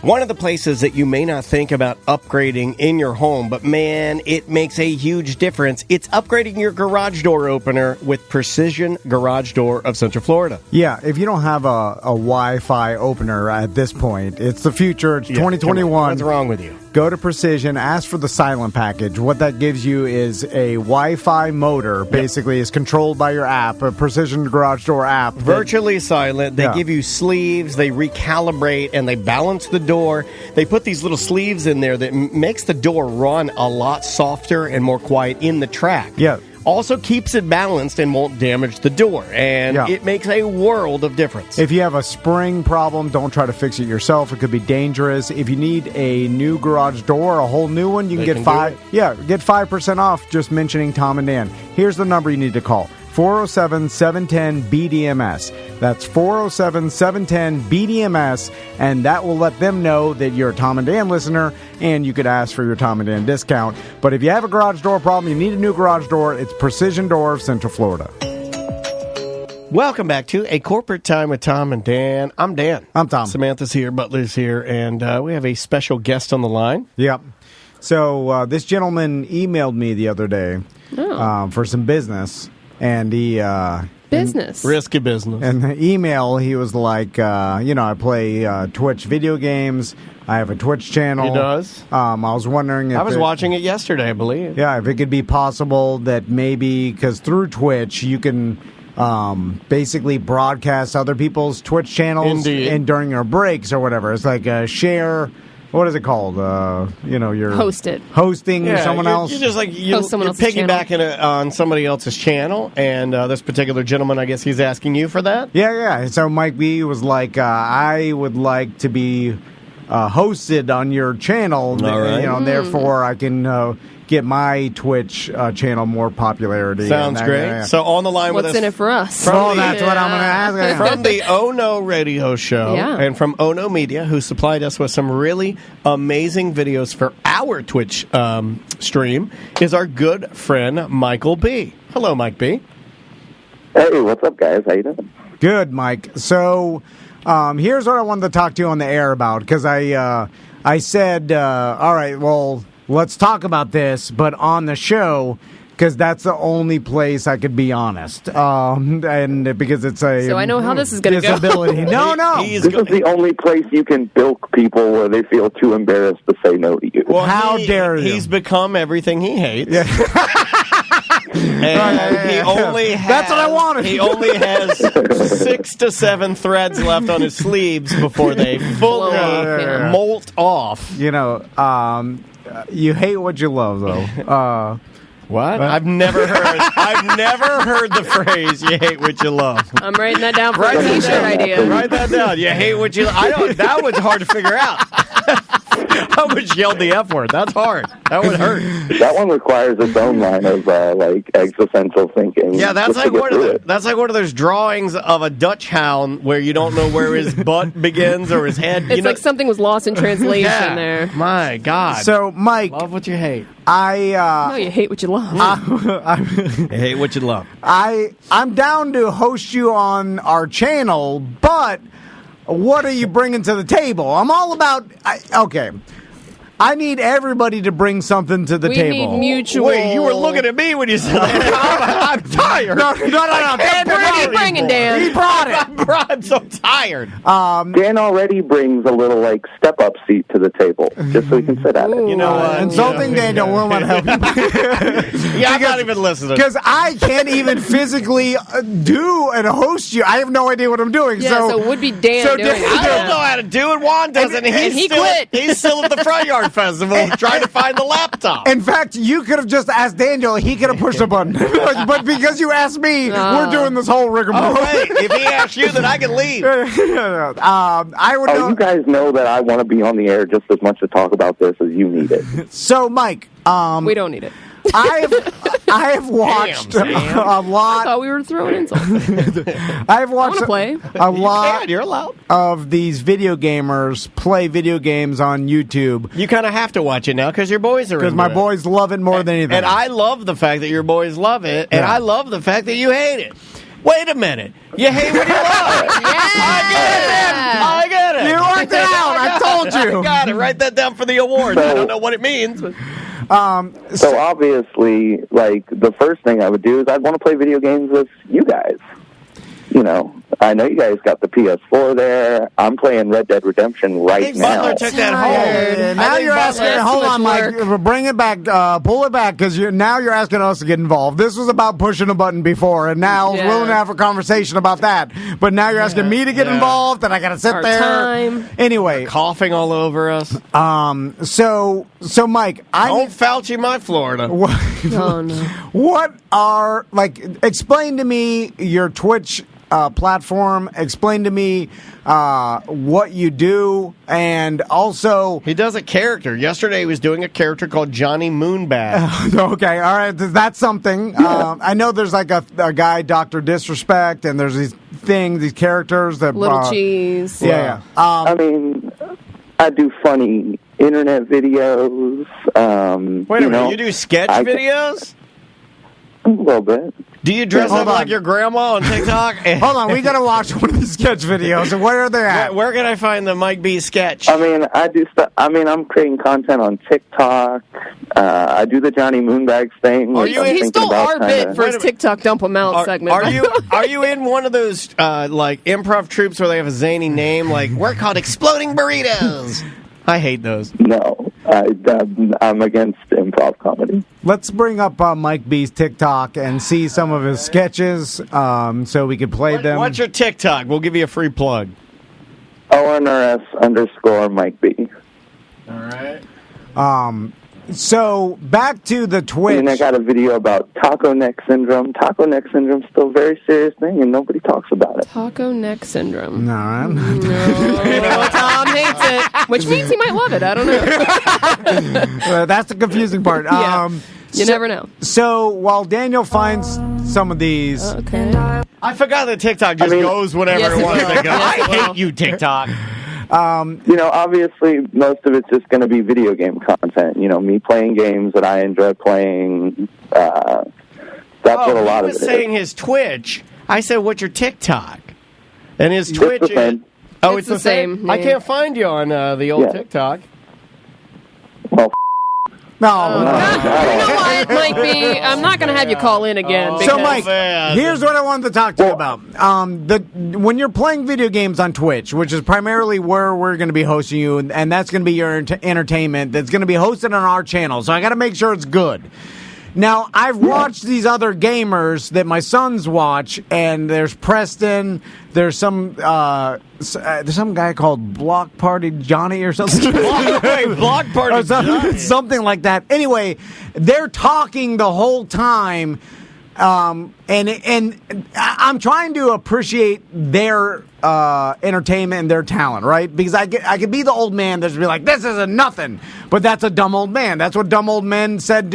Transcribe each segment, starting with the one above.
One of the places that you may not think about upgrading in your home, but man, it makes a huge difference. It's upgrading your garage door opener with Precision Garage Door of Central Florida. Yeah, if you don't have a Wi-Fi opener at this point, it's the future. It's 2021. What's wrong with you? Go to Precision, ask for the silent package. What that gives you is a Wi-Fi motor, basically is controlled by your app, a Precision Garage Door app. Virtually silent. They give you sleeves, they recalibrate, and they balance the door. They put these little sleeves in there that makes the door run a lot softer and more quiet in the track. Yeah. Also keeps it balanced and won't damage the door. And it makes a world of difference. If you have a spring problem, don't try to fix it yourself. It could be dangerous. If you need a new garage door, a whole new one, you can get 5% off just mentioning Tom and Dan. Here's the number you need to call. 407-710-BDMS. That's 407-710-BDMS, and that will let them know that you're a Tom and Dan listener, and you could ask for your Tom and Dan discount. But if you have a garage door problem, you need a new garage door, it's Precision Door of Central Florida. Welcome back to A Corporate Time with Tom and Dan. I'm Dan. I'm Tom. Samantha's here, Butler's here, and we have a special guest on the line. Yep. So this gentleman emailed me the other day for some business. And he... Risky business. In the email, he was like, I play Twitch video games. I have a Twitch channel. He does? I was wondering if... I was watching it yesterday, I believe. Yeah, if it could be possible that maybe... Because through Twitch, you can basically broadcast other people's Twitch channels. Indeed. And during your breaks or whatever. It's like a share... What is it called? You're hosting someone else. You're just like you're piggybacking on somebody else's channel, and this particular gentleman, I guess he's asking you for that. Yeah. So Mike B was like, I would like to be hosted on your channel. All right. Therefore I can get my Twitch channel more popularity. Sounds great. So on the line with us. What's in it for us? That's what I'm going to ask. From the Oh No radio show and from Oh No Media, who supplied us with some really amazing videos for our Twitch stream, is our good friend Michael B. Hello, Mike B. Hey, what's up, guys? How you doing? Good, Mike. So here's what I wanted to talk to you on the air about, because I said, all right, well, let's talk about this, but on the show, because that's the only place I could be honest. And because it's a... So I know how this is going to go. Disability. No. This is the only place you can bilk people where they feel too embarrassed to say no to you. Well, how dare you? He's become everything he hates. Yeah. And he only has... That's what I wanted. He only has 6 to 7 threads left on his sleeves before they fully molt off. You hate what you love, though. What? I've never heard the phrase "you hate what you love." I'm writing that down for a t-shirt idea. Write that down. You hate what you love. That was hard to figure out. I almost yelled the F word. That's hard. That would hurt. That one requires its own line of existential thinking. Yeah, that's like one of those drawings of a Dutch hound where you don't know where his butt begins or his head. It's like something was lost in translation there. My God. So, Mike, love what you hate. No, you hate what you love. You hate what you love. I'm down to host you on our channel, but what are you bringing to the table? I'm all about... Okay. I need everybody to bring something to the table. We need mutual... Wait, you were looking at me when you said that. I'm tired. No. Dan, what are you bringing, Dan? He brought it. I'm so tired. Dan already brings a little, step-up seat to the table, just so he can sit at it. You know what? Insulting Daniel will not help you. I'm not even listening. Because I can't even physically do and host you. I have no idea what I'm doing. Yeah, so it would be Dan doing it. I don't know how to do it. Juan doesn't. He quit. He's still at the front yard festival trying to find the laptop. In fact, you could have just asked Daniel. He could have pushed a button. But because you asked me, we're doing this whole rigmarole. Oh, wait. If he asks you, then I can leave. I would know. You guys know that I want to be on the air just as much to talk about this as you need it. So, Mike. We don't need it. I have watched a lot. I thought we were throwing insults. I've watched a lot You're allowed. of these video gamers play video games on YouTube. You kind of have to watch it now because your boys are Because my boys love it more than anything. And I love the fact that your boys love it, and I love the fact that you hate it. Wait a minute. You hate what you love. I get it. You worked it out. I told you. I got it. Write that down for the awards. I don't know what it means. But. So obviously, like, the first thing I would do is I'd want to play video games with you guys. You know, I know you guys got the PS4 there. I'm playing Red Dead Redemption right now. Butler took that home. Now you're asking. Hold on, Mike. Bring it back. Pull it back because now you're asking us to get involved. This was about pushing a button before, and now we're willing to have a conversation about that. But now you're asking me to get involved, and I got to sit there. Time. Anyway, Coughing all over us. So Mike, Don't Fauci my Florida. Oh, no. What are, like, explain to me your Twitch platform. Explain to me what you do, and also He does a character. Yesterday he was doing a character called Johnny Moonbag. okay, all right, that's something. I know there's like a guy, Dr. Disrespect, and there's these characters that Little Cheese. Yeah. I mean, I do funny internet videos. Wait a minute, you do sketch videos? A little bit. Do you dress Hold up on. like your grandma on TikTok? Hold on, we gotta watch one of these sketch videos. And where are they at? Where can I find the Mike B sketch? I mean, I do stuff. I mean, I'm creating content on TikTok. I do the Johnny Moonbags thing. Are which you I'm in- He thinking stole about our kinda- bit for his TikTok dump 'em out segment. Are you in one of those like improv troupes where they have a zany name? Like, we're called Exploding Burritos. I hate those. No, I'm against improv comedy. Let's bring up Mike B's TikTok and see some of his sketches, so we could play them. What's your TikTok? We'll give you a free plug. ONRS_Mike B. All right. So back to the Twitch. And I got a video about taco neck syndrome. Taco neck syndrome is still a very serious thing, and nobody talks about it. Taco neck syndrome. No, I'm not. No, Tom hates it, which means he might love it. I don't know. That's the confusing part. Yeah. You never know. So while Daniel finds some of these, Okay. I forgot that TikTok just goes whenever Yes, it it wants will. to go. Yes, it I hate will. you, TikTok. You know, obviously, most of it's just going to be video game content. You know, me playing games that I enjoy playing. That's what a lot he of was it saying is. his Twitch. I said, what's your TikTok? And his It's Twitch the is... same. Oh, It's it's the same? same, I yeah. can't find you on the old Yeah. TikTok. Well, no. You know what, Mike B? I'm not going to have you call in again. So, because Mike, man. here's what I wanted to talk to you about. When you're playing video games on Twitch, which is primarily where we're going to be hosting you, and that's going to be your entertainment, that's going to be hosted on our channel. So I got to make sure it's good. Now, I've watched these other gamers that my sons watch, and there's Preston, there's some guy called Block Party Johnny or something. Block Party Or Johnny. something like that. Anyway, they're talking the whole time, and I'm trying to appreciate their entertainment and their talent, right? Because I could be the old man that's be like, this isn't nothing, but that's a dumb old man. That's what dumb old men said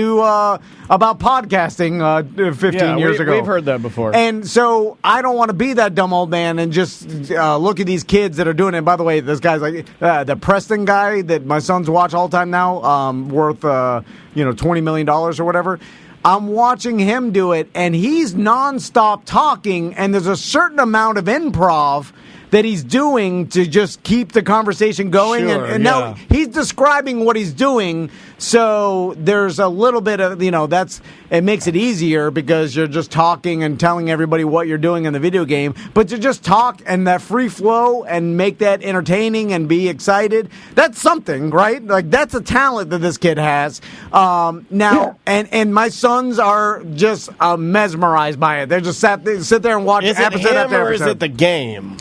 about podcasting 15 years ago. We've heard that before. And so I don't want to be that dumb old man and just look at these kids that are doing it. And by the way, this guy's like the Preston guy that my sons watch all the time now, worth $20 million or whatever. I'm watching him do it, and he's nonstop talking, and there's a certain amount of improv that he's doing to just keep the conversation going. Sure, and now he's describing what he's doing, so there's a little bit of, it makes it easier because you're just talking and telling everybody what you're doing in the video game. But to just talk and that free flow and make that entertaining and be excited, that's something, right? Like, that's a talent that this kid has. And my sons are just mesmerized by it. They just sit there and watch is it episode him after or is episode. it the game?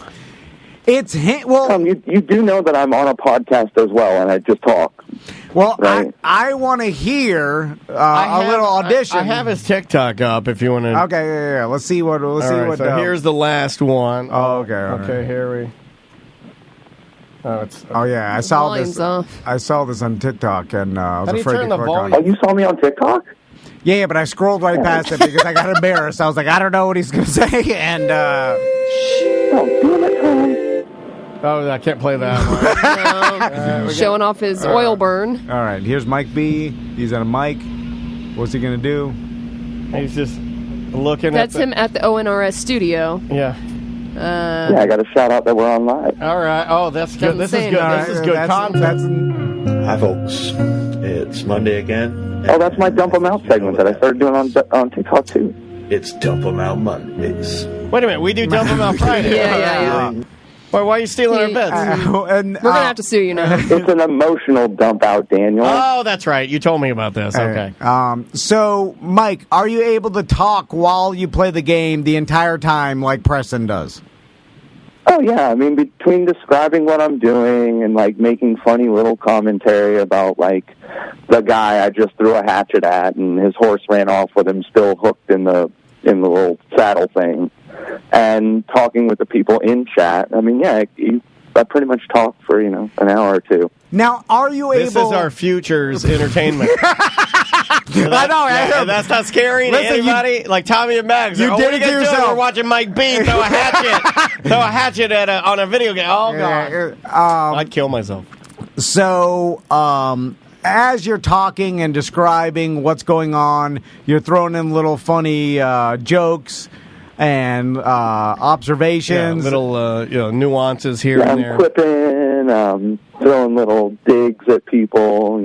It's him. Well, you do know that I'm on a podcast as well, and I just talk. Well, right. I want to hear a little audition. I have his TikTok up if you want to. Okay, yeah. Let's see what. So here's the last one. Oh, okay. Okay, here we. Oh yeah, I saw volume's this. off. I saw this on TikTok, and I was How do you afraid turn to the click on volume? Oh, it. you saw me on TikTok? Yeah, but I scrolled right past it because I got embarrassed. I was like, I don't know what he's gonna say, and Oh, damn it, Tom. Oh, I can't play that one. Showing off his oil burn. all right. Here's Mike B. He's on a mic. What's he gonna do? He's just. looking That's him at the ONRS studio. Yeah. Yeah, I got a shout out that we're on live. All right. Oh, that's good. This is good. This is good content. Hi, folks. It's Monday again. Oh, that's my Dump 'em Out segment that I started doing on TikTok, too. It's Dump 'em Out Mondays. Wait a minute. We do Dump 'em Out Friday. Yeah. Why are you stealing our bets? We're going to have to sue you now. It's an emotional dump out, Daniel. Oh, that's right. You told me about this. Okay. So, Mike, are you able to talk while you play the game the entire time like Preston does? Oh, yeah. I mean, between describing what I'm doing and, like, making funny little commentary about, like, the guy I just threw a hatchet at and his horse ran off with him still hooked in the little saddle thing, and talking with the people in chat. I mean, yeah, I pretty much talk for, an hour or two. Now, are you able... This is our future's entertainment. I know. Yeah, that's not scary to anybody. Like Tommy and Mags. You did it to yourself. We're watching Mike B throw a hatchet on a video game. Oh, God. I'd kill myself. So, as you're talking and describing what's going on, you're throwing in little funny jokes and observations. Little nuances here and there. I'm quipping, throwing little digs at people,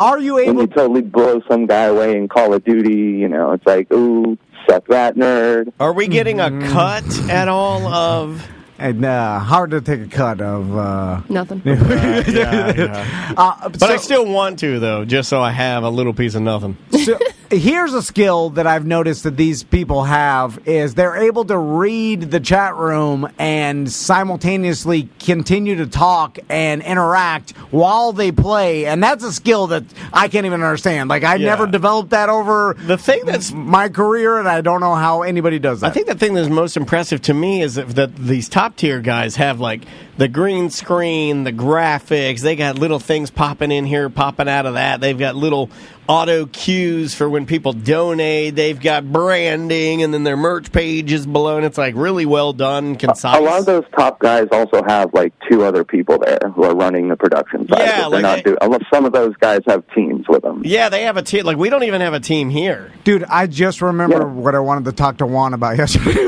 Are you able... When you totally blow some guy away in Call of Duty, it's like, ooh, suck that nerd. Are we getting a cut at all of... And hard to take a cut of... Nothing. Yeah. But I still want to, though, just so I have a little piece of nothing. So, here's a skill that I've noticed that these people have is they're able to read the chat room and simultaneously continue to talk and interact while they play, and that's a skill that I can't even understand. Like, I never developed that over the thing that's my career, and I don't know how anybody does that. I think the thing that's most impressive to me is that these top-tier guys have, like, the green screen, the graphics. They got little things popping in here, popping out of that. They've got little auto cues for when people donate. They've got branding, and then their merch page is below, and it's like really well done, concise. A lot of those top guys also have like two other people there who are running the production side. Yeah, like some of those guys have teams with them. Yeah, they have a team. Like, we don't even have a team here. Dude, I just remember what I wanted to talk to Juan about yesterday.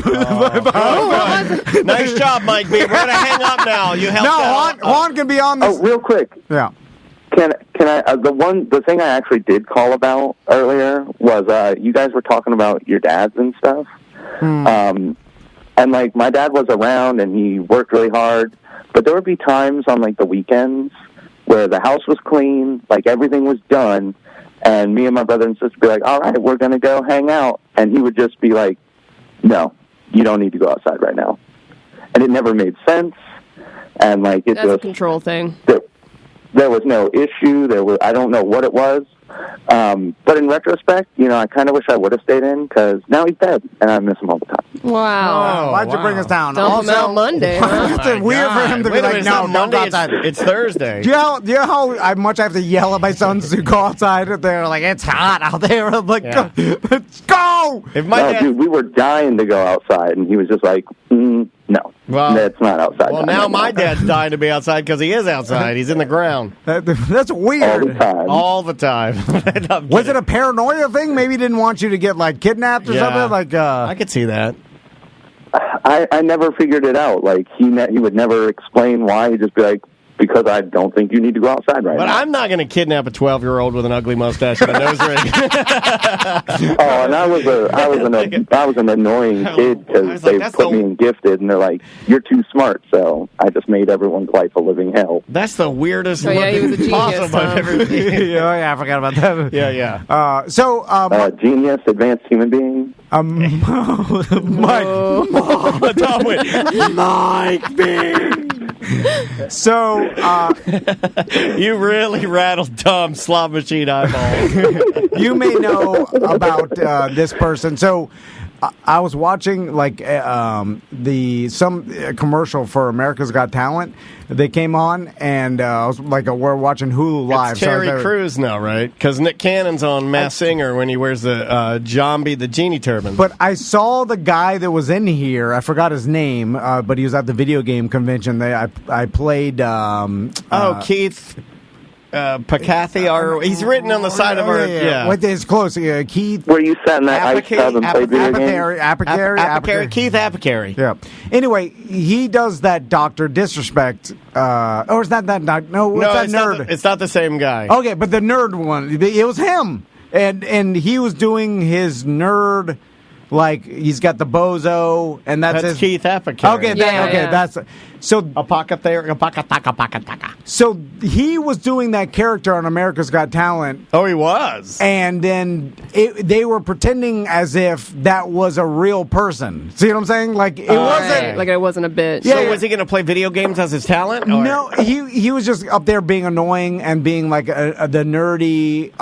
Nice job, Mike B. We're going to hang up now. You helped out. Juan can be on this. Oh, real quick. Yeah. Can I? The thing I actually did call about earlier was you guys were talking about your dads and stuff. And like my dad was around and he worked really hard, but there would be times on like the weekends where the house was clean, like everything was done, and me and my brother and sister would be like, "All right, we're gonna go hang out," and he would just be like, "No, you don't need to go outside right now," and it never made sense. And like that's a control thing. There was no issue. I don't know what it was. But in retrospect, I kind of wish I would have stayed in because now he's dead, and I miss him all the time. Wow. Why'd you bring us down? Dump him out Monday, huh? It's weird for him to be like, no, don't go outside. It's Thursday. Do you know how much I have to yell at my sons to go outside? They're like, it's hot out there. I'm like, let's go! Dude, we were dying to go outside, and he was just like, no. Well, that's not outside. Well, now my dad's dying to be outside because he is outside. He's in the ground. That's weird. All the time. Was it a paranoia thing? Maybe he didn't want you to get like kidnapped or something. Like I could see that. I never figured it out. Like he would never explain why. He'd just be like, because I don't think you need to go outside right now. But I'm not going to kidnap a 12-year-old with an ugly mustache and a nose ring. And I was an annoying kid because they put me in gifted, and they're like, "You're too smart." So I just made everyone's life a living hell. That's the weirdest he was a genius, possible I've ever seen. Yeah, I forgot about that. Yeah. Genius, advanced human being. Mike. Tom went, Mike B. So, you really rattled Tom's slot machine eyeballs. You may know about this person. So, I was watching like some commercial for America's Got Talent. They came on, and I was like, we're watching Hulu Live. It's Terry Crews now, right? Because Nick Cannon's on Masked Singer when he wears the Zombie the genie turban. But I saw the guy that was in here. I forgot his name, but he was at the video game convention. I played. Keith. Pacathy, he's written on the side of our... Yeah. What is close? Keith... Where you sat in that ice tub and played video games? Apicary. Keith Apicary. Yeah. Anyway, he does that Dr. Disrespect. Or is that no, what's that nerd? It's not the same guy. Okay, but the nerd one, it was him. And he was doing his nerd... Like, he's got the bozo, and that's his... Keith Apicary. Okay, that's... So So he was doing that character on America's Got Talent. Oh, he was. And then they were pretending as if that was a real person. See what I'm saying? Like, it wasn't... Like, it wasn't a bitch. So was he going to play video games as his talent? Or? No, he was just up there being annoying and being like the nerdy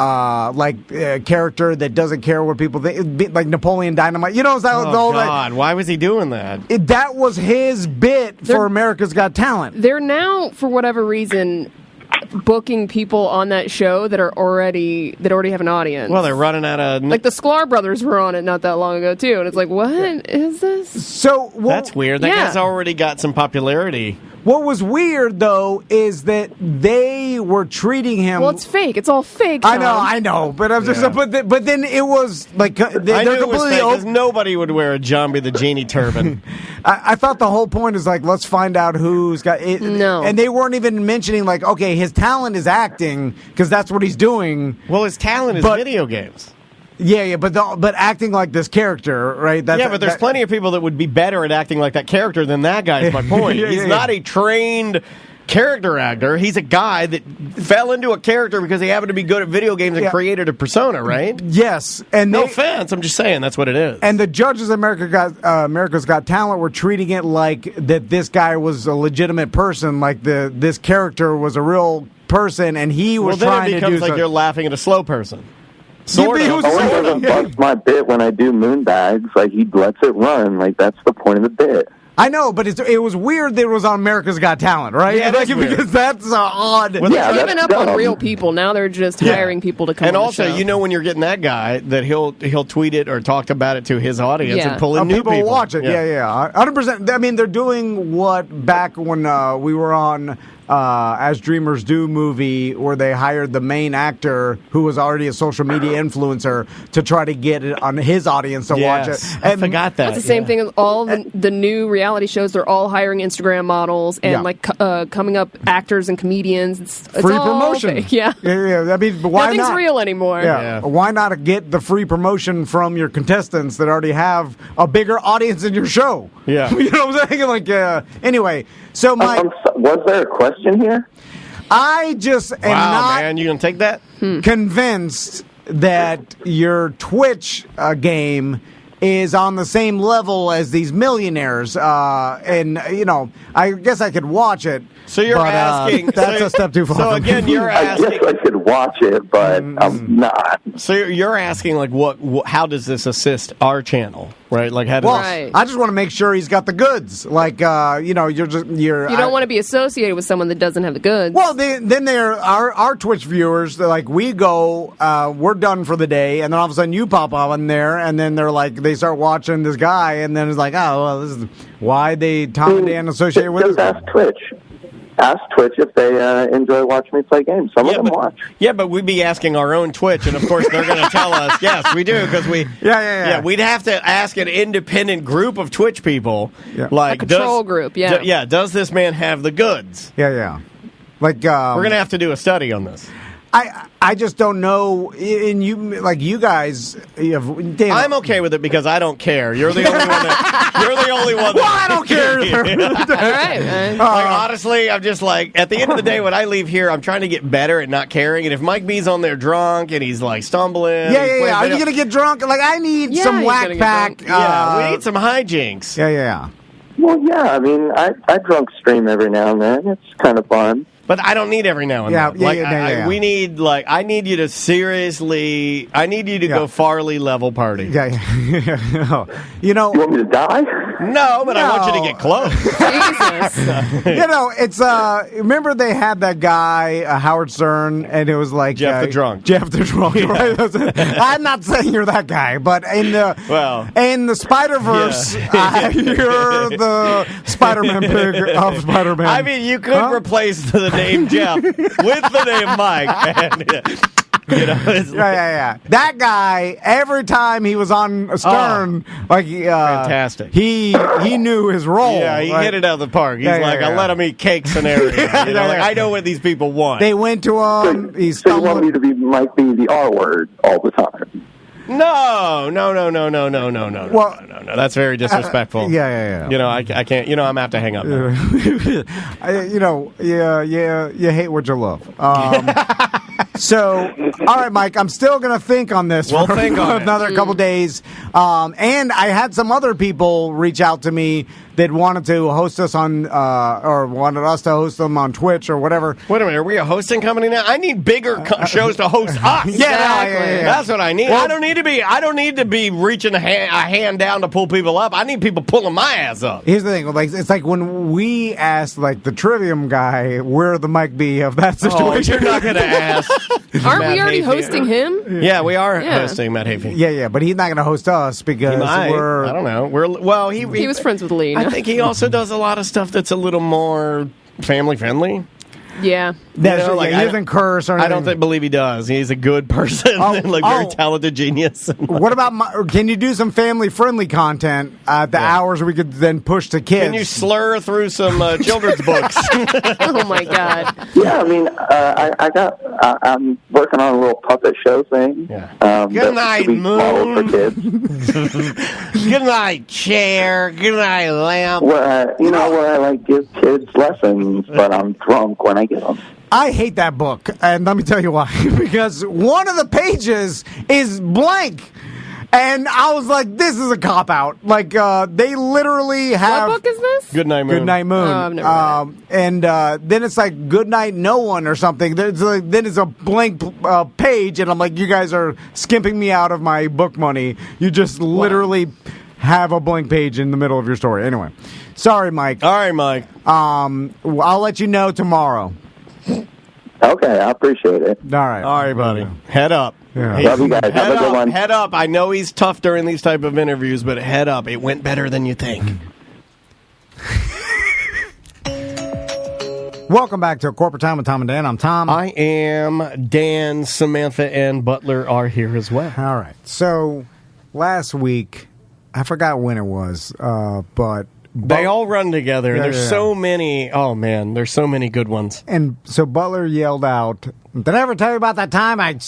character that doesn't care what people think, like Napoleon Dynamite. You know, God, why was he doing that? That was his bit for America's Got Talent. They're now, for whatever reason, booking people on that show that already have an audience. Well, they're running out of... Like the Sklar brothers were on it not that long ago, too. And it's like, what is this? So that's weird. That guy's already got some popularity. What was weird, though, is that they were treating him... Well, it's fake. It's all fake, Tom. I know. But I'm just... But then it was like... I knew it was fake because nobody would wear a Jambi the Genie turban. I thought the whole point is like, let's find out who's got it. No. And they weren't even mentioning like, okay, his talent is acting because that's what he's doing. Well, his talent is video games. Yeah, but acting like this character, right? But there's plenty of people that would be better at acting like that character than that guy, is my point. He's not a trained character actor. He's a guy that fell into a character because he happened to be good at video games and created a persona, right? Yes. And no offense, I'm just saying that's what it is. And the judges of America's Got Talent were treating it like that this guy was a legitimate person, like this character was a real person, and he was trying to do... Well, then it becomes like you're laughing at a slow person. Owen doesn't bust my bit when I do moonbags. Like, he lets it run. Like, that's the point of the bit. I know, but it was weird that it was on America's Got Talent, right? Yeah, because that's odd. Well, they're giving up on real people. Now they're just hiring people to come on the show. And also, when you're getting that guy, that he'll tweet it or talk about it to his audience and pull in new people. People watch it, 100%. I mean, they're doing what back when we were on... As Dreamers Do movie where they hired the main actor who was already a social media influencer to try to get it on his audience to watch it. And I forgot that. That's the same thing with all the new reality shows. They're all hiring Instagram models and coming up actors and comedians. It's free all promotion. Fake. Yeah. I mean, why Nothing's not? real anymore. Yeah. Why not get the free promotion from your contestants that already have a bigger audience in your show? Yeah. You know what I'm saying? Like, anyway, so was there a question here? I just am not... man, you gonna take that? Convinced that your Twitch game is on the same level as these millionaires. And, I guess I could watch it. So you're asking... That's a step too far. So again, you're asking... I guess I could watch it, but I'm not. So you're asking, like, how does this assist our channel, right? Like, how does I just want to make sure he's got the goods. Like, you don't want to be associated with someone that doesn't have the goods. Well, then they're our Twitch viewers. They're like, we go, we're done for the day, and then all of a sudden you pop up in there, and then they're like, they start watching this guy, and then it's like, oh, well, this is why Tom and Dan associated with this guy. Ask Twitch. Ask Twitch if they enjoy watching me play games. Some of them watch. Yeah, but we'd be asking our own Twitch, and of course they're going to tell us, yes, we do, because we... Yeah, we'd have to ask an independent group of Twitch people, like... A control group, does this man have the goods? Yeah. Like, we're going to have to do a study on this. I just don't know. In you guys, Dan, I'm okay with it because I don't care. You're the only one. You're the only one. Well, I don't care. All right. Honestly, I'm just like, at the end of the day, when I leave here, I'm trying to get better at not caring. And if Mike B's on there drunk and he's like stumbling, Are you gonna get drunk? Like, I need some whack pack. We need some hijinks. Yeah. Well, yeah. I mean, I drunk stream every now and then. It's kind of fun. But I don't need every now and then. We need, I need you to seriously, I need you to go Farley level party. Yeah. You want me to die? No, but I want you to get close. Jesus. It's remember they had that guy Howard Stern, and it was like Jeff the Drunk. Jeff the Drunk. Right? I'm not saying you're that guy, but in the Spider-Verse, you're the Spider-Man pig of Spider-Man. I mean, you could replace the name Jeff with the name Mike. And, yeah. That guy, every time he was on Stern, fantastic. He knew his role. Yeah, he hit it out of the park. He's I let him eat cake scenario. I know what these people want. They went to him. So you want me to might be the R word all the time? No. Well, No. That's very disrespectful. Yeah. I can't. I'm gonna have to hang up now. You hate what you love. So, all right, Mike, I'm still going to think on this for another couple days. And I had some other people reach out to me that wanted to host us on, or wanted us to host them on Twitch or whatever. Wait a minute, are we a hosting company now? I need bigger shows to host us. Yeah. That's what I need. Well, I don't need to be reaching a hand down to pull people up. I need people pulling my ass up. Here's the thing, it's like when we asked the Trivium guy where the Mike be of that situation. Oh, you're not going to ask. Aren't we already hosting him? Yeah, we are hosting Matt Hafey. Yeah, but he's not going to host us because I don't know. He was friends with Lee. I think he also does a lot of stuff that's a little more family friendly. Yeah. He doesn't curse or anything. I don't believe he does. He's a good person, very talented genius. What about, can you do some family-friendly content at the hours we could then push to kids? Can you slur through some children's books? Oh, my God. Yeah, I mean, I'm working on a little puppet show thing. Yeah. Good night, Moon. For kids. Good night, chair. Good night, lamp. Where I give kids lessons, but I'm drunk when I get them. I hate that book, and let me tell you why. Because one of the pages is blank. And I was like, this is a cop-out. They literally have... What book is this? Good Night Moon. Good Night Moon. Oh, I've never read it. And then it's like, Good Night No One or something. Then it's a blank page, and I'm like, you guys are skimping me out of my book money. You just literally have a blank page in the middle of your story. Anyway. Sorry, Mike. All right, Mike. I'll let you know tomorrow. Okay, I appreciate it. All right, buddy. Head up. Yeah. Love you guys. Have a good one. Head up. I know he's tough during these type of interviews, but head up. It went better than you think. Welcome back to Corporate Time with Tom and Dan. I'm Tom. I am Dan. Samantha and Butler are here as well. All right. So last week, I forgot when it was, but... They all run together. Yeah, there's so many. Oh, man. There's so many good ones. And so Butler yelled out, did I ever tell you about that time I was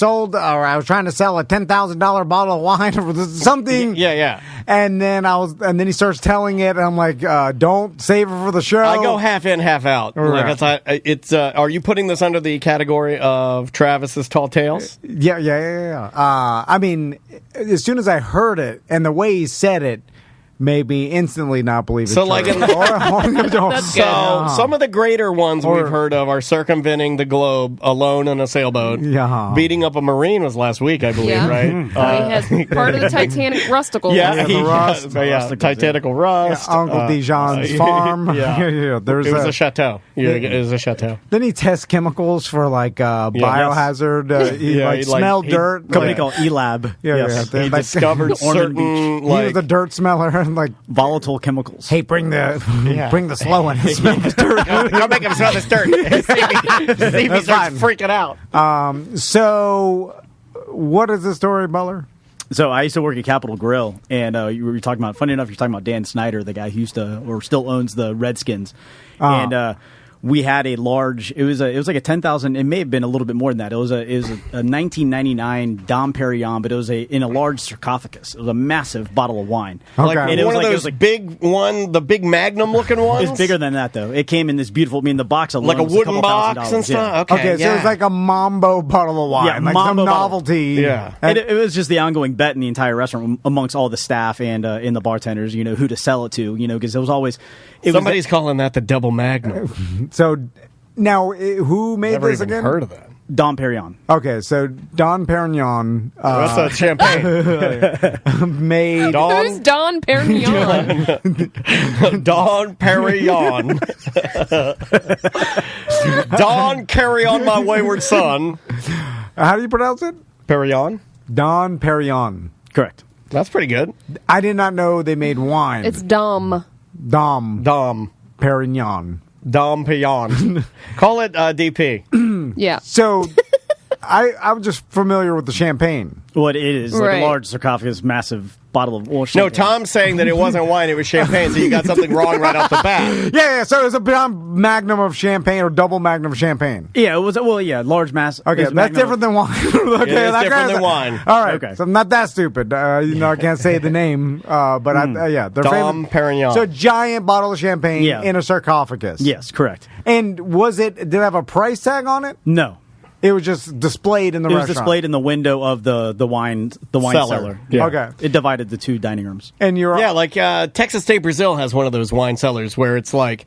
trying to sell a $10,000 bottle of wine or something? Yeah. And then he starts telling it, and I'm like, don't save it for the show. I go half in, half out. Right. Are you putting this under the category of Travis's Tall Tales? Yeah. I mean, as soon as I heard it and the way he said it, maybe instantly not believe it's so true. Some of the greater ones we've heard of are circumventing the globe alone on a sailboat. Yeah. Beating up a Marine was last week, I believe, right? He has part of the Titanic rusticle. The Titanical rust. Yeah, Uncle Dijon's farm. It was a chateau. It was a chateau. Then he tests chemicals for biohazard. He smelled dirt. Company called E-Lab. Yeah. He discovered certain... He was a dirt smeller. Volatile chemicals. Hey, bring the slow one. Smell the dirt. Go make him smell this dirt. See if he starts freaking out. So, what is the story, Butler? So I used to work at Capitol Grill, and you were talking about. Funny enough, you're talking about Dan Snyder, the guy who used to or still owns the Redskins, and. We had a large. It was like a 10,000. It may have been a little bit more than that. It was a 1999 Dom Perignon, but it was in a large sarcophagus. It was a massive bottle of wine. Okay. Like one of those big the big Magnum looking ones. It's bigger than that though. It came in this beautiful. I mean, the box alone like a was wooden box and stuff. Yeah. Okay, so it's like a Mambo bottle of wine, like some novelty. Yeah, and it was just the ongoing bet in the entire restaurant amongst all the staff and in the bartenders. Who to sell it to. Because it was always. Somebody's calling that the double Magnum. So now, who made Never this even again? Heard of that? Dom Perignon. Okay, so Don Perignon. That's a champagne. Made. Who's Don Perignon? Don Perignon. Don, carry on, my wayward son. How do you pronounce it? Perignon. Don Perignon. Correct. That's pretty good. I did not know they made wine. It's Dom. Dom Dom Perignon. Perignon. Call it DP. Yeah. So, I'm just familiar with the champaign. What it is, like Right. a large sarcophagus, massive bottle of oil No, champagne. Tom's saying that it wasn't wine, it was champagne, so you got something wrong right off the bat. Yeah, so it was a magnum of champagne or double magnum of champagne. Yeah, it was. Well, yeah, large mass. Okay, it's that's Magnum. different than wine. Okay, It is that different guy's- than wine. All right, Okay. so I'm not that stupid. I can't say the name, but yeah, they're Dom famous. Perignon. So giant bottle of champagne Yeah. in a sarcophagus. Yes, correct. And did it have a price tag on it? No, It was just displayed in the it was restaurant. displayed in the window of the wine cellar. Yeah. Okay. It divided the two dining rooms. And you're Yeah, like Texas State Brazil has one of those wine cellars where it's like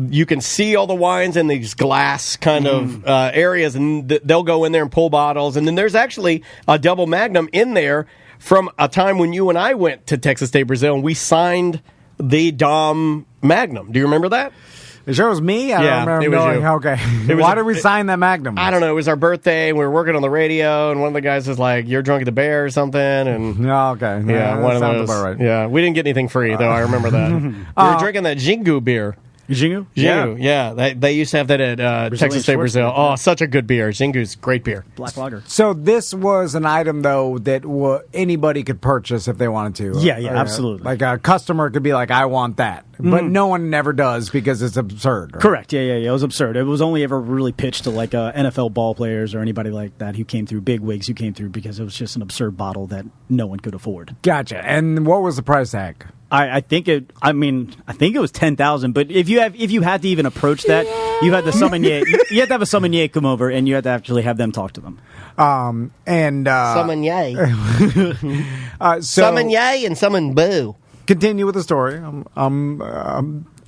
you can see all the wines in these glass kind of areas, and they'll go in there and pull bottles. And then there's actually a double magnum in there from a time when you and I went to Texas State Brazil, and we signed the Dom Magnum. Do you remember that? It sure was me. I Yeah, don't remember it was knowing. you. Okay. It was Why a- did we sign that magnum? I don't know. It was our birthday, and we were working on the radio, and one of the guys was like, "You're drunk at the bear" or something, and No, okay. yeah, that one of sounds those. about right. Yeah, we didn't get anything free though. I remember that. We were drinking that Jingu beer. Jingu? Jingu, yeah. They used to have that at Texas State Brazil. Schwarzkopf, yeah. Oh, such a good beer. Jingu's great beer. Black lager. So this was an item, though, that anybody could purchase if they wanted to. Yeah, absolutely. Like a customer could be like, I want that. But no one never does because it's absurd. Right? Correct. Yeah. It was absurd. It was only ever really pitched to like NFL ball players or anybody like that who came through, big wigs who came through, because it was just an absurd bottle that no one could afford. Gotcha. And what was the price tag? I think it was 10,000. But if you had to even approach that, you had the sommelier. You had to have a sommelier come over, and you had to actually have them talk to them. Sommelier. So Sommelier and summon boo. continue with the story.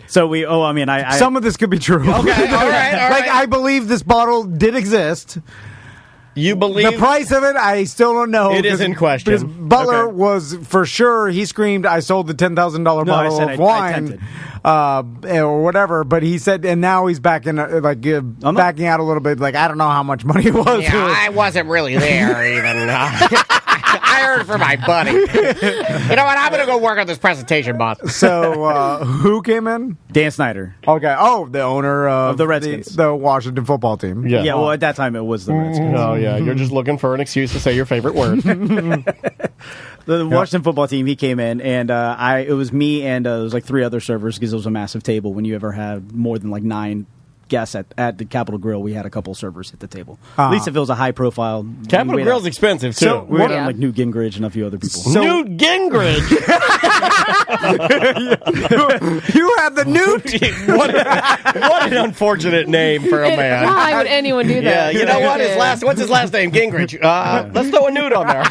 So we. Oh, I mean, I Some of this could be true. Okay, all right. Like, I believe this bottle did exist. You believe The price of it, I still don't know. It is because- in question. Because Butler Okay. was, for sure, he screamed, I sold the $10,000 No, I bottle said of I wine, or whatever. But he said, and now he's backing out a little bit. Like, I don't know how much money it was. Yeah, I wasn't really there even. I heard it from my buddy. You know what? I'm going to go work on this presentation, boss. So, who came in? Dan Snyder. Okay. Oh, the owner of the Redskins. the Washington football team. Yeah. Yeah. Well, at that time it was the Redskins. Oh, yeah. You're just looking for an excuse to say your favorite word. The Washington football team. He came in, and it was me and there was like 3 other servers because it was a massive table. When you ever had more than like 9 guests at the Capitol Grill, we had a couple servers at the table. At least if it was a high profile. Capitol we Grill's expensive, too. We had Yeah. like Newt Gingrich and a few other people. Newt Gingrich. You have the Newt. what an unfortunate name for a man. Why would anyone do Yeah, that? you know what? What's his last name? Gingrich. Let's throw a Newt on there.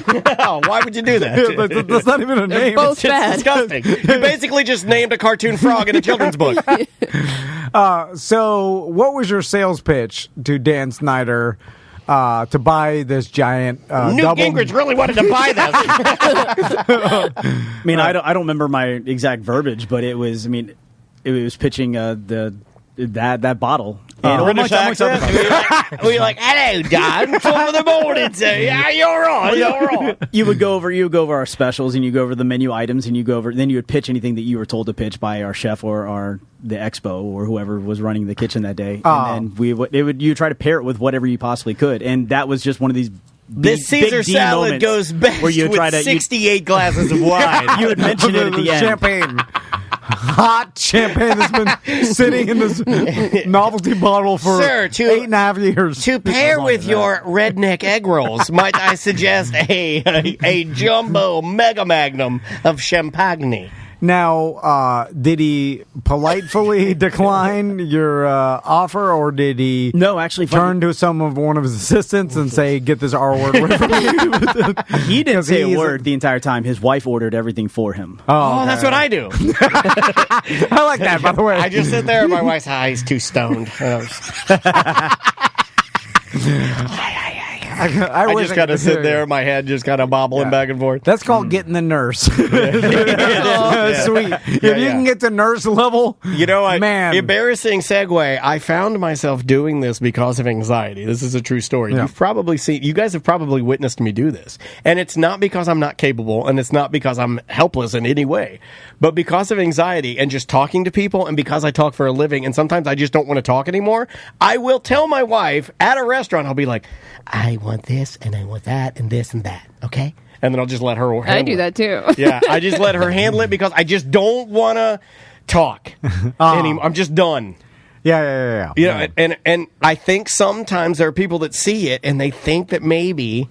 Why would you do that? That's not even a name. both It's bad. disgusting. You basically just named a cartoon frog in a children's book. So, what was your sales pitch to Dan Snyder to buy this giant Newt double? Gingrich really wanted to buy this. I mean, I don't remember my exact verbiage, but it was. I mean, it was pitching that bottle. And British accent. We like, hello, Don. Top of the morning, sir. Yeah, you're on. You would go over our specials, and you go over the menu items, and then you would pitch anything that you were told to pitch by our chef or the expo or whoever was running the kitchen that day. And then you try to pair it with whatever you possibly could, and that was just one of these. This Caesar big D salad moments goes best where you with try to 68 glasses of wine. you would mention it at the end. Champagne. Hot champagne that's been sitting in this novelty bottle for Sir, 8.5 years. To pair with your redneck egg rolls, might I suggest a jumbo mega magnum of champagne? Now, did he politely decline your offer, or did he No, actually, turn to one of his assistants and say, get this R word away from me? he didn't say he's a word the entire time. His wife ordered everything for him. Oh, that's what I do. I like that, by the way. I just sit there and my wife's, he's too stoned. I just got to sit there, my head just kind of bobbling back and forth. That's called getting the nurse. Sweet. If you can get to nurse level, man. Embarrassing segue. I found myself doing this because of anxiety. This is a true story. Yeah. You guys have probably witnessed me do this. And it's not because I'm not capable, and it's not because I'm helpless in any way, but because of anxiety and just talking to people, and because I talk for a living, and sometimes I just don't want to talk anymore. I will tell my wife at a restaurant, I'll be like, I want this, and I want that, and this, and that, okay? And then I'll just let her handle it. I do that, too. Yeah, I just let her handle it because I just don't want to talk anymore. I'm just done. Yeah. You know, and I think sometimes there are people that see it, and they think that maybe,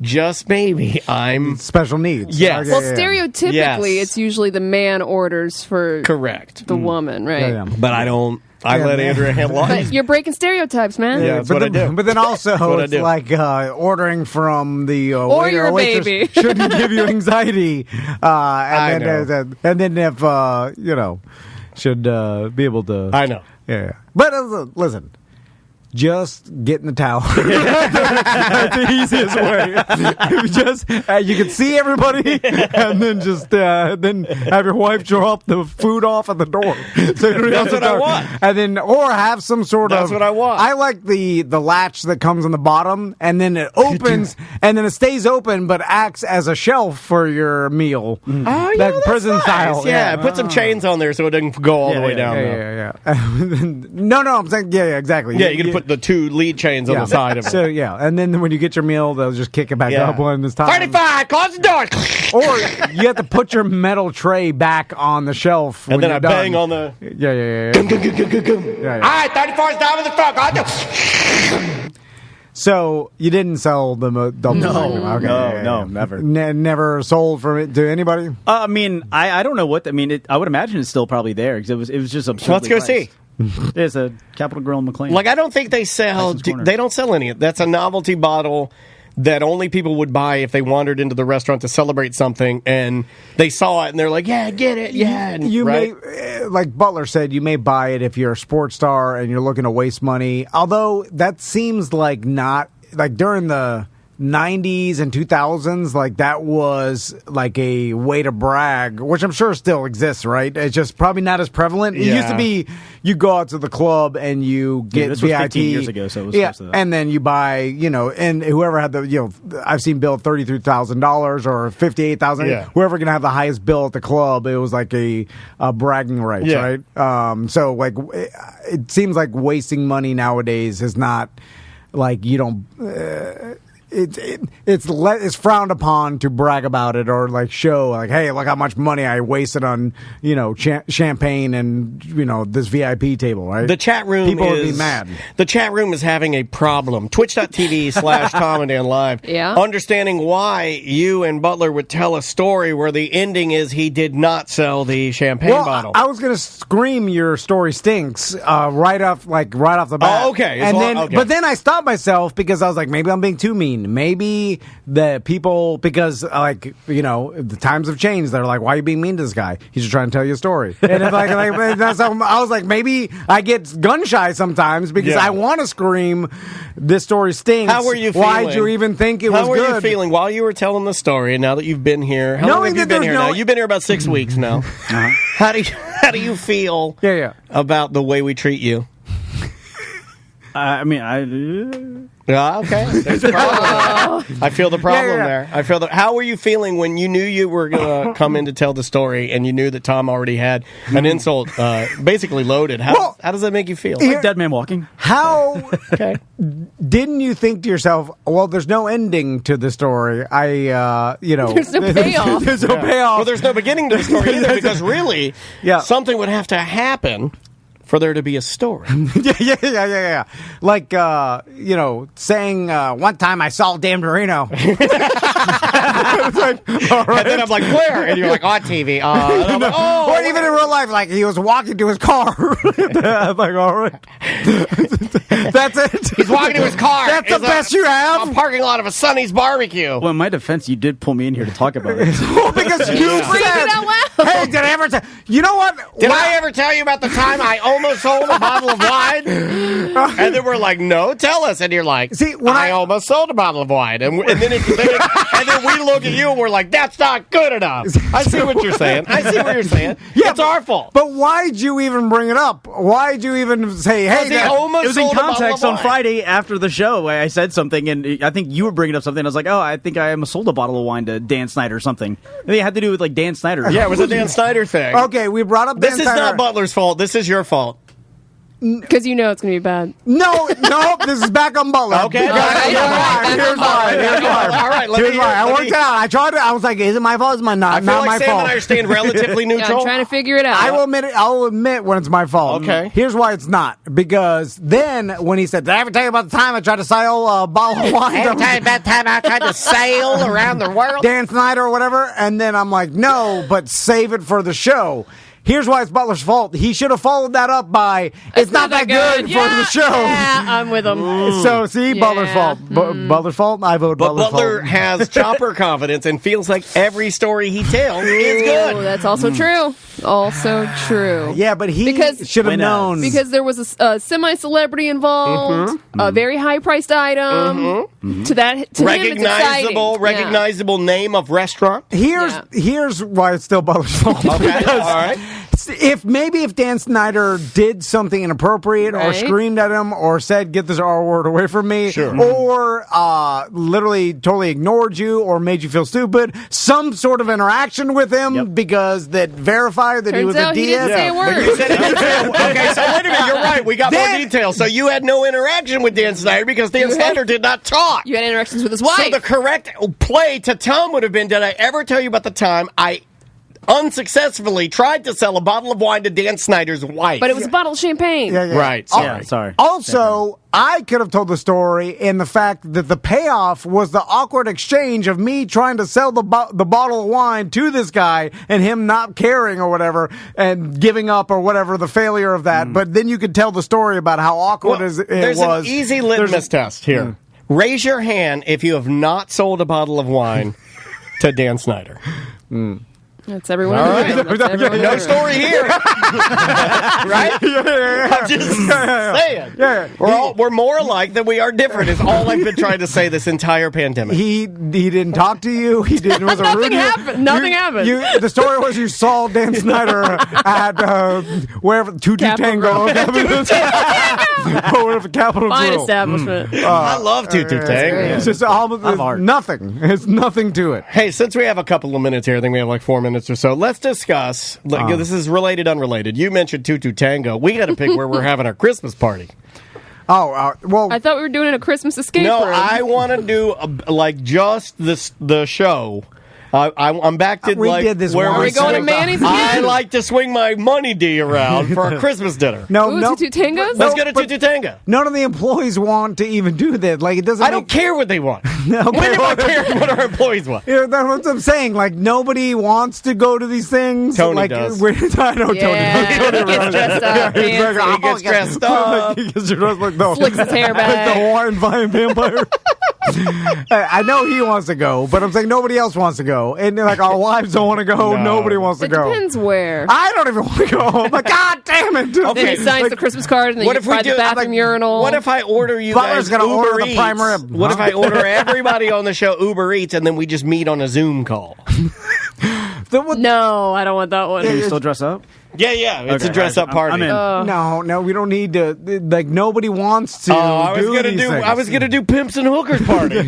just maybe, I'm... Special needs. Yes. Well, stereotypically, it's usually the man orders for the woman, right? Yeah. But I don't... I let Andrea handle it. But you're breaking stereotypes, man. Yeah, that's what I do. But then also, it's like ordering from the waiter or waitress baby. shouldn't give you anxiety. And then if, should be able to... I know. Yeah. But listen... Just get in the towel. That's the easiest way. You can see everybody, and then just then have your wife drop the food off at the door. So that's what I want. And then, or have some sort of. That's what I want. I like the latch that comes on the bottom, and then it opens, and then it stays open, but acts as a shelf for your meal. Oh, yeah, that prison nice. style. Yeah, put some chains on there so it doesn't go all the way down. Yeah. No, I'm saying exactly. Yeah, you can put the 2 lead chains on the side of it. So, and then when you get your meal, they'll just kick it back up when it's time. 35, close the door. Or you have to put your metal tray back on the shelf. And then I done. bang on the... Yeah. All right, 34 is down with the front. So you didn't sell the double magnum? Okay, no, never. Never sold from it to anybody? I mean, I don't know what... I mean, I would imagine it's still probably there because it was just absurd. Let's go see. There's a Capitol Grill in McLean. Like, I don't think they sell... They don't sell any. That's a novelty bottle that only people would buy if they wandered into the restaurant to celebrate something, and they saw it, and they're like, yeah, get it, yeah. And, you may, like Butler said, you may buy it if you're a sports star and you're looking to waste money, although that seems like not... Like, during the 90s and 2000s, like, that was like a way to brag, which I'm sure still exists, right? It's just probably not as prevalent. It used to be you go out to the club and you get this VIP. Was 15 years ago, so it was close to that. And then you buy, and whoever had the, I've seen bill $33,000 or $58,000. Whoever can have the highest bill at the club, it was like a bragging rights, right? So like, it seems like wasting money nowadays is not like you don't. It's frowned upon to brag about it or like show like, hey, look how much money I wasted on champagne and this VIP table, right? The chat room would be mad. The chat room is having a problem. Twitch.tv/Tom and Dan Live. Yeah. Understanding why you and Butler would tell a story where the ending is he did not sell the champagne bottle. I was gonna scream your story stinks right off the bat. Oh, okay. But then I stopped myself because I was like, maybe I'm being too mean. Maybe the people, because the times have changed. They're like, why are you being mean to this guy? He's just trying to tell you a story. And it's I was like, maybe I get gun shy sometimes because I want to scream, this story stinks. How were you feeling? Why'd you even think it was good? How were you feeling while you were telling the story? And now that you've been here, how long have you been here now? You've been here about 6 weeks now. How do you feel about the way we treat you? Okay. There's a problem. I feel the problem there. How were you feeling when you knew you were going to come in to tell the story and you knew that Tom already had an insult basically loaded? How does that make you feel? Like Dead Man Walking. How didn't you think to yourself, well, there's no ending to the story. There's no payoff. There's no payoff. Well, there's no beginning to the story either because really something would have to happen for there to be a story. Yeah. Like, saying, one time I saw Dan Marino. It's like, all right. And then I'm like, where? And you're like, on TV. And I'm like, oh. Or even in real life, like, he was walking to his car. I'm like, all right. That's it. He's walking to his car. That's the best you have. A parking lot of a Sonny's barbecue. Well, in my defense, you did pull me in here to talk about it. Well, because you said, "Hey, did I ever tell you know what? Did I ever tell you about the time I almost sold a bottle of wine?" And then we're like, "No, tell us." And you're like, See, when I almost sold a bottle of wine. And then we look at you and we're like, "That's not good enough." I see what you're saying. Yeah, it's our fault. But why'd you even bring it up? Why'd you even say, "Hey"? It was in context on Friday after the show. I said something, and I think you were bringing up something. I was like, "Oh, I think I almost sold a bottle of wine to Dan Snyder or something." And it had to do with like Dan Snyder. Yeah, it was a Dan Snyder thing. Okay, we brought up Dan This is Snyder. not Butler's fault. This is your fault. Because you know it's going to be bad. No, this is back on Butler. Okay. Here's why. All right, Here's why. I worked it out. I was like, is it my fault? Is it not I feel like my Sam fault? and I are staying relatively neutral. I'm trying to figure it out. I'll admit when it's my fault. Okay. Here's why it's not. Because then when he said, "Did I ever tell you about the time I tried to sail a bottle of wine?" Every time that time I tried to sail around the world. Dan Snyder or whatever. And then I'm like, no, but save it for the show. Here's why it's Butler's fault. He should have followed that up by, it's not that good for the show. Yeah, I'm with him. So, see, Yeah. Butler's fault. Butler's fault? I vote But Butler's Butler fault. has chopper confidence and feels like every story he tells is Oh, good. that's also true. Also true. Yeah, but he Because- should have known. Because there was a semi-celebrity involved, a very high-priced item. To that, to him, it's exciting. recognizable name of restaurant. Here's why it's still Butler's fault. Okay, all right. If Dan Snyder did something inappropriate or Right. screamed at him or said, "Get this R word away from me," Sure. or literally totally ignored you or made you feel stupid, some sort of interaction with him because that verified that he Turns was out a he DS. didn't say a word. You said okay, so wait a minute. You're right. We got more details. So you had no interaction with Dan Snyder because Dan Snyder did not talk. You had interactions with his wife. So the correct play to Tom would have been, did I ever tell you about the time I unsuccessfully tried to sell a bottle of wine to Dan Snyder's wife? But it was a bottle of champagne. Yeah. Right. Yeah, sorry. Also, I could have told the story in the fact that the payoff was the awkward exchange of me trying to sell the bottle of wine to this guy and him not caring or whatever and giving up or whatever, the failure of that. But then you could tell the story about how awkward it was. There's an easy litmus test here. Raise your hand if you have not sold a bottle of wine to Dan Snyder. That's everyone. All in the right. room. That's everyone in the No room. story here. Right? I'm just saying. We're more alike than we are different is all I've been trying to say this entire pandemic. He didn't talk to you. He didn't. Was a rude. Nothing happened. The story was you saw Dan Snyder at wherever Tutu Tango, whatever Capitol Fine Grill. establishment. I love Tutu Tang. It's just almost nothing. It's nothing to it. Hey, since we have a couple of minutes here, I think we have like 4 minutes or so. Let's discuss. This is related, unrelated. You mentioned Tutu Tango. We got to pick where we're having our Christmas party. Well, I thought we were doing a Christmas escape No, room. I want to do just the show. I'm back to we did this where once. Are we going to Manny's again? I like to swing my money D around for a Christmas dinner. Ooh, Tutu Tangos? Let's go to Tutu Tango. None of the employees want to even do that. Like it doesn't. I don't care what they want. No, When do I care what our employees want? That's what I'm saying. Like nobody wants to go to these things. Tony like, does. I know Yeah, Tony. he gets dressed up. He's like, fancy. He gets dressed up. He gets dressed like the Flicks his hair like the back. Hawaiian Vine vampire. I know he wants to go, but I'm saying nobody else wants to go, and like our wives don't want to go. No. Nobody wants to It go. depends where. I don't even want to go. I'm like, God damn it! Then he signs the Christmas card, and then What you if we try do the bathroom urinal. What if I order you Butler's guys gonna Uber order the Eats? prime rib. What if I order everybody on the show Uber Eats and then we just meet on a Zoom call? No, I don't want that one. Can you still dress up? Yeah, it's Okay, a dress up party. I'm in. No, we don't need to. Like nobody wants to. I was do these things. I was gonna do pimps and hookers party.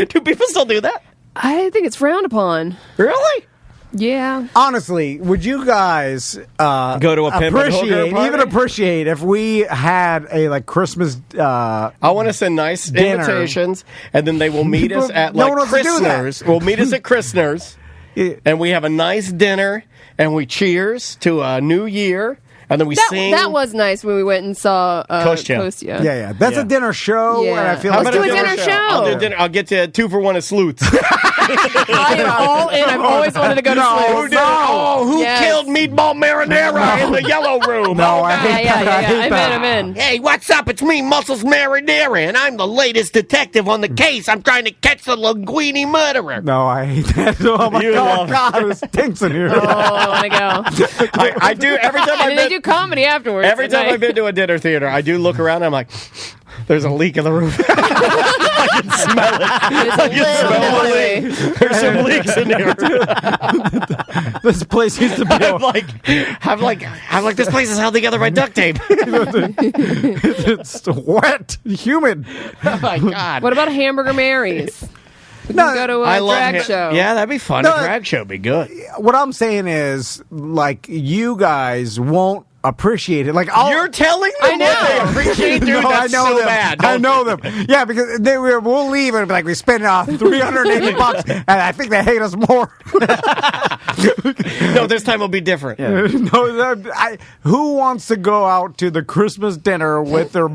Do people still do that? I think it's frowned upon. Really? Yeah. Honestly, would you guys Go to a pimp and hooker party? appreciate if we had a like Christmas? I want to send nice Dinner. invitations, and then they will meet us at No like one wants to do that. Christner's. We'll meet us at Christner's, and we have a nice dinner, and we cheers to a new year, and then we sing. That was nice when we went and saw Kostya. Kostya. Yeah. That's a dinner show, Yeah. and I feel Let's like do a dinner show. I'll do dinner. I'll get you 2 for 1 at Sleuths. I am all in. I've always wanted to go to Sleuths. Who killed Meatball Marinara in the yellow room? No, I hate that. I'm in. Hey, what's up? It's me, Muscles Marinara, and I'm the latest detective on the case. I'm trying to catch the Linguini murderer. No, I hate that. Oh, my God. It stinks in here. Oh, I want to go. I do every time And they do comedy afterwards. Every time I've been to a dinner theater, I do look around and I'm like, there's a leak in the roof. I can smell it. There's some leaks in here. This place used to be. I'm like, this place is held together by duct tape. It's wet, humid. Oh my God. What about Hamburger Mary's? We can go to a drag show. Yeah, that'd be fun. A drag show would be good. What I'm saying is, like, you guys won't appreciate it. Like, you're telling them I know. what they appreciate, dude. No, That's I know so them. bad. I know them. Yeah, because we'll leave and be like, we spent $380, and I think they hate us more. No, this time will be different. Yeah. Who wants to go out to the Christmas dinner with their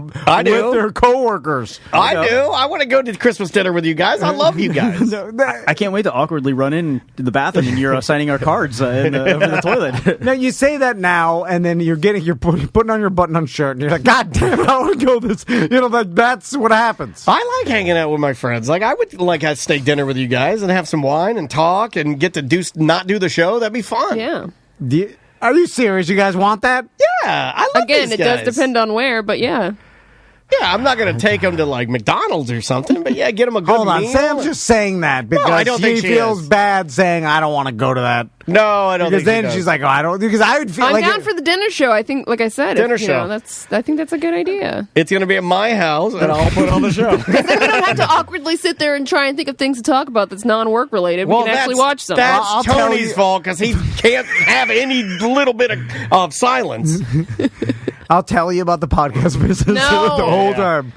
coworkers? I do. I want to go to the Christmas dinner with you guys. I love you guys. I can't wait to awkwardly run into the bathroom and you're signing our cards over the toilet. Now, you say that now, and then you're putting on your button-on shirt, and you're like, God damn it, I want to go this. That's what happens. I like hanging out with my friends. Like, I would like a steak dinner with you guys and have some wine and talk and get to not do the show. That'd be fun. Yeah. Are you serious? You guys want that? Yeah, I love Again, these it guys. does depend on where, but yeah. Yeah, I'm not going to take them to like McDonald's or something, but yeah, get them a good Hold on, meal. Sam's just saying that because I don't think she she feels is. bad saying I don't want to go to that. No, I don't. Because think then she she's does. like, oh, I don't. Because I would feel I'm like down for the dinner show. I think, like I said, Dinner show. I think that's a good idea. It's going to be at my house, and I'll put on the show. Then we don't have to awkwardly sit there and try and think of things to talk about that's non-work related. We can actually watch something. That's I'll tell Tony's you- fault because he can't have any little bit of silence. I'll tell you about the podcast business No. the whole time.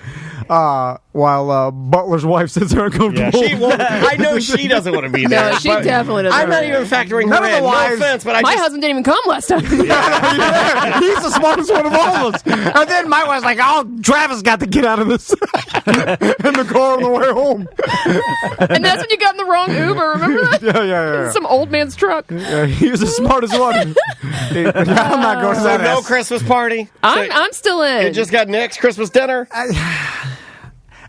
While Butler's wife sits there uncomfortable. She won't. I know she doesn't want to be there. No, she but definitely doesn't. I'm not even factoring None her of the in. wives- No offense, but My husband didn't even come last time. He's the smartest one of all of us. And then my wife's like, oh, Travis got to get out of this in the car on the way home. And that's when you got in the wrong Uber. Remember that? Yeah. Some old man's truck. Yeah, he was the smartest one. I'm not going to So that. no ass. Christmas party. I'm still in. You just got Nick's Christmas dinner.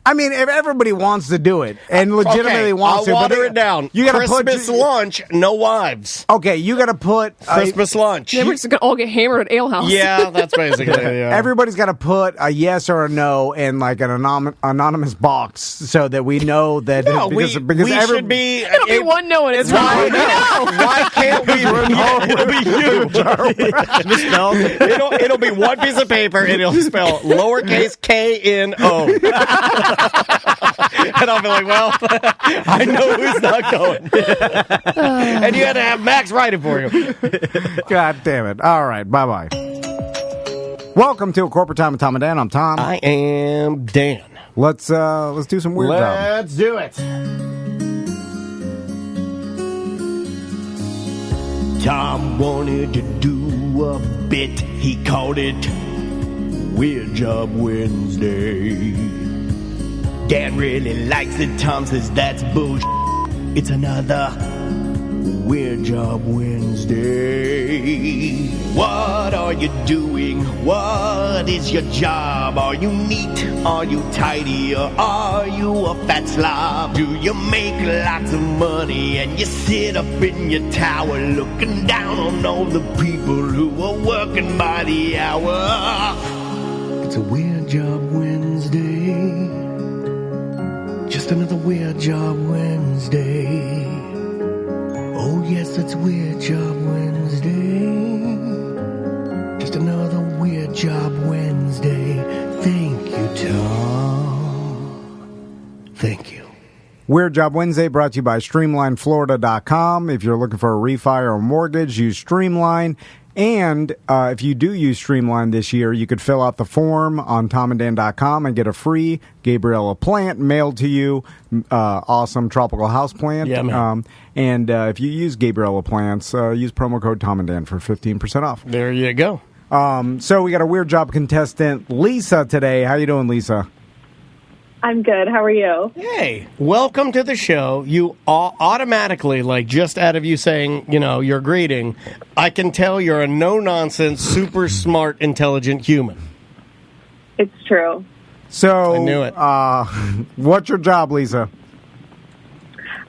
I mean, if everybody wants to do it and legitimately wants to, I'll but water it down. You gotta Christmas lunch, no wives. Okay, you got to put Christmas lunch. Then we're just gonna all get hammered at Ale House. Yeah, that's basically it. Yeah. Everybody's got to put a yes or a no in like an anonymous box so that we know that. No, because we should be. It'll be one no and it's Why, wrong. why can't we? It'll be you. Misspelled. It'll be one piece of paper and it'll spell lowercase KNO. And I'll be like, well, I know who's not going. And you had to have Max write it for you. God damn it! All right, bye. Welcome to A Corporate Time with Tom and Dan. I'm Tom. I am Dan. Let's do some weird job. Let's do it. Tom wanted to do a bit. He called it Weird Job Wednesday. Dan really likes it. Tom says that's bullshit. It's another Weird Job Wednesday. What are you doing? What is your job? Are you neat? Are you tidy? Or are you a fat slob? Do you make lots of money and you sit up in your tower looking down on all the people who are working by the hour? It's a Weird Job Wednesday. Just another Weird Job Wednesday. Oh yes, it's Weird Job Wednesday. Just another Weird Job Wednesday. Thank you, Tom. Thank you. Weird Job Wednesday brought to you by StreamlineFlorida.com. If you're looking for a refi or a mortgage, use Streamline. And if you do use Streamline this year, you could fill out the form on tomanddan.com and get a free Gabriella plant mailed to you. Awesome tropical house plant. Yeah, man. And if you use Gabriella plants, use promo code Tom and Dan for 15% off. There you go. So we got a Weird Job contestant, Lisa, today. How you doing, Lisa? I'm good. How are you? Hey, welcome to the show. You automatically, like just out of you saying, your greeting, I can tell you're a no-nonsense, super smart, intelligent human. It's true. So, I knew it. What's your job, Lisa?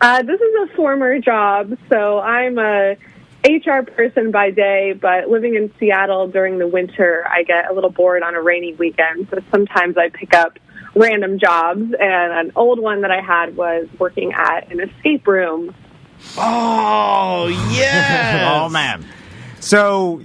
This is a former job, so I'm a HR person by day, but living in Seattle during the winter, I get a little bored on a rainy weekend, so sometimes I pick up random jobs, and an old one that I had was working at an escape room. Oh, yes! Oh, man. So,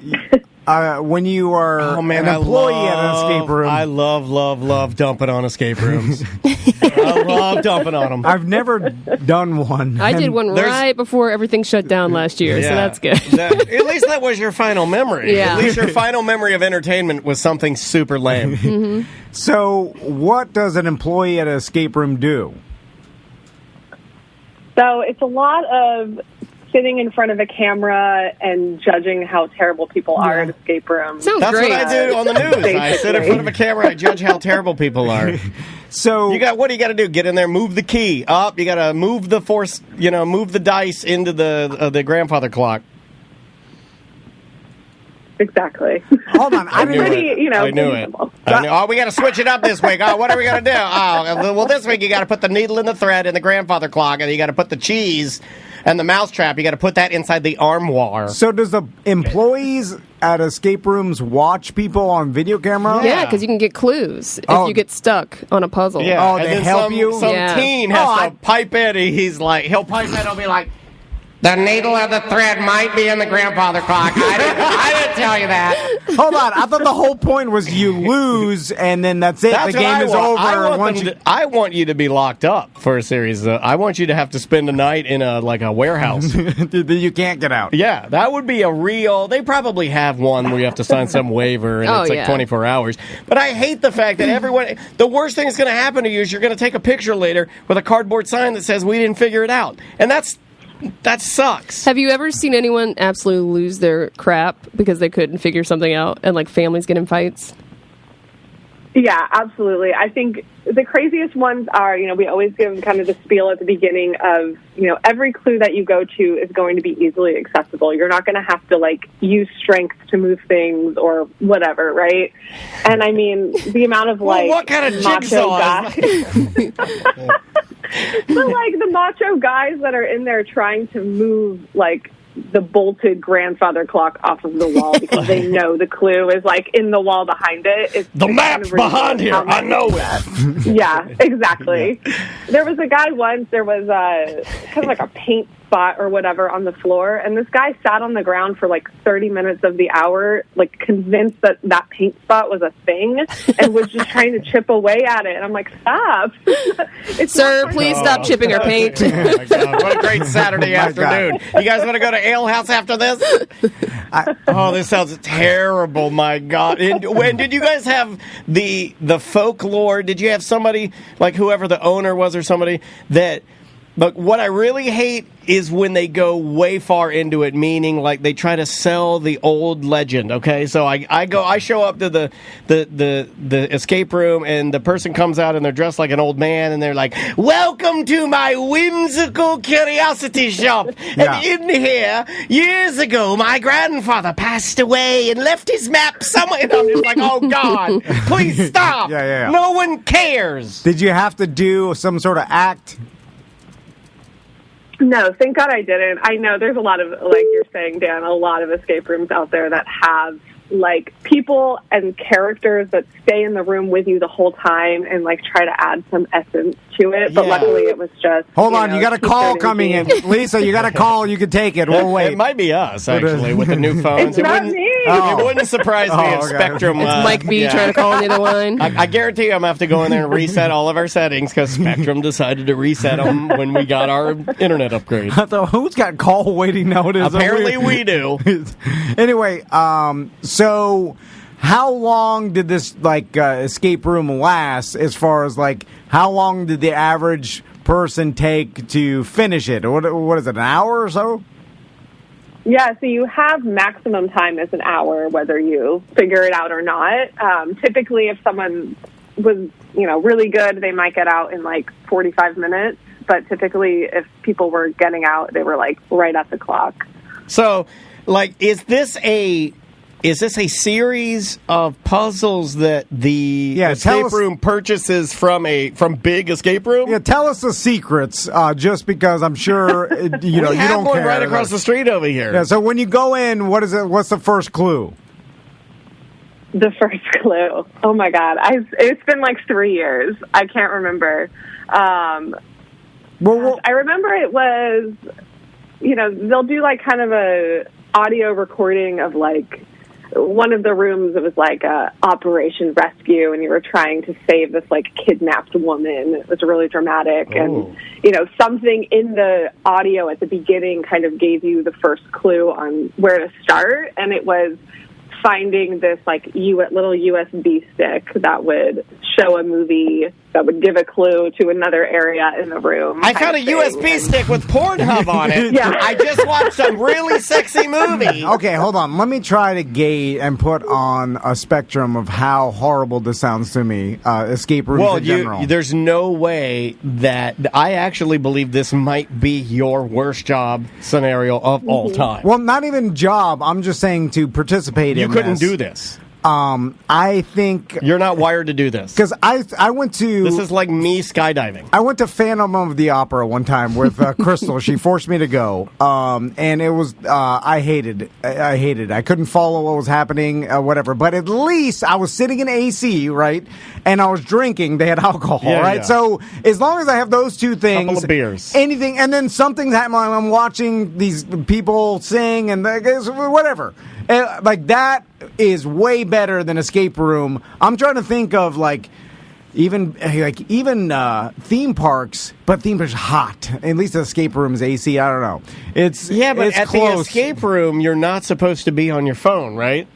when you are an employee at an escape room... I love dumping on escape rooms. I love dumping on them. I've never done one. I did one right before everything shut down last year, so that's good. At least that was your final memory. Yeah. At least your final memory of entertainment was something super lame. Mm-hmm. So, what does an employee at an escape room do? So it's a lot of sitting in front of a camera and judging how terrible people are at escape rooms. Sounds That's great. what I do on the news. I sit in front of a camera, I judge how terrible people are. So what do you got to do? Get in there, move the key up. You got to move the force. Move the dice into the grandfather clock. Exactly. Hold on, I knew it. I knew it. Oh, we got to switch it up this week. Oh, what are we going to do? Oh, well, this week you got to put the needle in the thread in the grandfather clock, and you got to put the cheese and the mousetrap. You got to put that inside the armoire. So, does the employees at escape rooms watch people on video camera? Yeah, because you can get clues if you get stuck on a puzzle. Yeah. Oh, they help you? Some teen has to pipe in. He'll pipe in. He'll be like, the needle of the thread might be in the grandfather clock. I didn't tell you that. Hold on. I thought the whole point was you lose, and then that's it. That's the game is over. I want you to be locked up for a series. I want you to have to spend a night in a warehouse. You can't get out. Yeah, that would be a real... They probably have one where you have to sign some waiver, and it's 24 hours. But I hate the fact that everyone... The worst thing that's going to happen to you is you're going to take a picture later with a cardboard sign that says, we didn't figure it out. And that sucks. Have you ever seen anyone absolutely lose their crap because they couldn't figure something out and families get in fights? Yeah, absolutely. I think the craziest ones are, we always give kind of the spiel at the beginning of, every clue that you go to is going to be easily accessible. You're not going to have to use strength to move things or whatever, right? And I mean, the amount of what kind of macho guys? So, the macho guys that are in there trying to move, the bolted grandfather clock off of the wall because they know the clue is, in the wall behind it. The map's behind here. I know it. Yeah, exactly. Yeah. There was a guy once, there was kind of a paint spot or whatever on the floor, and this guy sat on the ground for 30 minutes of the hour, convinced that paint spot was a thing, and was just trying to chip away at it. And I'm like, stop. Sir, please stop chipping our paint. Oh my God. What a great Saturday afternoon. You guys want to go to Ale House after this? This sounds terrible, my God. And did you guys have the folklore? Did you have somebody, whoever the owner was or somebody that... But what I really hate is when they go way far into it, meaning they try to sell the old legend. Okay, so I show up to the escape room, and the person comes out and they're dressed like an old man, and they're like, "Welcome to my whimsical curiosity shop." Yeah. And in here, years ago, my grandfather passed away and left his map somewhere. And I'm just like, "Oh God, please stop!" Yeah. No one cares. Did you have to do some sort of act? No, thank God I didn't. I know there's a lot of, you're saying, Dan, a lot of escape rooms out there that have, people and characters that stay in the room with you the whole time and, try to add some essence to it. But luckily it was just... Hold on, you got a call coming in. Lisa, you got a call. You can take it. We'll wait. It might be us, actually, with the new phones. It's not me. It wouldn't surprise me if Spectrum... It's Mike B trying to call on the other line. I guarantee you I'm going to have to go in there and reset all of our settings because Spectrum decided to reset them when we got our internet upgrade. I thought, who's got call waiting nowadays? Apparently we do. Anyway, so how long did this escape room last? As far as how long did the average person take to finish it? What is it? An hour or so? Yeah, so you have maximum time as an hour, whether you figure it out or not. Typically, if someone was, really good, they might get out in like 45 minutes. But typically, if people were getting out, they were like right at the clock. So, like, is this a series of puzzles that the escape room purchases from Big Escape Room? Yeah, tell us the secrets, just because I'm sure you have don't one care. right across the street over here. Yeah. So when you go in, what is it? What's the first clue? The first clue. Oh my God, it's been like 3 years. I can't remember. Well, I remember it was, they'll do like kind of a audio recording of like one of the rooms. It was like a Operation Rescue, and you were trying to save this like kidnapped woman. It was really dramatic, and something in the audio at the beginning kind of gave you the first clue on where to start, and it was finding this like little USB stick that would show a movie that would give a clue to another area in the room. I found a USB stick with Pornhub on it. Yeah. I just watched a really sexy movie. Okay, hold on. Let me try to gauge and put on a spectrum of how horrible this sounds to me. Escape rooms in general. There's no way that I actually believe this might be your worst job scenario of all time. Well, not even job. I'm just saying to participate in You couldn't do this. I think You're not wired to do this. because I went to This is like me skydiving. I went to Phantom of the Opera one time with Crystal. She forced me to go, and it was I hated it. I hated it. I couldn't follow what was happening, whatever. But at least I was sitting in AC, right, and I was drinking. They had alcohol, Yeah, right. yeah. So as long as I have those two things, Couple of beers. anything, and then something's happening. I'm watching these people sing and whatever. Like that is way better than Escape Room. I'm trying to think of even theme parks, but theme parks hot. At least the Escape Room's AC. I don't know. But it's at close. the escape room, you're not supposed to be on your phone, right?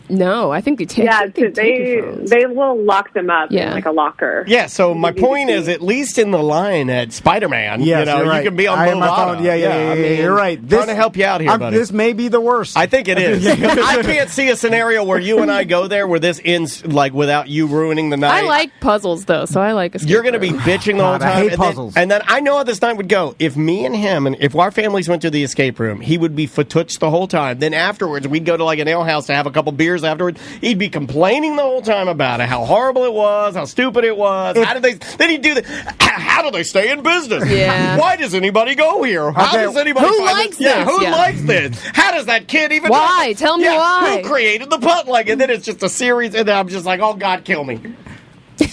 No, I think they take. Yeah, they they will lock them up in like a locker. Yeah, so my point is, at least in the line at Spider-Man, Yes, you're right. you can be on I have both my auto. phone. Yeah, I mean, you're right. Trying to help you out here, buddy. This may be the worst. I think it is. I can't see a scenario where you and I go there where this ends without you ruining the night. I like puzzles though, so I like. Escape You're going to be room. bitching the whole time. I hate and puzzles. Then I know how this night would go. If me and him, and if our families went to the escape room, he would be fatouched the whole time. Then afterwards, we'd go to like an ale house to have a couple beers afterwards. He'd be complaining the whole time about it, how horrible it was, how stupid it was. Then he'd do the. How do they stay in business? Yeah. Why does anybody go here? How does anybody? Who find likes this? Yeah, this? who Yeah. likes this? How does that kid even? Why? Tell me why. Who created the putt? And then it's just a series, and then I'm just like, oh God, kill me.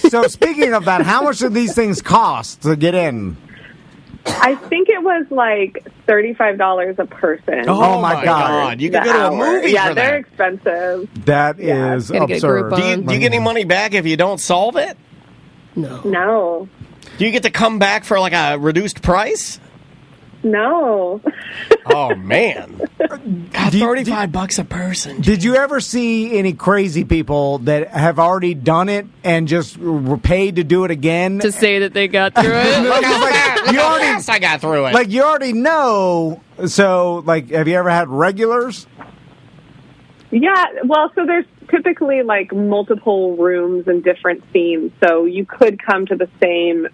So speaking of that, how much do these things cost to get in? I think it was like $35 a person. Oh, my God. You could go to a movie Yeah, for they're that. expensive. That is Gotta get a group absurd. on. Do you get any money back if you don't solve it? No. Do you get to come back for like a reduced price? No. Oh man, God, $35 a person. Did you ever see any crazy people that have already done it and just were paid to do it again? to say that they got through it. Look how fast I got through it. Like you already know. So, have you ever had regulars? Yeah, well, so there's typically like multiple rooms and different themes. So you could come to the same,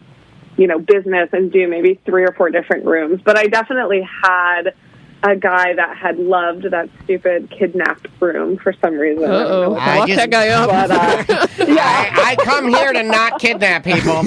business and do maybe 3 or 4 different rooms. But I definitely had a guy that had loved that stupid kidnapped room for some reason. I don't know what Lock that guy up. But, yeah. I come here to not kidnap people.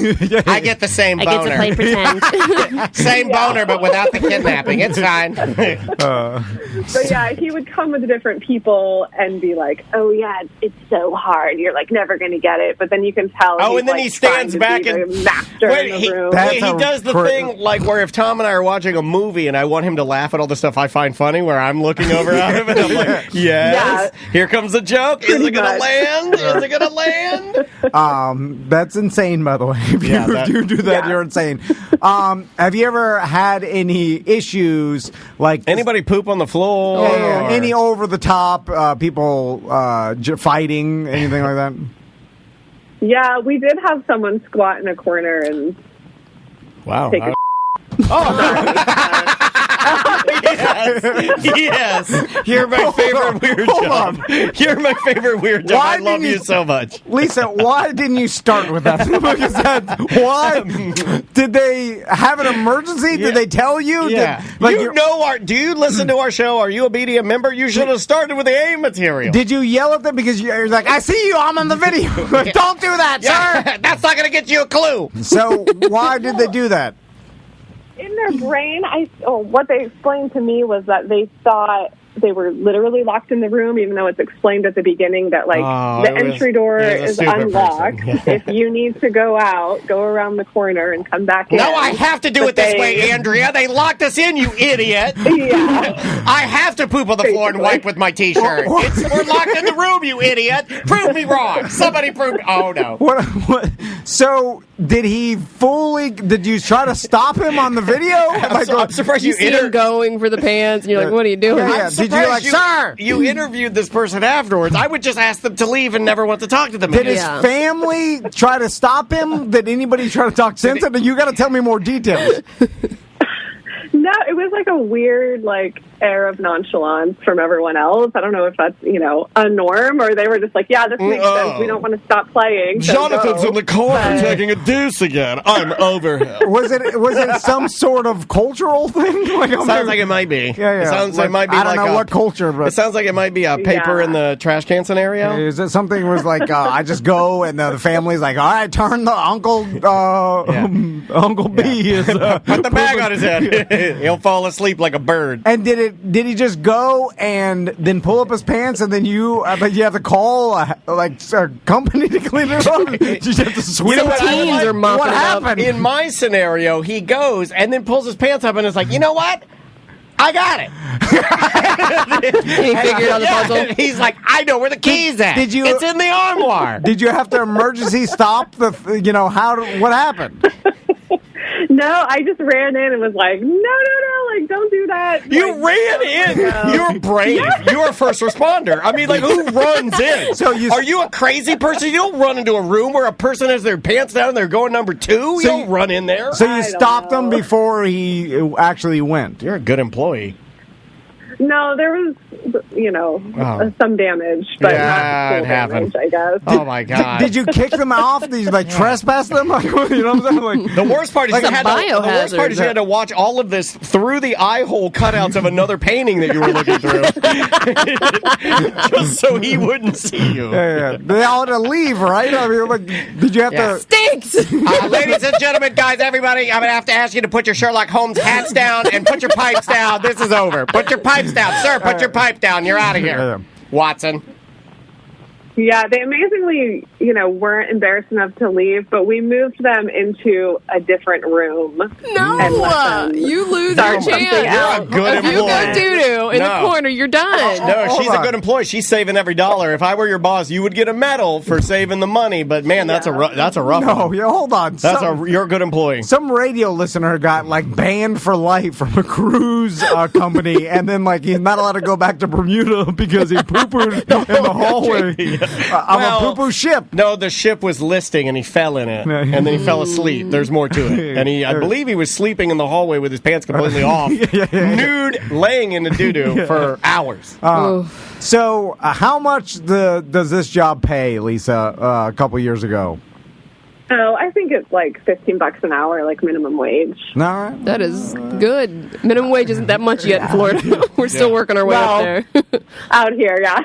I get the same boner. I get to play pretend. Same boner, but without the kidnapping. It's fine. But yeah, he would come with different people and be like, "Oh yeah, it's so hard. You're like never going to get it." But then you can tell. Oh, he's, and then like, he stands trying to back be and the master in the room. That's he a does the thing like where if Tom and I are watching a movie and I want him to laugh at all the stuff I find funny, where I'm looking over at him and I'm like, "Yes, here comes the joke. Is it going to much. land? Is it going to land?" That's insane, by the way. If you do that, you're insane. Have you ever had any issues like Anybody poop on the floor? or- any over the top people fighting, anything like that? Yeah, we did have someone squat in a corner and Wow. take a Yes. You're my favorite weird job. You're my favorite weird job. I love you so much. Lisa, why didn't you start with that? Because why? Did they have an emergency? Did they tell you? Yeah. Do you listen to our show? Are you a BDM member? You should have started with the A material. Did you yell at them because you're like, I see you, I'm on the video. Don't do that, sir. That's not going to get you a clue. So why did they do that? In their brain, what they explained to me was that they thought they were literally locked in the room, even though it's explained at the beginning that the entry door is unlocked. If you need to go out, go around the corner and come back in. No, I have to do it this way, Andrea. They locked us in, you idiot. Yeah. I have to poop on the floor and wipe with my T-shirt. We're locked in the room, you idiot. Prove me wrong. Somebody prove me. Oh, no. What? So, did you try to stop him on the video? I'm surprised you see him going for the pants, and you're like, what are you doing? Yeah. Did you like, sir? You interviewed this person afterwards. I would just ask them to leave and never want to talk to them Did again. his family try to stop him? Did anybody try to talk sense into? You got to tell me more details. No, it was like a weird, air of nonchalance from everyone else. I don't know if that's, a norm, or they were just like, yeah, this makes sense. We don't want to stop playing. So Jonathan's in the corner taking a deuce again. I'm over him. Was it some sort of cultural thing? Sounds like it might be. Yeah. It sounds like it might be. I don't know what culture, but it sounds like it might be a paper in the trash can scenario. Is it something was like I just go and the family's like, all right, turn the Uncle B is put the bag on his head. He'll fall asleep like a bird. And did he just go and then pull up his pants and then you have to call a company to clean it up? Did you have to swim? Teens are mopping what it up. happened? In my scenario, he goes and then pulls his pants up and is like, you know what? I got it. And he figured out the puzzle. He's like, I know where the keys at. It's in the armoire. Did you have to emergency stop what happened? No, I just ran in and was like, no, don't do that. You ran in. You're brave. Yeah. You're a first responder. I mean, who runs in? Are you a crazy person? You don't run into a room where a person has their pants down and they're going number 2. You don't run in there. So you stopped him before he actually went. You're a good employee. No, there was, some damage, but not full damage, I guess. Oh, my God. Did you kick them off? Did you, trespass them? You know what I'm saying? The worst part is you had to watch all of this through the eye hole cutouts of another painting that you were looking through. Just so he wouldn't see you. Yeah. They all had to leave, right? I mean, did you have to... Stinks! Ladies and gentlemen, guys, everybody, I'm going to have to ask you to put your Sherlock Holmes hats down and put your pipes down. This is over. Put your pipes down. Sir, put your pipe down. You're out of here. Watson. Yeah, they amazingly, weren't embarrassed enough to leave, but we moved them into a different room. No! You lose your chance. You're a good employee. If you go doo-doo in the corner, you're done. No, she's a good employee. She's saving every dollar. If I were your boss, you would get a medal for saving the money, but man, that's a rough one. No, hold on. You're a good employee. Some radio listener got banned for life from a cruise company, and then he's not allowed to go back to Bermuda because he poo-pooed in the hallway. A poo-poo ship. No, the ship was listing and he fell in it, and then he fell asleep. There's more to it, and I believe he was sleeping in the hallway with his pants completely off, nude, laying in the doo-doo for hours. So, how much does this job pay, Lisa? A couple years ago. Oh, I think it's $15 an hour, minimum wage. All right. That is good. Minimum wage isn't that much yet in Florida. We're still working our way up there. Out here, yeah.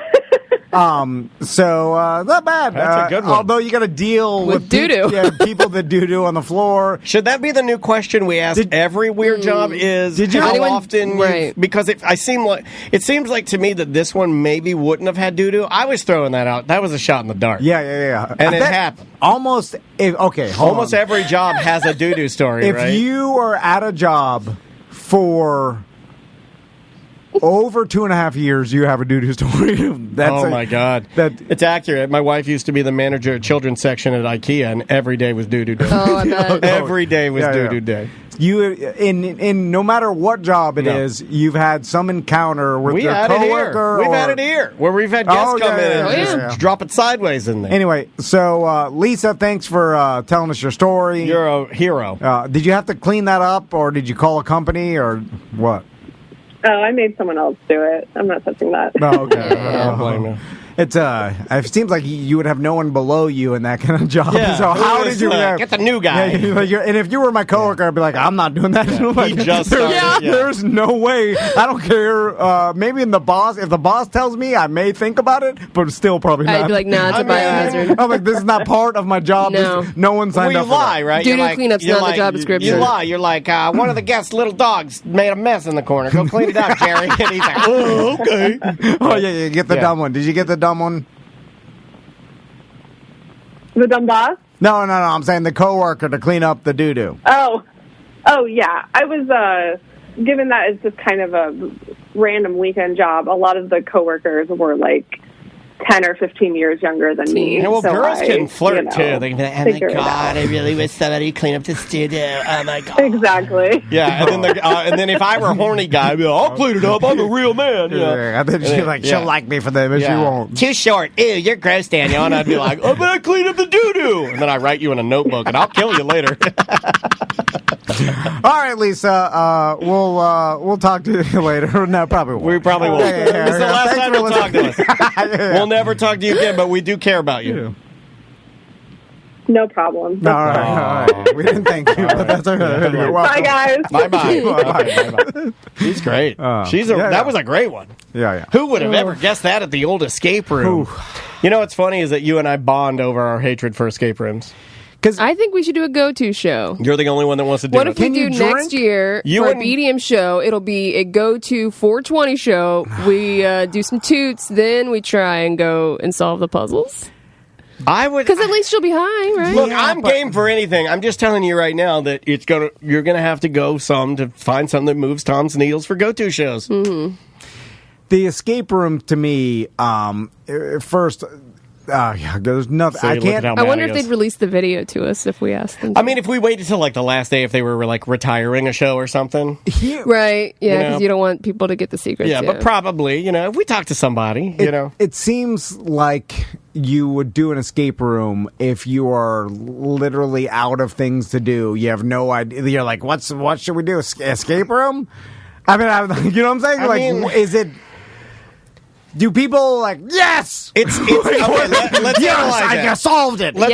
So not bad. That's a good one. Although you got to deal with doo-doo. People that doo-doo on the floor. Should that be the new question we ask every weird job? How often? Because it seems like to me that this one maybe wouldn't have had doo-doo. I was throwing that out. That was a shot in the dark. Yeah. And it happened. Almost every job has a doo-doo story. If you are at a job for over 2.5 years, you have a doo-doo story. My God. It's accurate. My wife used to be the manager of children's section at IKEA, and every day was doo-doo day. Oh, I bet. Every day was doo-doo day. You in no matter what job it is, you've had some encounter with your coworker. We've had it here where we've had guests come in and drop it sideways in there. Anyway, so Lisa, thanks for telling us your story. You're a hero. Did you have to clean that up, or did you call a company, or what? Oh, I made someone else do it. I'm not touching that. Oh, okay. I don't blame you. It seems like you would have no one below you in that kind of job. Yeah. So how did you get the new guy? Yeah, and if you were my coworker, I'd be like, I'm not doing that. Yeah. Like, He just started, there's no way. I don't care. Maybe if the boss tells me, I may think about it, but still probably not. I'd be like, nah, it's a biohazard. I'm like, this is not part of my job. No one signed up for lie, that. right? Doo-doo cleanup's not the job description. You lie. You're like, one of the guests' little dogs made a mess in the corner. Go clean it up, Jerry. And he's like, oh, okay. Oh, yeah, get the dumb one. Did you get the dumb one? The dumb boss? No. I'm saying the coworker to clean up the doo-doo. Oh, yeah. I was given that it's just kind of a random weekend job. A lot of the coworkers were like 10 or 15 years younger than me. Yeah, well, so girls can flirt, too. They can be like, oh, my God, I really wish somebody clean up the studio. Oh, my God. Exactly. Yeah, and then if I were a horny guy, I'd be like, I'll clean it up. I'm a real man. Yeah. I think she'll like me for that, but she won't. Too short. Ew, you're gross, Daniel. And I'd be like, oh, but I clean up the doo-doo. And then I write you in a notebook, and I'll kill you later. All right, Lisa. We'll talk to you later. No, probably won't. We probably won't. Yeah. This is the last Thanks time for you'll talk to us. We'll never talk to you again, but we do care about you. No problem. No, all right. We didn't thank you, but that's all right. You're welcome. Bye, guys. Bye-bye. Bye-bye. She's great. That was a great one. Yeah. Who would have ever guessed that at the old escape room? You know what's funny is that you and I bond over our hatred for escape rooms. I think we should do a go-to show. You're the only one that wants to do What it. if we do next year for a BDM show? It'll be a go-to 420 show. We do some toots, then we try and go and solve the puzzles. I would, because at least she'll be high, right? Look, I'm game for anything. I'm just telling you right now that you're gonna have to go to find something that moves Tom's needles for go-to shows. Mm-hmm. The escape room to me, first. There's nothing. So I can't. I wonder if they'd release the video to us if we asked them. I mean, if we waited until like the last day, if they were like retiring a show or something, right? Yeah, because you don't want people to get the secrets. Yeah, but probably, if we talk to somebody, it seems like you would do an escape room if you are literally out of things to do. You have no idea. You're like, what should we do? Escape room? I mean, you know what I'm saying? Is it? Do people yes? It's okay. Let's analyze it. I solved it. Let's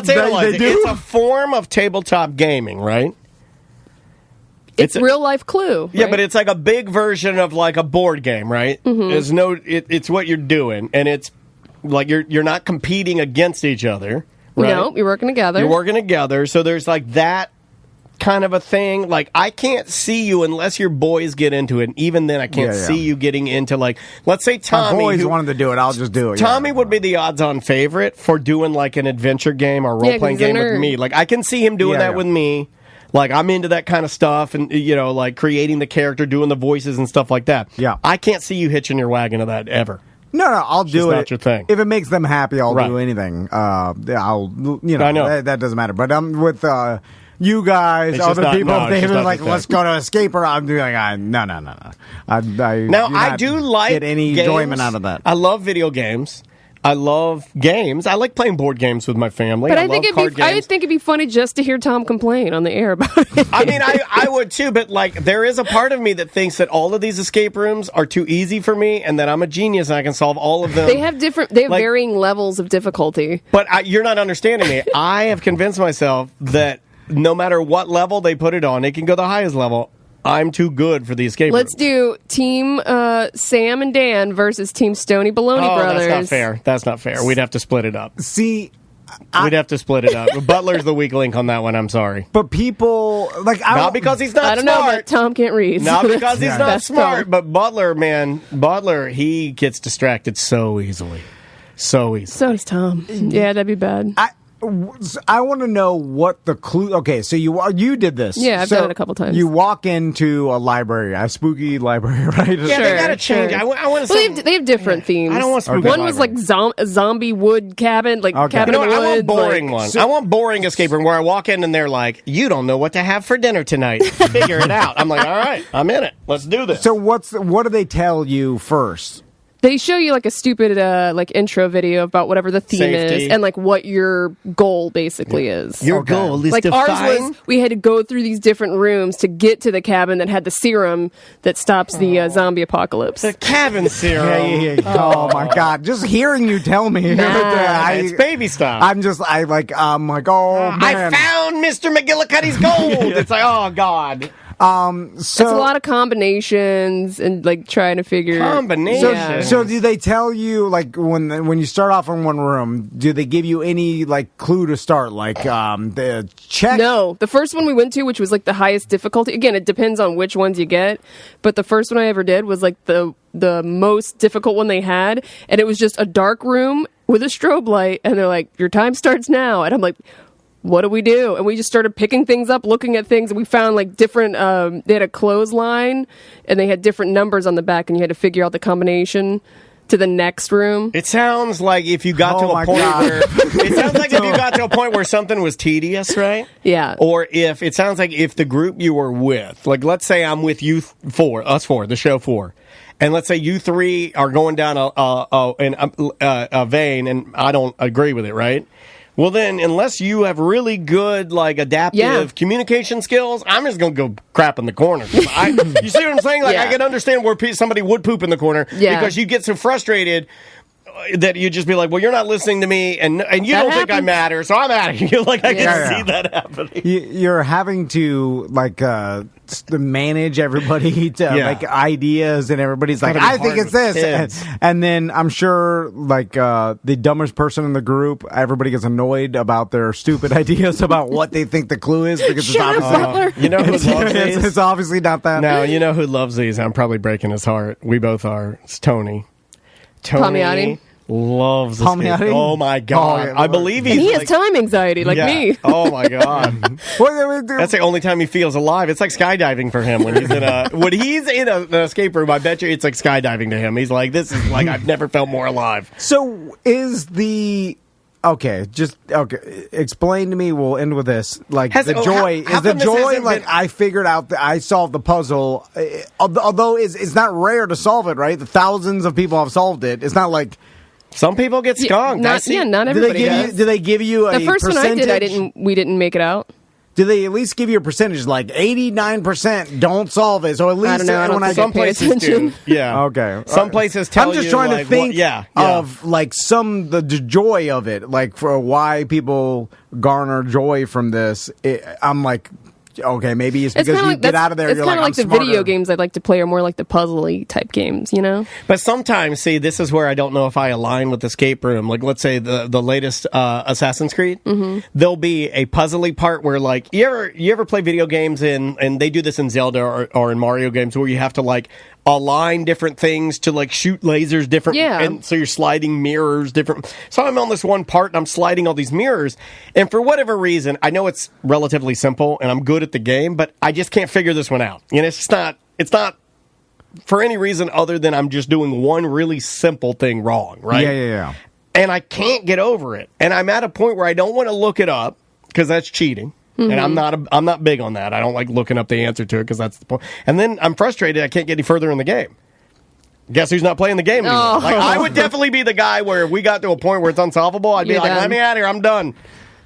analyze it. It's a form of tabletop gaming, right? It's real life Clue. Yeah, right? but it's like a big version of like a board game, right? Mm-hmm. It's what you're doing, and it's like you're not competing against each other. Right? No, you're working together. You're working together, so there's like that kind of a thing. Like, I can't see you unless your boys get into it, and even then I can't see you getting into, like, let's say Tommy. My boys wanted to do it, I'll just do it. Tommy would be the odds-on favorite for doing like an adventure game or role-playing game with me. Like, I can see him doing that with me. Like, I'm into that kind of stuff, and like creating the character, doing the voices and stuff like that. Yeah, I can't see you hitching your wagon to that ever. No, I'll do it. Not your thing. If it makes them happy, I'll do anything. I'll, I know. That doesn't matter. But I'm with you guys, other people. If they've been like, let's go to escape room, I'm doing like, no. I do like get any games. enjoyment out of that. I love video games. I love games. I like playing board games with my family. But I think it'd be funny just to hear Tom complain on the air about it. I mean, I would too, but like there is a part of me that thinks that all of these escape rooms are too easy for me, and that I'm a genius and I can solve all of them. They have varying levels of difficulty. But you're not understanding me. I have convinced myself that no matter what level they put it on, it can go the highest level. I'm too good for the escape room. Let's do Team Sam and Dan versus Team Stony Baloney Brothers. That's not fair. We'd have to split it up. See, we'd have to split it up. Butler's the weak link on that one. I'm sorry. But people not because he's not smart. I don't know, but Tom can't read. Not because he's not smart, but Butler, he gets distracted so easily. So easily. So does Tom. Yeah, that'd be bad. I want to know what the clue. Okay, so you did this. Yeah, I've done it a couple times. You walk into a library, a spooky library, right? Yeah, they got to change. I want to. Well, they have different themes. I don't want spooky. One was like a zombie wood cabin, cabin in the woods. I want boring one. I want boring escape room where I walk in and they're like, "You don't know what to have for dinner tonight. Figure it out." I'm like, "All right, I'm in it. Let's do this." So what do they tell you first? They show you like a stupid like intro video about whatever the theme is and like what your goal basically is. Your goal is like to ours find... was we had to go through these different rooms to get to the cabin that had the serum that stops the zombie apocalypse. The cabin serum. Yeah. Oh my God! Just hearing you tell me, it's baby stuff. I'm like, oh man! I found Mr. McGillicuddy's gold. It's like, oh God. So it's a lot of combinations and like trying to figure combinations. So do they tell you like when you start off in one room? Do they give you any like clue to start? Like the check? No, the first one we went to, which was like the highest difficulty. Again, it depends on which ones you get, but the first one I ever did was like the most difficult one they had, and it was just a dark room with a strobe light, and they're like, "Your time starts now," and I'm like, what do we do? And we just started picking things up, looking at things, and we found like different, they had a clothesline, and they had different numbers on the back, and you had to figure out the combination to the next room. It sounds like if you got to a point where... It sounds like if you got to a point where something was tedious, right? Yeah. Or if... It sounds like if the group you were with, like let's say I'm with you us four, the show four, and let's say you three are going down a vein, and I don't agree with it, right? Well, then, unless you have really good, like, adaptive communication skills, I'm just going to go crap in the corner. You see what I'm saying? Like, I can understand where somebody would poop in the corner because you get so frustrated that you just be like, well, you're not listening to me, and you don't think I matter, so I'm out of here. Like, I can see that happening. You're having to, like, manage everybody to, like, ideas, and everybody's like, I think it's this. And then I'm sure, like, the dumbest person in the group, everybody gets annoyed about their stupid ideas about what they think the clue is, because it's obviously... you know who loves these? It's obviously not that. No, you know who loves these? I'm probably breaking his heart. We both are. It's Tony. Tony loves this game. Oh my God. I believe he has time anxiety like me. Oh my God. That's the only time he feels alive. It's like skydiving for him when he's in an escape room. I bet you it's like skydiving to him. He's like, this is like, I've never felt more alive. So is the... Okay, explain to me. We'll end with this. Like the joy is the joy. Like I figured out that I solved the puzzle. Although it's not rare to solve it, right? The thousands of people have solved it. It's not like some people get skunked. Not everybody does. Do they give you a the first percentage? one I did? We didn't make it out. Do they at least give you a percentage? Like 89% don't solve it. So at least I don't know. when some places do. Yeah. Okay. Some places tell you. I'm just trying to think of like the joy of it, like for why people garner joy from this. I'm like, okay, maybe it's because you get out of there. It's kind of like the video games I'd like to play are more like the puzzly type games, you know? But sometimes, see, this is where I don't know if I align with Escape Room. Like, let's say the latest Assassin's Creed, there'll be a puzzly part where, like, you ever play video games and they do this in Zelda or in Mario games where you have to, like, align different things to like shoot lasers different, and so you're sliding mirrors different. So I'm on this one part and I'm sliding all these mirrors, and for whatever reason, I know it's relatively simple and I'm good at the game, but I just can't figure this one out. And it's not for any reason other than I'm just doing one really simple thing wrong, right? Yeah. And I can't get over it, and I'm at a point where I don't want to look it up because that's cheating. And I'm not big on that. I don't like looking up the answer to it because that's the point. And then I'm frustrated I can't get any further in the game. Guess who's not playing the game anymore? Oh. Like, I would definitely be the guy where if we got to a point where it's unsolvable, I'd be like, let me out of here, I'm done.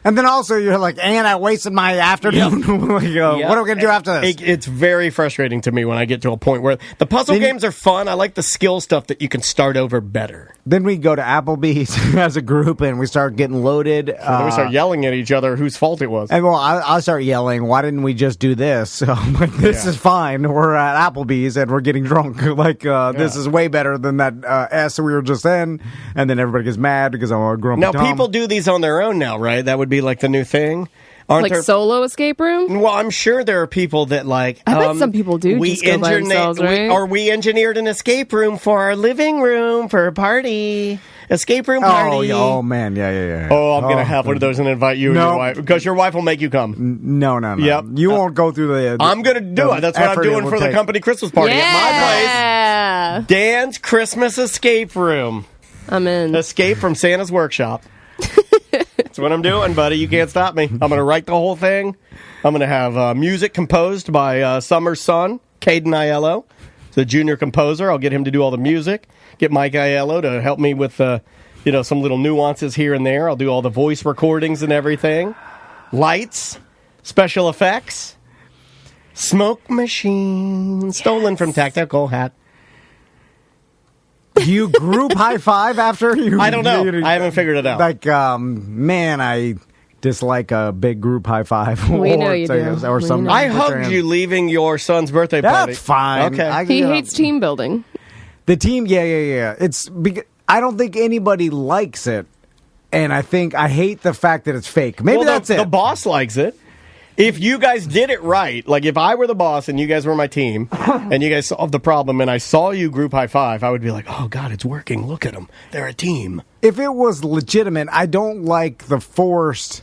And then also you're like, and I wasted my afternoon. What are we going to do after this? It's very frustrating to me when I get to a point where the puzzle games are fun. I like the skill stuff that you can start over better. Then we go to Applebee's as a group and we start getting loaded. Then we start yelling at each other whose fault it was. And well, I'll start yelling, why didn't we just do this? So I'm like, this is fine. We're at Applebee's and we're getting drunk. Like, this is way better than that S we were just in. And then everybody gets mad because I'm a grumpy Now, Tom. people do these on their own now, right? That would be like the new thing. Like solo escape room? Well, I'm sure there are people that like... I bet some people do just go by themselves, right? We engineered an escape room for our living room for a party. Escape room party. Oh man, yeah. Oh, I'm going to have one of those and invite you and your wife. Because your wife will make you come. No. Yep. You won't go through the... I'm going to do it. That's what I'm doing for the company Christmas party at my place. Dan's Christmas escape room. I'm in. Escape from Santa's workshop. That's what I'm doing, buddy. You can't stop me. I'm going to write the whole thing. I'm going to have music composed by Summer's son, Caden Aiello. the junior composer. I'll get him to do all the music. Get Mike Aiello to help me with some little nuances here and there. I'll do all the voice recordings and everything. Lights, special effects, smoke machine, stolen from Tactical Hat. Do you group high five after you? I don't know. I haven't figured it out. Like, man, I dislike a big group high five. We know you do. Or something. I hugged you leaving your son's birthday party. That's fine. Okay. He hates team building. The team, yeah. I don't think anybody likes it, and I hate the fact that it's fake. Maybe that's it. The boss likes it. If you guys did it right, like if I were the boss and you guys were my team, and you guys solved the problem, and I saw you group high five, I would be like, oh, God, it's working. Look at them. They're a team. If it was legitimate, I don't like the forced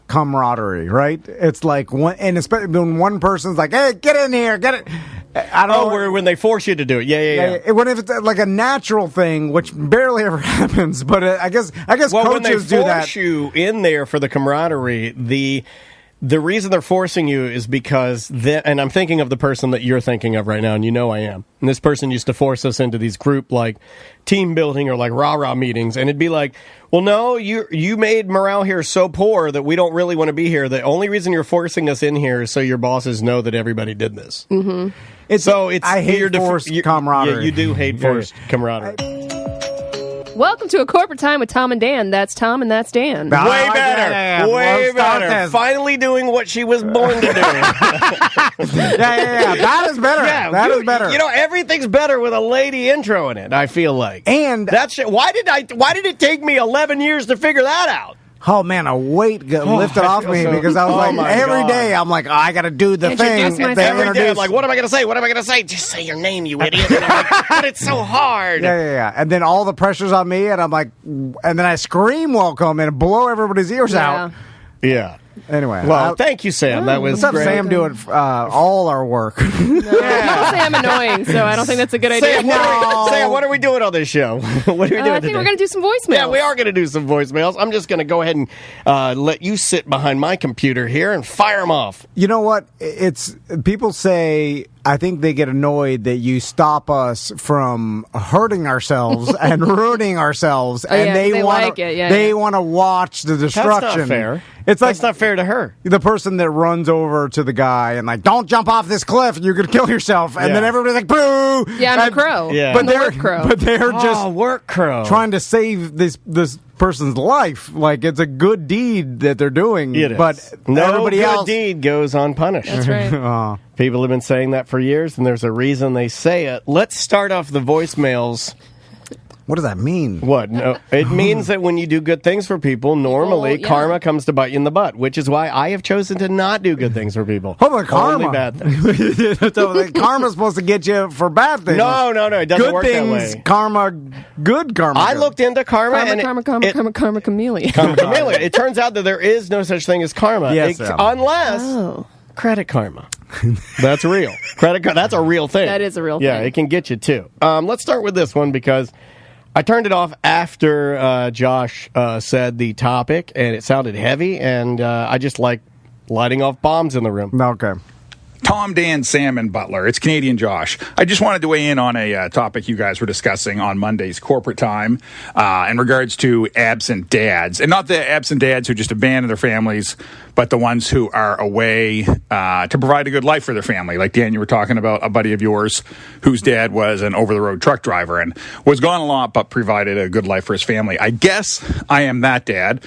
camaraderie, right? It's like, and especially when one person's like, hey, get in here, get it. I don't know. When they force you to do it. Yeah. When if it's like a natural thing, which barely ever happens, but I guess coaches when they do that. force you in there for the camaraderie, the reason they're forcing you is because, and I'm thinking of the person that you're thinking of right now, and you know I am. And this person used to force us into these group, like, team building or, like, rah-rah meetings. And it'd be like, well, no, you made morale here so poor that we don't really want to be here. The only reason you're forcing us in here is so your bosses know that everybody did this. Mm-hmm. I hate forced camaraderie. Yeah, you do hate forced camaraderie. Welcome to A Corporate Time with Tom and Dan. That's Tom and that's Dan. Way better. Way better. Finally doing what she was born to do. Yeah. That is better. Yeah, that is better. You know, everything's better with a lady intro in it, I feel like. And that's why did it take me 11 years to figure that out? Oh, man, a weight lifted off me because I was every day I'm like, I got to do the thing. Every day I'm like, what am I going to say? What am I going to say? Just say your name, you idiot. And I'm like, but it's so hard. Yeah. And then all the pressure's on me, and I'm like, and then I scream welcome and blow everybody's ears out. Yeah. Anyway. Well, thank you, Sam. That was let's great. have Sam do it, all our work. People say I'm annoying, so I don't think that's a good idea. Sam, what are we doing on this show? What are we doing I think we're going to do some voicemails. Yeah, we are going to do some voicemails. I'm just going to go ahead and let you sit behind my computer here and fire them off. You know what? People say, I think they get annoyed that you stop us from hurting ourselves and ruining ourselves, and they want to watch the destruction. That's not fair. It's like, that's not fair to her. The person that runs over to the guy and like, don't jump off this cliff, you're going to kill yourself. And then everybody's like, boo! Yeah, I'm a crow. Yeah. But they're just work crow. trying to save this person's life. Like, it's a good deed that they're doing. It is. But everybody good else deed goes unpunished. That's right. People have been saying that for years, and there's a reason they say it. Let's start off the voicemails. What does that mean? What? No, it means that when you do good things for people, normally karma comes to bite you in the butt, which is why I have chosen to not do good things for people. Hold on, karma. Only bad things. So karma's supposed to get you for bad things. No, it doesn't good work things, that way. Karma, good karma. I looked into karma. Karma chameleon. Karma chameleon. It turns out that there is no such thing as karma, unless credit karma. That's real. That's a real thing. That is a real thing. Yeah, it can get you too. Let's start with this one because I turned it off after Josh said the topic, and it sounded heavy, and I just like lighting off bombs in the room. Okay. Tom, Dan, Sam, and Butler. It's Canadian Josh. I just wanted to weigh in on a topic you guys were discussing on Monday's corporate time in regards to absent dads. And not the absent dads who just abandon their families, but the ones who are away to provide a good life for their family. Like, Dan, you were talking about a buddy of yours whose dad was an over-the-road truck driver and was gone a lot, but provided a good life for his family. I guess I am that dad.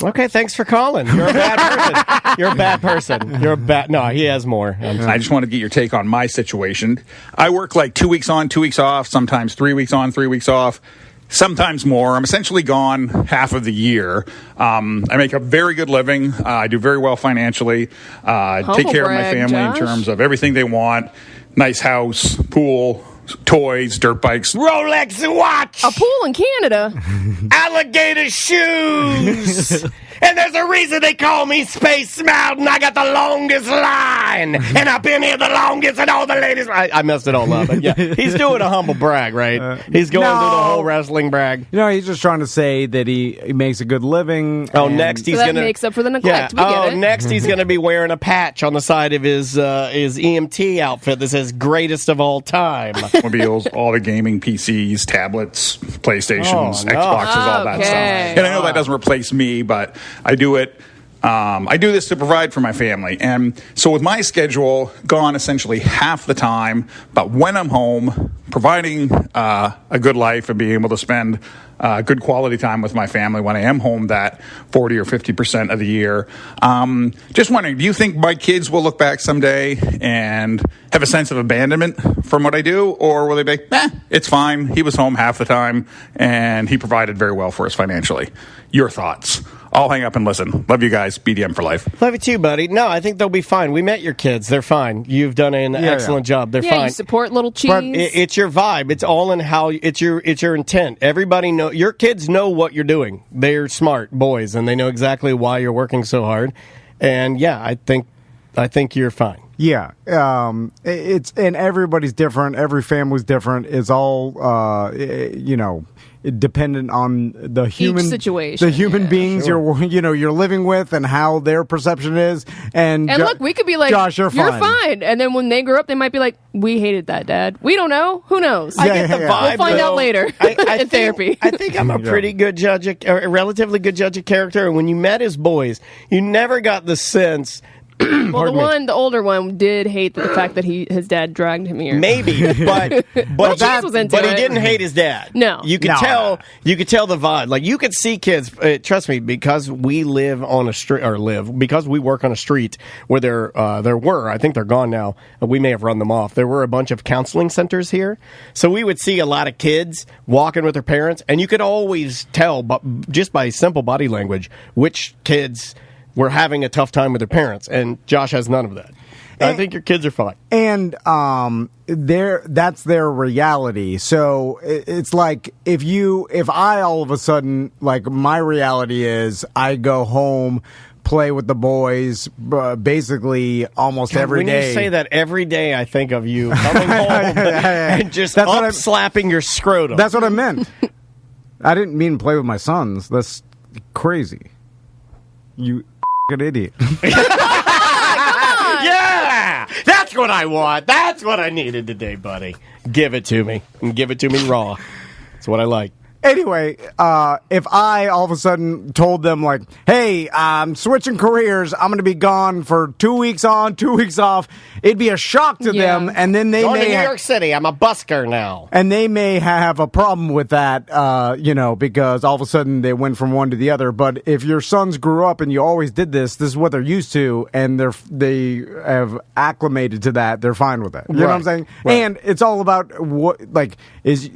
Okay, thanks for calling. You're a bad person. You're a bad person. You're a bad... No, he has more. I just want to get your take on my situation. I work like 2 weeks on, 2 weeks off, sometimes 3 weeks on, 3 weeks off, sometimes more. I'm essentially gone half of the year. I make a very good living. I do very well financially. Take care of my family in terms of everything they want. Nice house, pool, toys, dirt bikes, Rolex watch, a pool in Canada, alligator shoes, And there's a reason they call me Space Mountain. I got the longest line. And I've been here the longest, and all the ladies. I messed it all up. But yeah, he's doing a humble brag, right? He's going through the whole wrestling brag. He's just trying to say that he makes a good living. Oh, next he's going to makes up for the neglect. Next he's going to be wearing a patch on the side of his EMT outfit that says "Greatest of all time." Automobiles, all the gaming PCs, tablets, PlayStations, Xboxes, all that stuff. And I know that doesn't replace me, but I do it. I do this to provide for my family. And so with my schedule gone essentially half the time, but when I'm home, providing a good life and being able to spend good quality time with my family when I am home that 40 or 50% of the year. Just wondering, do you think my kids will look back someday and have a sense of abandonment from what I do? Or will they be like, it's fine. He was home half the time and he provided very well for us financially. Your thoughts? I'll hang up and listen. Love you guys. BDM for life. Love you too, buddy. No, I think they'll be fine. We met your kids. They're fine. You've done an excellent job. They're fine. You support little cheese. But it's your vibe. It's all in how it's your intent. Everybody know your kids know what you're doing. They're smart boys and they know exactly why you're working so hard. And yeah, I think you're fine. Yeah, it's and everybody's different. Every family's different. It's all dependent on the human situation, the human beings you're living with, and how their perception is. And look, we could be like, Josh, you're fine, and then when they grow up, they might be like, we hated that, Dad. We don't know. Who knows? I get the vibe. We'll find out later in therapy. I think I'm a pretty good judge, a relatively good judge of character. And when you met his boys, you never got the sense. Well, the older one did hate the fact that his dad dragged him here. Maybe, but he didn't hate his dad. No, you could tell the vibe. Like you could see kids. Trust me, because we live on a street, because we work on a street where there were. I think they're gone now. We may have run them off. There were a bunch of counseling centers here, so we would see a lot of kids walking with their parents, and you could always tell, but just by simple body language, which kids were having a tough time with their parents, and Josh has none of that. I think your kids are fine. And that's their reality. So it's like if I all of a sudden, like my reality is I go home, play with the boys basically almost every day. When you say that every day, I think of you coming home and just slapping your scrotum. That's what I meant. I didn't mean play with my sons. That's crazy. You an idiot. Yeah! That's what I want. That's what I needed today, buddy. Give it to me. And give it to me raw. That's what I like. Anyway, if I all of a sudden told them, like, hey, I'm switching careers, I'm going to be gone for 2 weeks on, 2 weeks off, it'd be a shock to them, and then they Going may to New York City, I'm a busker now. And they may have a problem with that, because all of a sudden they went from one to the other. But if your sons grew up and you always did this is what they're used to, and they have acclimated to that, they're fine with that. You know what I'm saying? Right. And it's all about what, like, is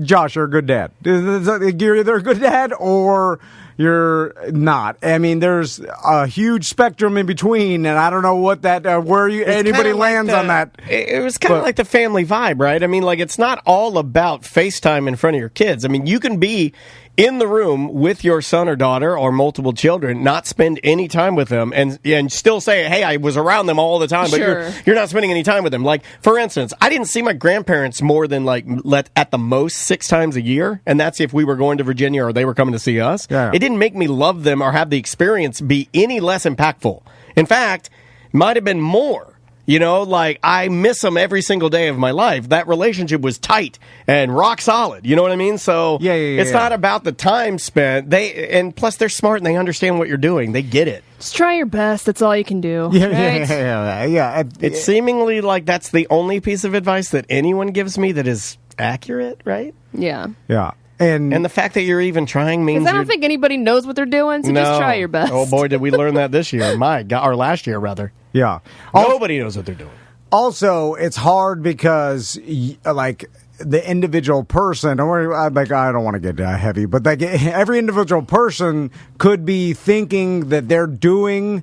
Josh, you're a good dad. You're either a good dad or you're not. I mean, there's a huge spectrum in between, and I don't know what that anybody lands on that. It was kind of like the family vibe, right? I mean, like it's not all about FaceTime in front of your kids. I mean, you can be in the room with your son or daughter or multiple children, not spend any time with them, and still say, hey, I was around them all the time, but you're not spending any time with them. Like, for instance, I didn't see my grandparents more than at the most 6 times a year, and that's if we were going to Virginia or they were coming to see us. Yeah. It didn't make me love them or have the experience be any less impactful. In fact, might have been more. You know, like, I miss them every single day of my life. That relationship was tight and rock solid. You know what I mean? So it's not about the time spent. And plus, they're smart and they understand what you're doing. They get it. Just try your best. That's all you can do. Yeah. It's seemingly like that's the only piece of advice that anyone gives me that is accurate, right? Yeah. Yeah. And the fact that you're even trying means I don't think anybody knows what they're doing, so just try your best. Oh, boy, did we learn that this year. My God, or last year, rather. Yeah. Nobody knows what they're doing. Also, it's hard because, like, the individual person, I don't want to get heavy, but like every individual person could be thinking that they're doing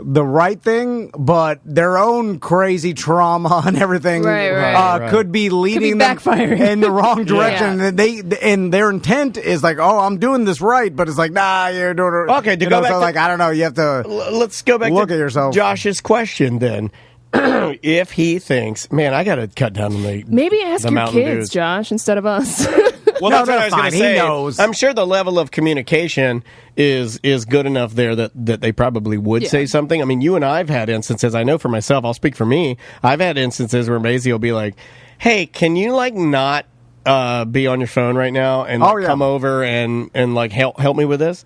the right thing, but their own crazy trauma and everything could be leading them in the wrong direction. And their intent is like, oh, I'm doing this right, but it's like, nah, you're doing it. Okay, to go back like, I don't know, you have to let's go back look to at yourself. Josh's question then. If he thinks, man, I got to cut down on the maybe ask your Mountain kids, Dews. Josh, instead of us. Well, that's what I was going to say. He knows. I'm sure the level of communication is good enough there that they probably would say something. I mean, you and I have had instances. I know for myself, I'll speak for me. I've had instances where Maisie will be like, hey, can you like not be on your phone right now and come over and like help me with this?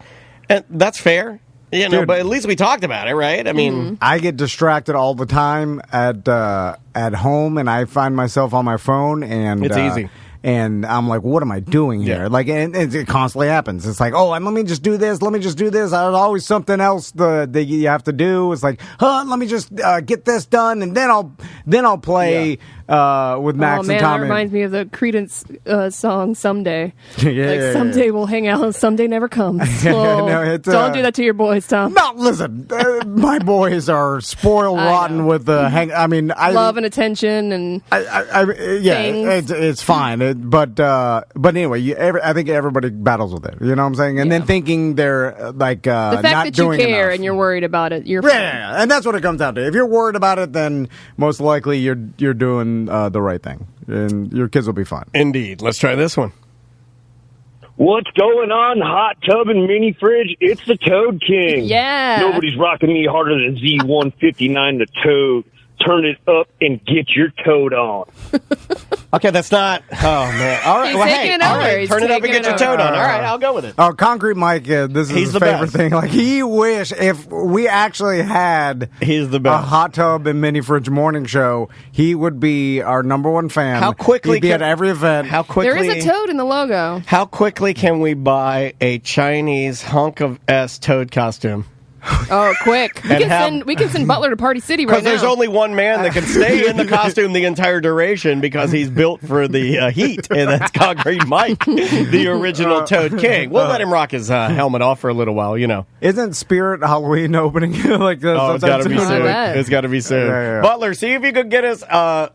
And that's fair. You know, but at least we talked about it, right? I mean, I get distracted all the time at home, and I find myself on my phone, and it's easy. And I'm like, what am I doing here? Like, and it constantly happens. It's like, oh, and let me just do this. Let me just do this. There's always something else that you have to do. It's like, let me just get this done, and then I'll play with Max and Tommy. That reminds me of the Creedence song "Someday." Someday we'll hang out. Someday never comes. Well, don't do that to your boys, Tom. No, listen, my boys are spoiled rotten with love and attention and it's fine. But anyway, I think everybody battles with it. You know what I'm saying? And then thinking they're like the fact not that you doing care enough. and you're worried about it. You're yeah, and that's what it comes down to. If you're worried about it, then most likely you're doing the right thing, and your kids will be fine. Indeed. Let's try this one. What's going on, hot tub and mini fridge? It's the Toad King. Yeah. Nobody's rocking any harder than Z159 the Toad. Turn it up and get your toad on. Okay, that's not. Oh man! All right, all right. Turn it up and get your toad on. All right, I'll go with it. Oh, Concrete Mike, this is He's his the favorite best. thing. Like he wish if we actually had He's the a best. hot tub and mini fridge morning show, he would be our number one fan. How quickly he'd be can- at every event? How quickly? There is a toad in the logo. How quickly can we buy a Chinese hunk of S toad costume? Oh, quick! We can send Butler to Party City right now. Because there's only one man that can stay in the costume the entire duration because he's built for the heat, and that's Concrete Mike, the original Toad King. We'll let him rock his helmet off for a little while, you know. Isn't Spirit Halloween opening like this? Oh, it's got to be soon. bet. It's got to be soon. Yeah. Butler, see if you could get us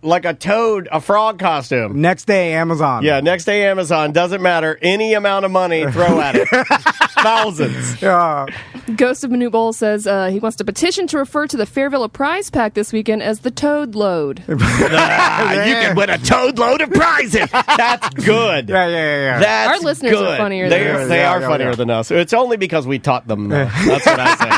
like a frog costume. Next day, Amazon. Yeah, next day Amazon. Doesn't matter. Any amount of money, throw at it. Thousands. Yeah. Ghost of Manute Bowl says he wants to petition to refer to the Fairville prize pack this weekend as the Toad Load. You can win a toad load of prizes. That's good. Yeah. That's Our listeners good. are funnier than us. They are funnier than us. It's only because we taught them. That's what I say.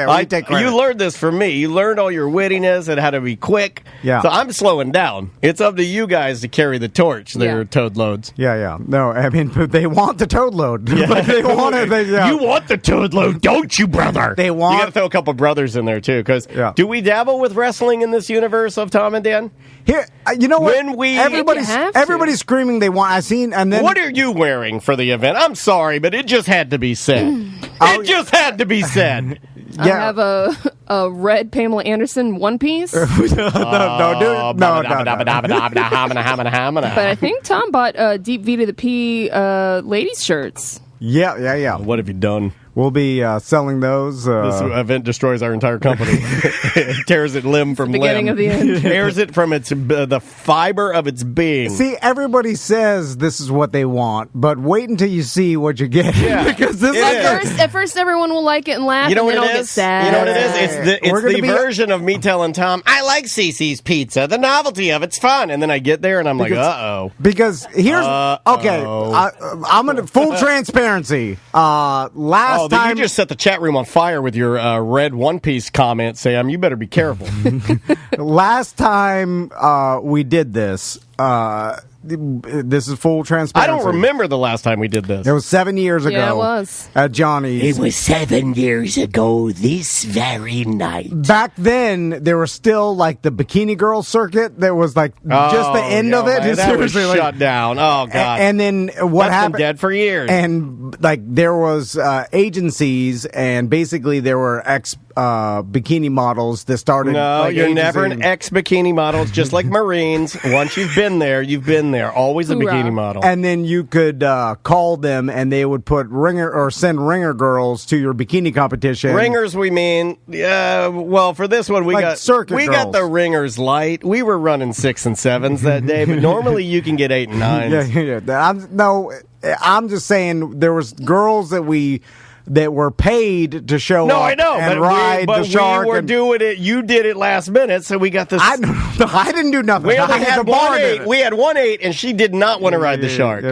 We take credit. You learned this from me. You learned all your wittiness and how to be quick. Yeah. So I'm slowing down. It's up to you guys to carry the torch. Their toad loads. Yeah. No, I mean, but they want the toad load. Like, they want it. You want the toad load, don't you, brother? They want. You got to throw a couple brothers in there too, because do we dabble with wrestling in this universe of Tom and Dan? Here, you know what? Everybody's screaming they want. I seen, and then what are you wearing for the event? I'm sorry, but it just had to be said. It just had to be said. I have a red Pamela Anderson one piece. no, dude. No. But I think Tom bought Deep V to the P ladies shirts. Yeah. What have you done? We'll be selling those. This event destroys our entire company. It tears it limb from beginning limb. of the end. Tears it from the fiber of its being. See, everybody says this is what they want, but wait until you see what you get. Yeah. Because this At first, everyone will like it and laugh, You know and what then it I'll is? get sad. You know what it is? It's We're the gonna be- version of me telling Tom, I like CC's pizza. The novelty of it's fun. And then I get there and I'm like, uh-oh. Because here's okay. I'm gonna full transparency. Last time you just set the chat room on fire with your red One Piece comment, Sam. You better be careful. last time we did this. This is full transparency. I don't remember the last time we did this. It was 7 years ago. Yeah, it was. At Johnny's. It was 7 years ago this very night. Back then, there was still like the Bikini Girl circuit. There was like just the end of it. Man, that was Seriously, shut down. Oh God! And then what That's happened? been dead for years. And like there was agencies, and basically there were bikini models that started. No, you're never an ex-bikini model. It's just like Marines. Once you've been there, you've been there. Always a bikini model. And then you could call them, and they would put send ringer girls to your bikini competition. Ringers, we mean? Well, for this one, we got the ringers light. We were running 6 and 7s that day, but normally you can get 8 and 9s. I'm just saying there was girls that were paid to show up. I know, and ride the shark. We were doing it. You did it last minute, so we got this. I didn't do nothing. We only had 1-8. We had 1-8, and she did not want to ride the shark.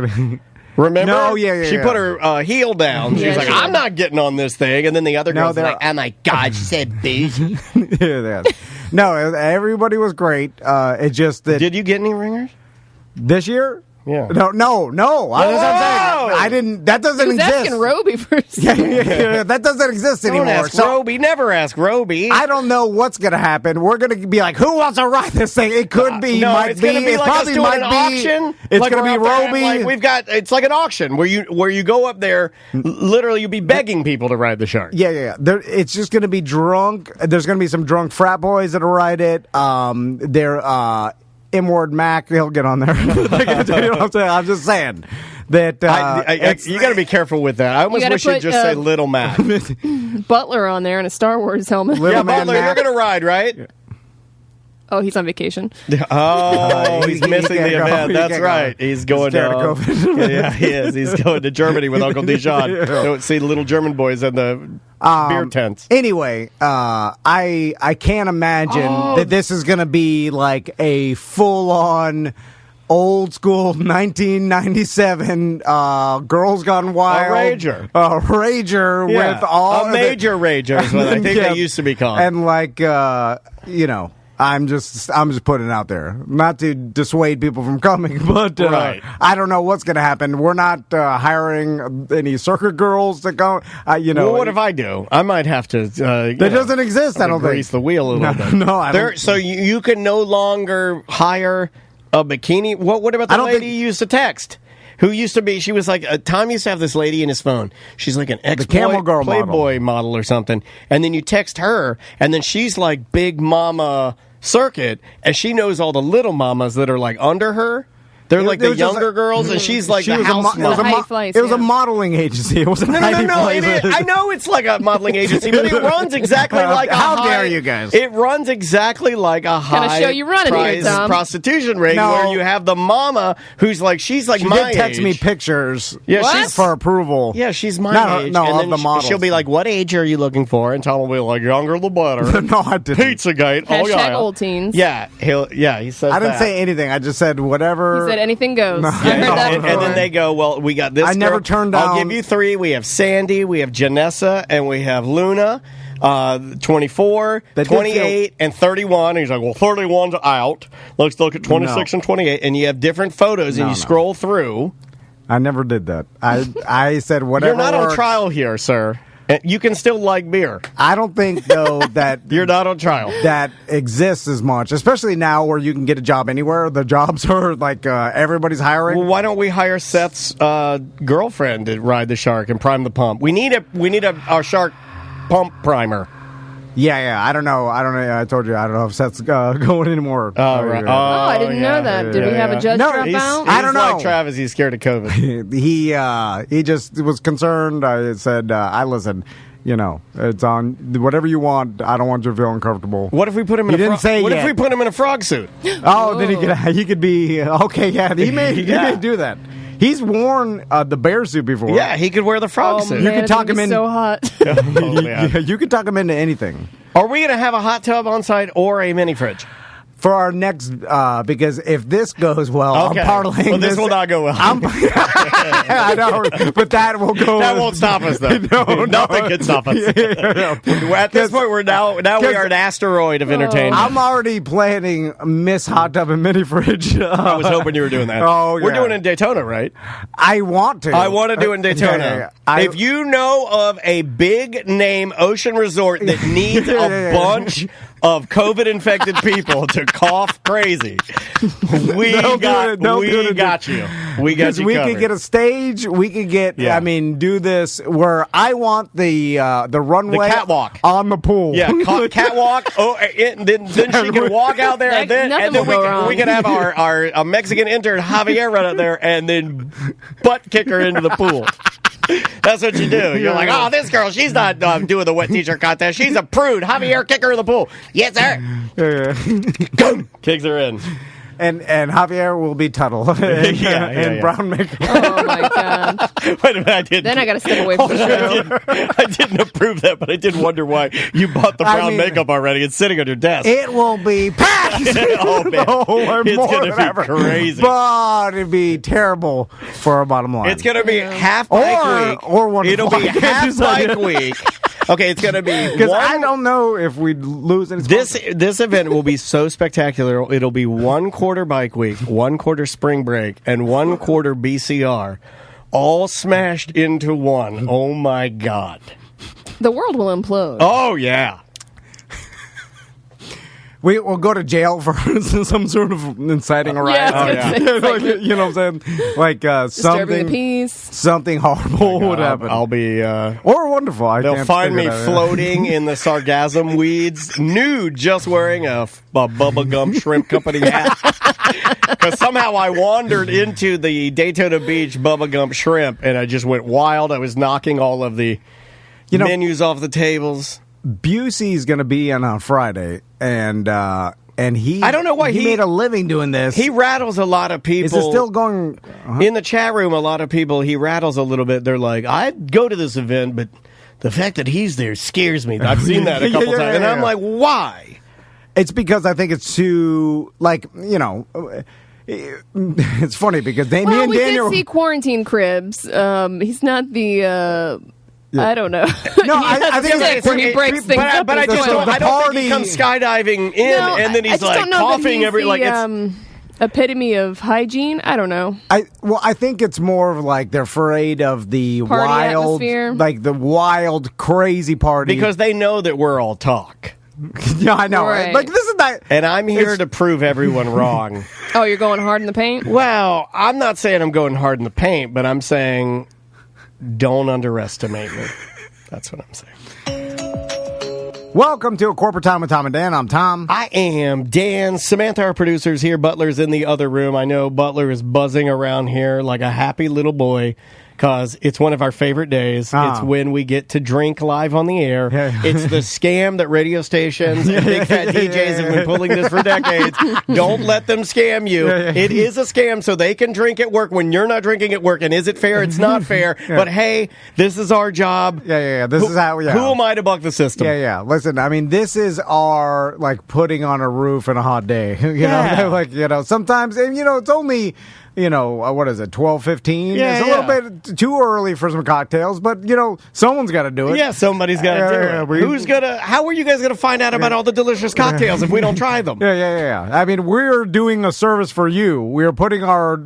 Remember? No, She put her heel down. She was like, I'm not getting on this thing. And then the other girls were like, oh my God, she said bougie. No, everybody was great. It's just that. Did you get any ringers? This year? Yeah. No. I didn't. That doesn't exist. Asking Roby first. Yeah, that doesn't exist anymore. Don't ask Roby. Never ask Roby. I don't know what's going to happen. We're going to be like, who wants to ride this thing? It could be. It's going to be like us doing an auction. It's going to be Roby. It's like an auction where you go up there. Literally, you'll be begging people to ride the shark. Yeah. It's just going to be drunk. There's going to be some drunk frat boys that'll ride it. They're. M-word Mac, he'll get on there. You know what I'm saying? I'm just saying that you got to be careful with that. I almost wish you'd just say Little Mac. Butler on there in a Star Wars helmet. Butler, you're going to ride, right? Yeah. Oh, he's on vacation. Oh, he's missing the event. That's right. He's going to yeah, he is. He's going to Germany with Uncle Dijon. Don't see the little German boys in the beer tents. Anyway, I can't imagine that this is going to be like a full-on old school 1997 Girls Gone Wild rager with all a major rager is what I think they used to be called. And like I'm just putting it out there, not to dissuade people from coming, but I don't know what's going to happen. We're not hiring any circuit girls to go. Well, what if I do? I might have to. That doesn't exist. I don't think. Grease the wheel a little bit. No, I don't. So you can no longer hire a bikini. What about the lady you used to text? Who used to be, she was like, Tom used to have this lady in his phone. She's like an ex-Playboy model or something. And then you text her, and then she's like Big Mama Circuit, and she knows all the little mamas that are like under her. They're like the younger girls, and she's like the house model. It was a modeling agency. It wasn't no. I know it's like a modeling agency, but it runs exactly like a How dare you guys? It runs exactly like a high show you running here, Tom. Prostitution ring where you have the mama who's like, she's like my age. She did text me pictures she's for approval. Yeah, she's my age. And then the she'll be like, what age are you looking for? And Tom will be like, younger the better. No, I didn't. Pizzagate. Hashtag old teens. Yeah, he said I didn't say anything. I just said whatever. He said anything goes. No. And then they go, well, we got this girl. Never turned down. I'll give you 3. We have Sandy, we have Janessa, and we have Luna. 24, 28, and 31. And he's like, well, 31's out. Let's look at 26 and 28. And you have different photos, and you scroll through. I never did that. I said whatever. You're not on trial here, sir. You can still like beer. I don't think, though, that you're not on trial. That exists as much, especially now where you can get a job anywhere. The jobs are like everybody's hiring. Well, why don't we hire Seth's girlfriend to ride the shark and prime the pump? We need our shark pump primer. Yeah. I don't know. I told you I don't know if Seth's going anymore. Right. I didn't know that. Did we have a judge drop out? I don't know. Like Travis, he's scared of COVID. He just was concerned. I said, I listen. It's on whatever you want. I don't want you to feel uncomfortable. What if we put him in if we put him in a frog suit? Then he could be okay. Yeah, he may do that. He's worn the bear suit before. Yeah, he could wear the frog suit. You could talk him in. So hot. You could talk him into anything. Are we going to have a hot tub on site or a mini fridge? For our next, because if this goes well, I'm parlaying. Well, this will not go well. I know, but that will go. That won't stop us, though. Nothing can stop us. At this point, we are an asteroid of entertainment. I'm already planning Miss Hot Tub and Mini Fridge. I was hoping you were doing that. We're doing it in Daytona, right? I want to. I want to do it in Daytona. If you know of a big name ocean resort that needs a bunch of COVID-infected people to cough crazy, we got you. We got you We covered. could get a stage. We could get, do this where I want the runway. The catwalk. On the pool. Yeah, catwalk. Then she can walk out there, and then we can have our Mexican intern Javier run out there and then butt kick her into the pool. That's what you do. You're like, oh, this girl, she's not doing the wet t-shirt contest. She's a prude. Javier, kick her in the pool. Yes, sir. Kicks her in. And Javier will be Tuttle in brown makeup. Oh, my God. Wait a minute, Then I got to step away from the show. I didn't approve that, but I did wonder why you bought the brown makeup already. It's sitting on your desk. It will be packed. Oh, man. It's going to be crazy. But it'd be terrible for our bottom line. It's going to be half bike week. Or one. It'll be half bike week. Okay, it's going to be because I don't know if we'd lose any. This event will be so spectacular. It'll be 1 quarter bike week, 1 quarter spring break, and 1 quarter BCR, all smashed into one. Oh my God! The world will implode. Oh yeah. We will go to jail for some sort of inciting a riot. You know what I'm saying? Like disturbing the peace. Something horrible would happen. I'll be or wonderful. They'll find me floating in the sargassum weeds, nude, just wearing a Bubba Gump Shrimp Company hat. Because somehow I wandered into the Daytona Beach Bubba Gump Shrimp, and I just went wild. I was knocking all of the menus off the tables. Busey's going to be in on Friday, and he I don't know why he made a living doing this. He rattles a lot of people. Is it still going in the chat room? A lot of people he rattles a little bit. They're like, I'd go to this event, but the fact that he's there scares me. I've seen that a couple times, and I'm like, why? It's because I think it's too it's funny because me and Daniel did see Quarantine Cribs. He's not the. I don't know. No, I think where he breaks things up. But I don't think he comes skydiving in and then he's like coughing every like it's epitome of hygiene. I don't know. I think it's more of like they're afraid of the party wild, atmosphere. like the wild, crazy party because they know that we're all talk. Yeah, I know. Right. Like this is not. And I'm here to prove everyone wrong. Oh, you're going hard in the paint? Well, I'm not saying I'm going hard in the paint, but I'm saying. Don't underestimate me. That's what I'm saying. Welcome to A Corporate Time with Tom and Dan. I'm Tom. I am Dan. Samantha, our producer's here. Butler's in the other room. I know Butler is buzzing around here like a happy little boy because it's one of our favorite days. It's when we get to drink live on the air. It's the scam that radio stations and big fat DJs have been pulling this for decades. Don't let them scam you. It is a scam so they can drink at work when you're not drinking at work. And is it fair? It's not fair. But hey, this is our job. This is how. Who am I to buck the system? Listen, I mean, this is our like putting on a roof on a hot day. Know, sometimes, and it's only. What is it, 12:15? It's a little bit too early for some cocktails, but, someone's got to do it. Yeah, somebody's got to do it. How are you guys going to find out about all the delicious cocktails if we don't try them? Yeah. I mean, we're doing a service for you. We're putting our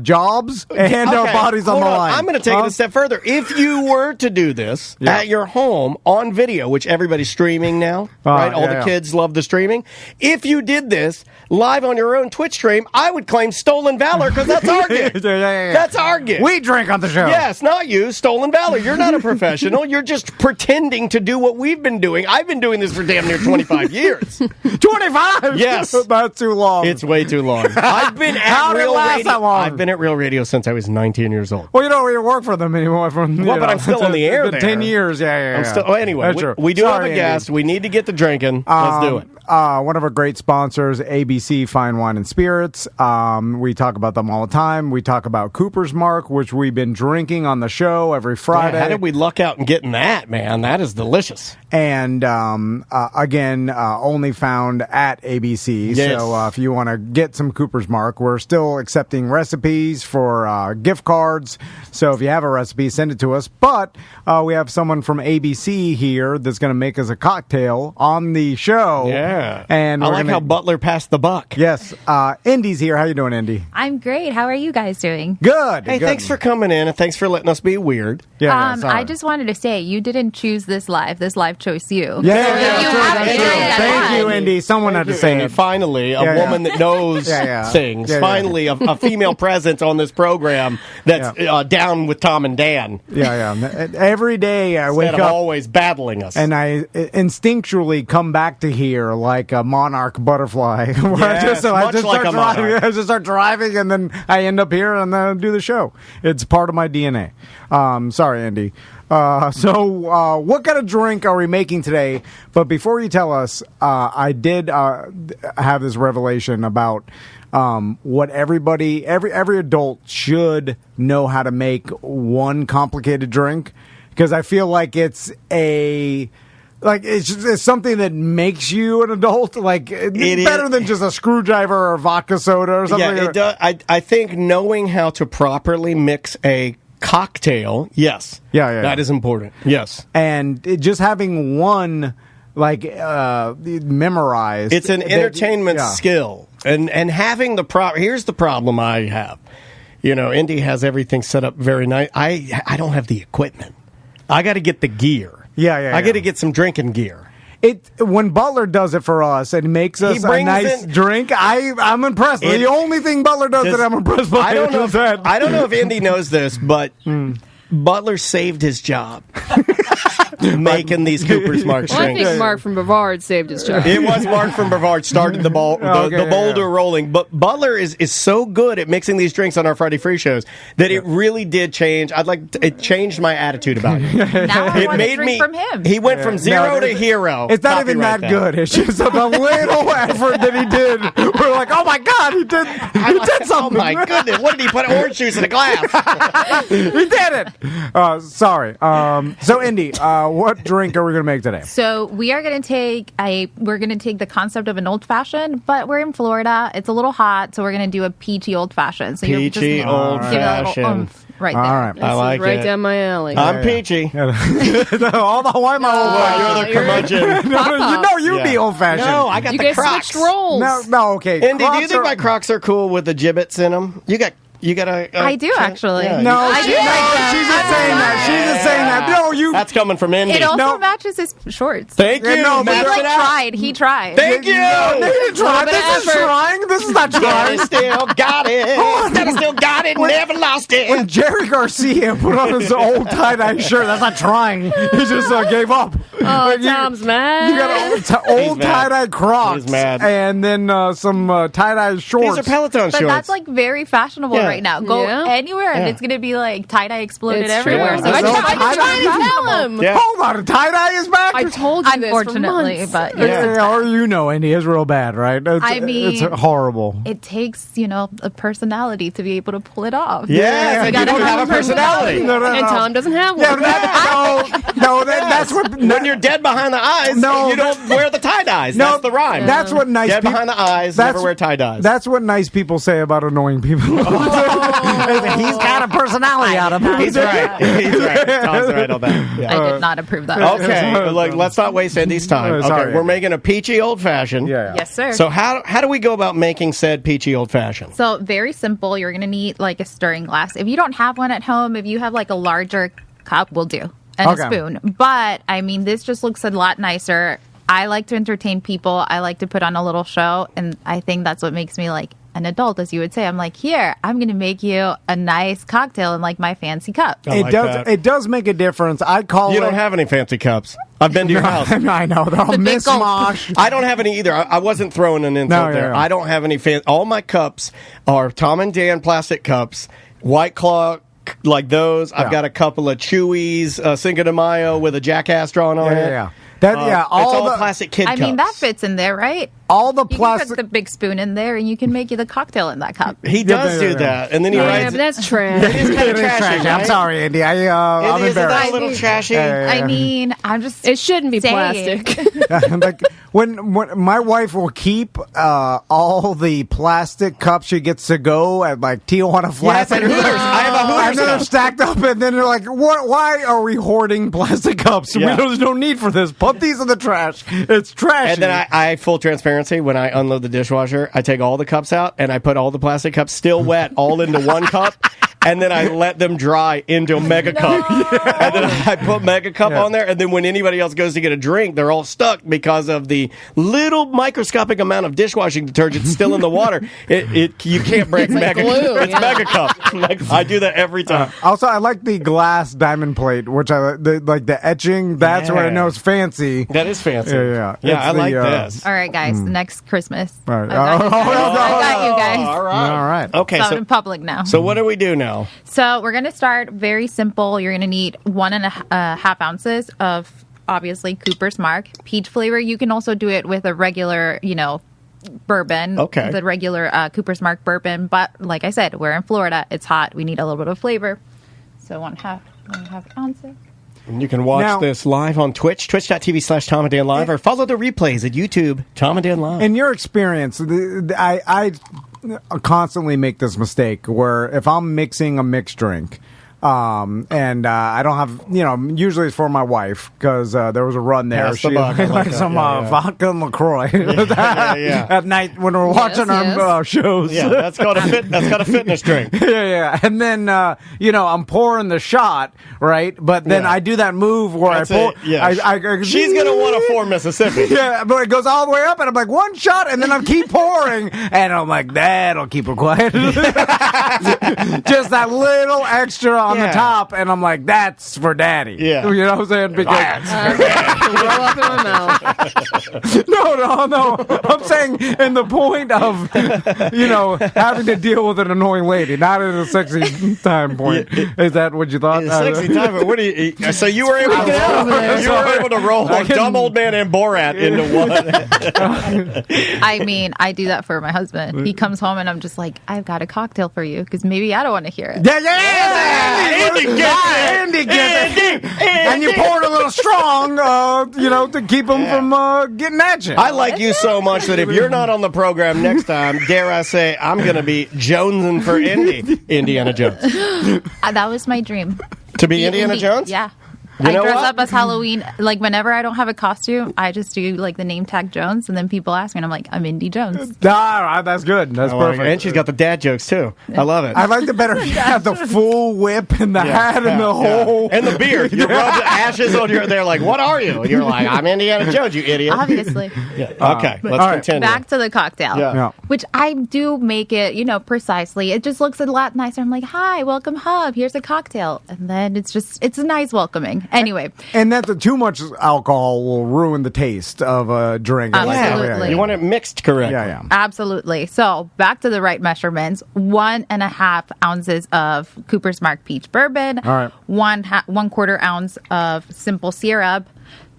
jobs and our bodies on the line. I'm going to take it a step further. If you were to do this at your home on video, which everybody's streaming now, right? All the kids love the streaming. If you did this live on your own Twitch stream, I would claim stolen valor because that's our gift. That's our gift. We drink on the show. Yes, not you. Stolen valor. You're not a professional. You're just pretending to do what we've been doing. I've been doing this for damn near 25 years. 25? Yes. That's too long. It's way too long. I've been at Real Radio. I've been at Real Radio since I was 19 years old. Well, you don't really work for them anymore. But I'm still on the air there. 10 years. Anyway, we do have a guest. We need to get to drinking. Let's do it. One of our great sponsors, ABC Fine Wine and Spirits. We talk about them all the time. We talk about Cooper's Mark, which we've been drinking on the show every Friday. Yeah, how did we luck out in getting that, man? That is delicious. And again, only found at ABC. Yes. So if you want to get some Cooper's Mark, we're still accepting recipes for gift cards. So if you have a recipe, send it to us. But we have someone from ABC here that's going to make us a cocktail on the show. Yeah. And I like how Butler passed the buck. Yes. Indy's here. How you doing, Indy? I'm great. How are you guys doing? Good. Hey, good. thanks for coming in, and thanks for letting us be weird. I just wanted to say, you didn't choose this live. This live chose you. Thank you, Indy. Someone had to say it. Finally, a woman that knows things. Finally, a female presence on this program that's down with Tom and Dan. Every day I wake up, always battling us, and I instinctually come back to here like a monarch butterfly. I just start driving, and then I end up here and then do the show. It's part of my DNA. Sorry, Andy. So what kind of drink are we making today? But before you tell us, I did have this revelation about what every adult should know how to make one complicated drink, because I feel like it's it's something that makes you an adult. Like it's better than just a screwdriver or vodka soda or something. Yeah, it does. I think knowing how to properly mix a cocktail, that is important. Yes, and just having one memorized. It's an entertainment skill, and having the here's the problem I have. Indy has everything set up very nice. I don't have the equipment. I got to get the gear. I got to get some drinking gear. When Butler does it for us and makes us a nice drink, I'm impressed. The only thing Butler does that I'm impressed by. I don't know if Indy knows this, but Butler saved his job making these Cooper's Mark drinks. I think Mark from Brevard saved his job. It was Mark from Brevard started the boulder rolling. But Butler is so good at mixing these drinks on our Friday Free shows that it really did change. It changed my attitude about it. Now I want to drink from him. He went from zero to hero. It's not even that good. It's just a little effort that he did. We're like, oh my God, he did something. Oh my goodness, what did he put orange juice in a glass? He did it. Sorry. So Indy, what drink are we going to make today? So we are going to take the concept of an old fashioned, but we're in Florida. It's a little hot, so we're going to do a peachy old fashioned. So peachy old fashioned. Right there. All right. I like right down my alley. I'm peachy. Why am I you're the curmudgeon. You'd be old fashioned. No, I got the Crocs. Switched roles. No, okay. Indy, do you think my Crocs are cool with the gibbets in them? You got a I do actually. Yeah, she's just saying that. She's just saying that. No, That's coming from Indy. It also matches his shorts. Thank you. He tried. Thank you. This is trying. This is not trying. Still got it. Still got it. Never lost it. When Jerry Garcia put on his old tie-dye shirt, that's not trying. He just gave up. Oh, Tom's mad. You got old tie-dye Crocs. He's mad. And then some tie-dye shorts. These are Peloton shorts. But that's very fashionable right now. Go anywhere and it's going to be tie-dye exploded everywhere. So I tried to tell him. Yeah. Hold on, tie-dye is back? I told you unfortunately, this but Indy is real bad, right? It's horrible. It takes, a personality to be able to pull it off. Yeah, you don't have a personality. And Tom doesn't have one. That's what... When you're dead behind the eyes, you don't wear the tie-dyes. That's the rhyme. That's what nice people... Dead behind the eyes, never wear tie-dyes. That's what nice people say about annoying people. He's got a personality out of him. He's right. Tom's right on that. Yeah. I did not approve that. Okay, let's not waste Indy's time. Okay, we're making a peachy old-fashioned. Yes, sir. So how do we go about making said peachy old-fashioned? So very simple. You're going to need a stirring glass. If you don't have one at home, if you have a larger cup, will do. And a spoon. But, this just looks a lot nicer. I like to entertain people. I like to put on a little show. And I think that's what makes me an adult, as you would say. I'm here, I'm going to make you a nice cocktail in my fancy cup. It does make a difference. I call You don't have any fancy cups. I've been to your house. I know. They're all mishmash. I don't have any either. I wasn't throwing an insult there. I don't have any all my cups are Tom and Dan plastic cups, White Claw like those. I've got a couple of Chewies, Cinco de Mayo with a jackass drawn on it. Yeah. All the plastic kid cups. That fits in there, right? All the plastic. You can put the big spoon in there, and you can make you the cocktail in that cup. He does do that, and then he writes. Yeah, but that's trash. It is kind of trashy. I'm sorry, Andy. I'm embarrassed. Isn't that a little trashy? I'm just. It shouldn't be plastic. When my wife will keep all the plastic cups she gets to go at Tijuana Flats. Yes, I have a Hooters. And they're stacked up, and then they're like, "What? Why are we hoarding plastic cups? There's no need for this." Put these in the trash. It's trashy. And then I full transparency, when I unload the dishwasher, I take all the cups out and I put all the plastic cups still wet all into one cup. And then I let them dry into a mega cup. And then I put mega cup on there. And then when anybody else goes to get a drink, they're all stuck because of the little microscopic amount of dishwashing detergent still in the water. You can't break mega. It's mega cup. I do that every time. Also, I like the glass diamond plate, which like the etching. That's what I know is fancy. That is fancy. Yeah. I like this. All right, guys. Next Christmas. All right. I got you guys. All right. Okay. So in public now. So what do we do now? So we're going to start very simple. You're going to need 1.5 ounces of, obviously, Cooper's Mark. Peach flavor. You can also do it with a regular, bourbon. Okay. The regular Cooper's Mark bourbon. But like I said, we're in Florida. It's hot. We need a little bit of flavor. So 1.5 ounces. And you can watch this live on Twitch, twitch.tv/Tom and Dan Live, or follow the replays at YouTube, Tom and Dan Live. In your experience, I constantly make this mistake where if I'm mixing a mixed drink, and I don't have, usually it's for my wife because there was a run there. Pass the buck. She likes some vodka and LaCroix at night when we're watching our shows. Yeah, that's got a fitness drink. Yeah. And then, I'm pouring the shot, right? But then I do that move where I pour. She's going to want a 4 Mississippi. Yeah, but it goes all the way up, and I'm like, one shot, and then I keep pouring, and I'm like, that'll keep her quiet. Just that little extra on the top, and I'm like, that's for daddy. Yeah. You know what I'm saying? Because roll up in my mouth. No. I'm saying in the point of, having to deal with an annoying lady, not in a sexy time point. Is that what you thought? Sexy time, but what do you? So you were able to roll a dumb old man and Borat into one. I mean, I do that for my husband. He comes home and I'm just like, I've got a cocktail for you because maybe I don't want to hear it. Yeah. Andy gets it. And you pour it a little strong, to keep him from getting at you. I like you so much that if you're not on the program next time, dare I say, I'm going to be jonesing for Indiana Jones. That was my dream. To be Indiana Jones? Yeah. You know I dress what? up as Halloween. Like, whenever I don't have a costume, I just do, the name tag Jones, and then people ask me, and I'm like, I'm Indy Jones. That's good. That's perfect. And she's got the dad jokes, too. I love it. I like the better if you have the full whip and the hat and the whole... And the beard. You rub the ashes on your... They're like, what are you? And you're like, I'm Indiana Jones, you idiot. Obviously. Okay, let's continue. Back to the cocktail. Yeah. Which I do make it, precisely. It just looks a lot nicer. I'm like, hi, welcome, hub. Here's a cocktail. And then it's a nice welcoming. Anyway. And that too much alcohol will ruin the taste of a drink. Absolutely. You want it mixed correctly. Yeah. Absolutely. So back to the right measurements: 1.5 ounces of Cooper's Mark Peach Bourbon. All right. 1/4 ounce of simple syrup.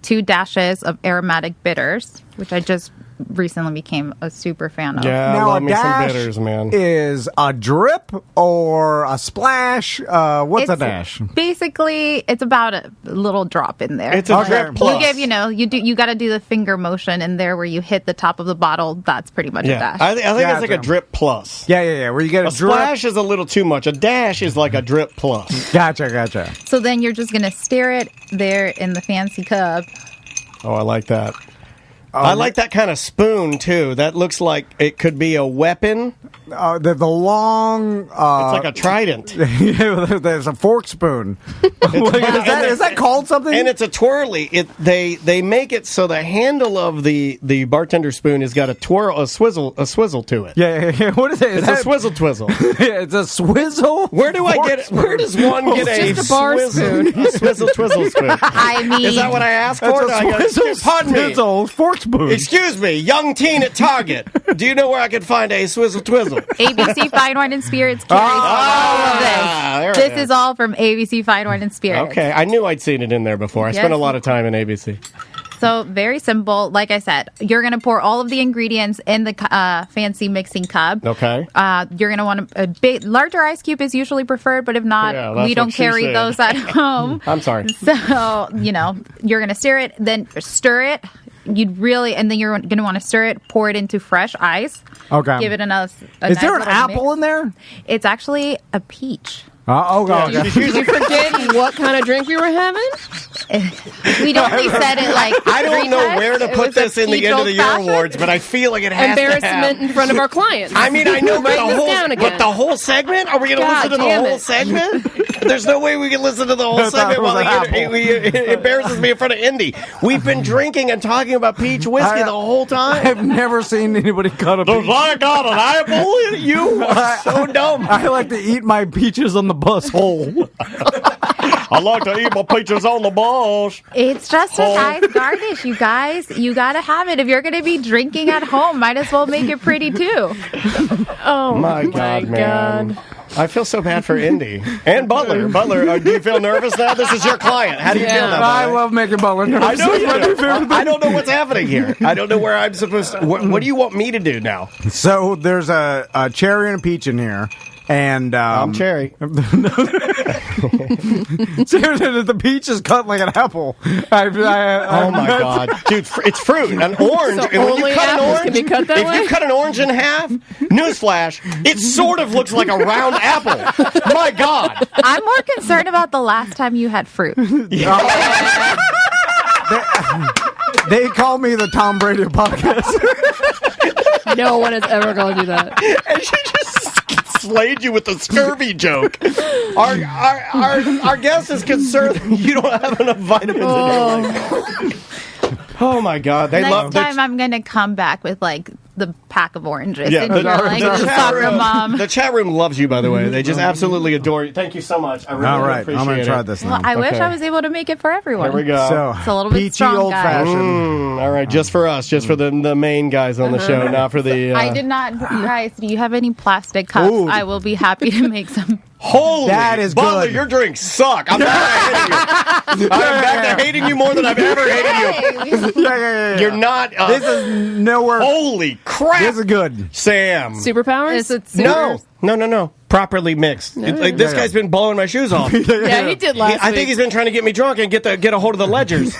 2 dashes of aromatic bitters, which I just recently became a super fan of. Yeah, now, I love a me some dash bitters, man. Is a drip or a splash? What's a dash? Basically, it's about a little drop in there. It's a drip plus. You give, you got to do the finger motion in there where you hit the top of the bottle. That's pretty much a dash. I think it's like a drip plus. Yeah. Where you get a drip. Splash is a little too much. A dash is like a drip plus. Gotcha. So then you're just gonna stir it there in the fancy cup. Oh, I like that. I like that kind of spoon, too. That looks like it could be a weapon. The long... it's like a trident. There's a fork spoon. Is that called something? And it's a twirly. They make it so the handle of the bartender spoon has got a swizzle to it. Yeah. What is it? It's a swizzle twizzle. It's a swizzle? Where do I get it? Where does one get a bar spoon? A swizzle twizzle spoon. I mean... Is that what I asked for? Pardon me. Fork spoon. Excuse me, young teen at Target. Do you know where I can find a swizzle twizzle? ABC Fine Wine and Spirits carries all of this. This is all from ABC Fine Wine and Spirits. Okay, I knew I'd seen it in there before. I spent a lot of time in ABC. So very simple. Like I said, you're going to pour all of the ingredients in the fancy mixing cup. Okay. You're going to want a big, larger ice cube is usually preferred, but if not, we don't carry those at home. I'm sorry. So, you're going to stir it, then stir it. And then you're going to want to stir it, pour it into fresh ice. Okay. Give it Is there an apple in there? It's actually a peach. God. Did you forget what kind of drink we were having? We only said it like I don't know where to put this in the end of the year old-fashioned. awards, but I feel like it has to Embarrassment have. in front of our clients. I mean, I know, but Write this down again. the whole segment? Are we going to God listen to the damn whole it. segment? There's no way we can listen to the whole segment while he embarrasses me in front of Indy. We've been drinking and talking about peach whiskey the whole time. I've never seen anybody cut a peach. I got an apple? You are so dumb. I like to eat my peaches on the bus whole. I like to eat my peaches on the bus. It's just a nice garnish, you guys. You gotta have it. If you're gonna be drinking at home, might as well make it pretty too. Oh my God, man. I feel so bad for Indy and Butler. Butler, do you feel nervous now? This is your client. How do you feel now? I love making Butler nervous. I know you do. I don't know what's happening here. I don't know where I'm supposed to. What do you want me to do now? So there's a cherry and a peach in here. And I'm cherry. Seriously, the peach is cut like an apple. Oh my God, dude! It's fruit. An orange. So when only you cut an apples orange, can be cut that if way? you cut an orange in half, newsflash, it sort of looks like a round apple. My God! I'm more concerned about the last time you had fruit. They call me the Tom Brady of podcasts. No one has ever called you that. And she just slayed you with the scurvy joke. Our guest is concerned that you don't have enough vitamins in your life. Oh my God! They love Next time I'm gonna come back with like the pack of oranges. Yeah, and you're like the soccer mom. The chat room loves you, by the way. They just absolutely adore you. Thank you so much. I really All right, appreciate I'm gonna it. try this now. Well, I wish I was able to make it for everyone. Here we go. So It's a little bit peachy strong, old guys. fashioned. All right, just for us, just for the main guys on the show, not for the. I did not. Guys, do you have any plastic cups? Ooh. I will be happy to make some. Holy, That is Butler, good. your drinks suck. I'm back to hating you. I'm back to hating you more than I've ever hated you. Yeah. You're not. This is nowhere. Holy crap! This is good. Sam. Superpowers? Is it super? No. Properly mixed. This guy's been blowing my shoes off. Yeah, he did last I week. think he's been trying to get me drunk and get a hold of the ledgers.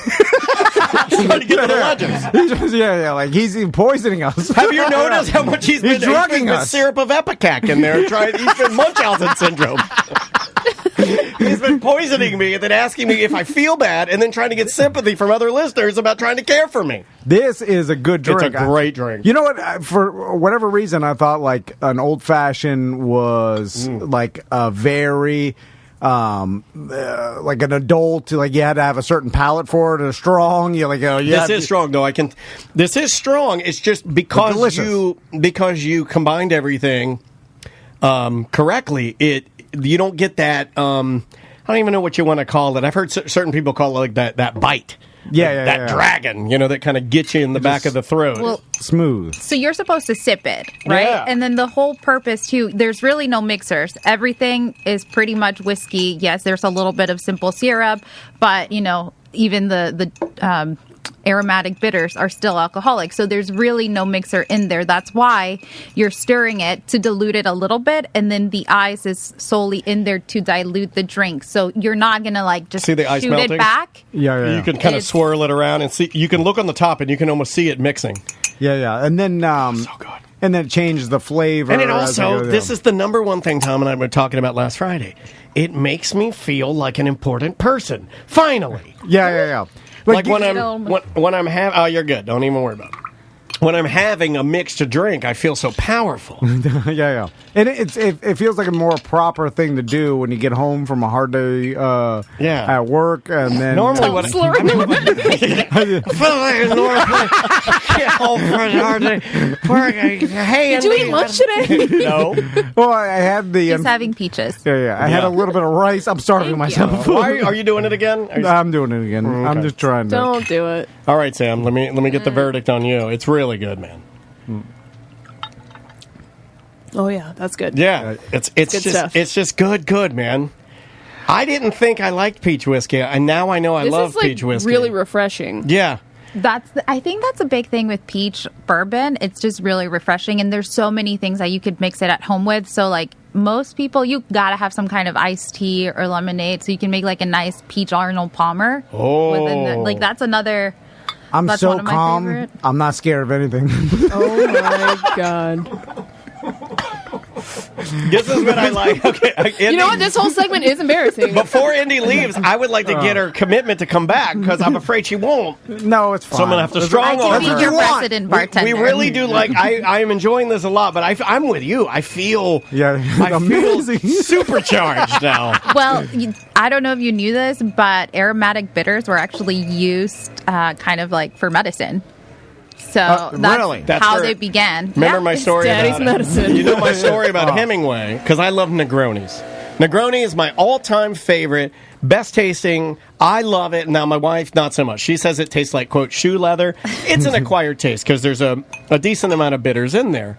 He's trying to get to the ledgers. He's just, like he's poisoning us. Have you noticed how much he's been drugging with us? syrup of Epicac in there? He's been Munchausen syndrome. He's been poisoning me and then asking me if I feel bad and then trying to get sympathy from other listeners about trying to care for me. This is a good drink. It's a great drink. You know what? For whatever reason, I thought like an old fashioned was like a very. Like an adult, like you had to have a certain palate for it, or strong. This is strong, though. This is strong. It's just because you combined everything correctly. You don't get that. I don't even know what you want to call it. I've heard certain people call it like that bite. That dragon, that kind of gets you in the back of the throat. Well, smooth. So you're supposed to sip it, right? Yeah. And then the whole purpose, too, there's really no mixers. Everything is pretty much whiskey. Yes, there's a little bit of simple syrup, but, even the aromatic bitters are still alcoholic. So there's really no mixer in there. That's why you're stirring it to dilute it a little bit, and then the ice is solely in there to dilute the drink. So you're not going to just see the ice shoot melting? it back. Yeah. You can kind of swirl it around and see. You can look on the top and you can almost see it mixing. Yeah. And then So good. and then it changes the flavor. And it also, this is the number one thing Tom and I were talking about last Friday. It makes me feel like an important person. Finally. Yeah. Like when I'm having. Oh, you're good. Don't even worry about it. When I'm having a mix to drink, I feel so powerful. Yeah. And it feels like a more proper thing to do when you get home from a hard day at work, and then Normally, what get home from a hard day work. Hey, did you eat lunch today? No. Well, I had the. He's having peaches. Yeah. I had a little bit of rice. I'm starving myself. Why are you doing it again? I'm doing it again. Okay. I'm just trying to. Don't do it. All right, Sam. Let me get the verdict on you. It's really good, man. Oh, yeah, that's good. Yeah, it's good just stuff. it's just good, man. I didn't think I liked peach whiskey, and now I know I love This is peach whiskey. really refreshing. Yeah. I think that's a big thing with peach bourbon. It's just really refreshing, and there's so many things that you could mix it at home with. So, like most people, you gotta have some kind of iced tea or lemonade, so you can make like a nice peach Arnold Palmer. Oh, that's another. I'm That's so one of my calm. favorite. I'm not scared of anything. Oh, my God. This is what I like. Okay, you know what? This whole segment is embarrassing. Before Indy leaves, I would like to get her commitment to come back because I'm afraid she won't. No, it's fine. So I'm gonna have to strong arm her. Your resident bartender. We really do like. I am enjoying this a lot, but I'm with you. I feel supercharged now. Well, I don't know if you knew this, but aromatic bitters were actually used kind of like for medicine. So that's how they began. Remember my story Daddy's about medicine. You know my story about Hemingway because I love Negronis. Negroni is my all-time favorite, best tasting. I love it. Now my wife, not so much. She says it tastes like quote shoe leather. It's an acquired taste because there's a decent amount of bitters in there,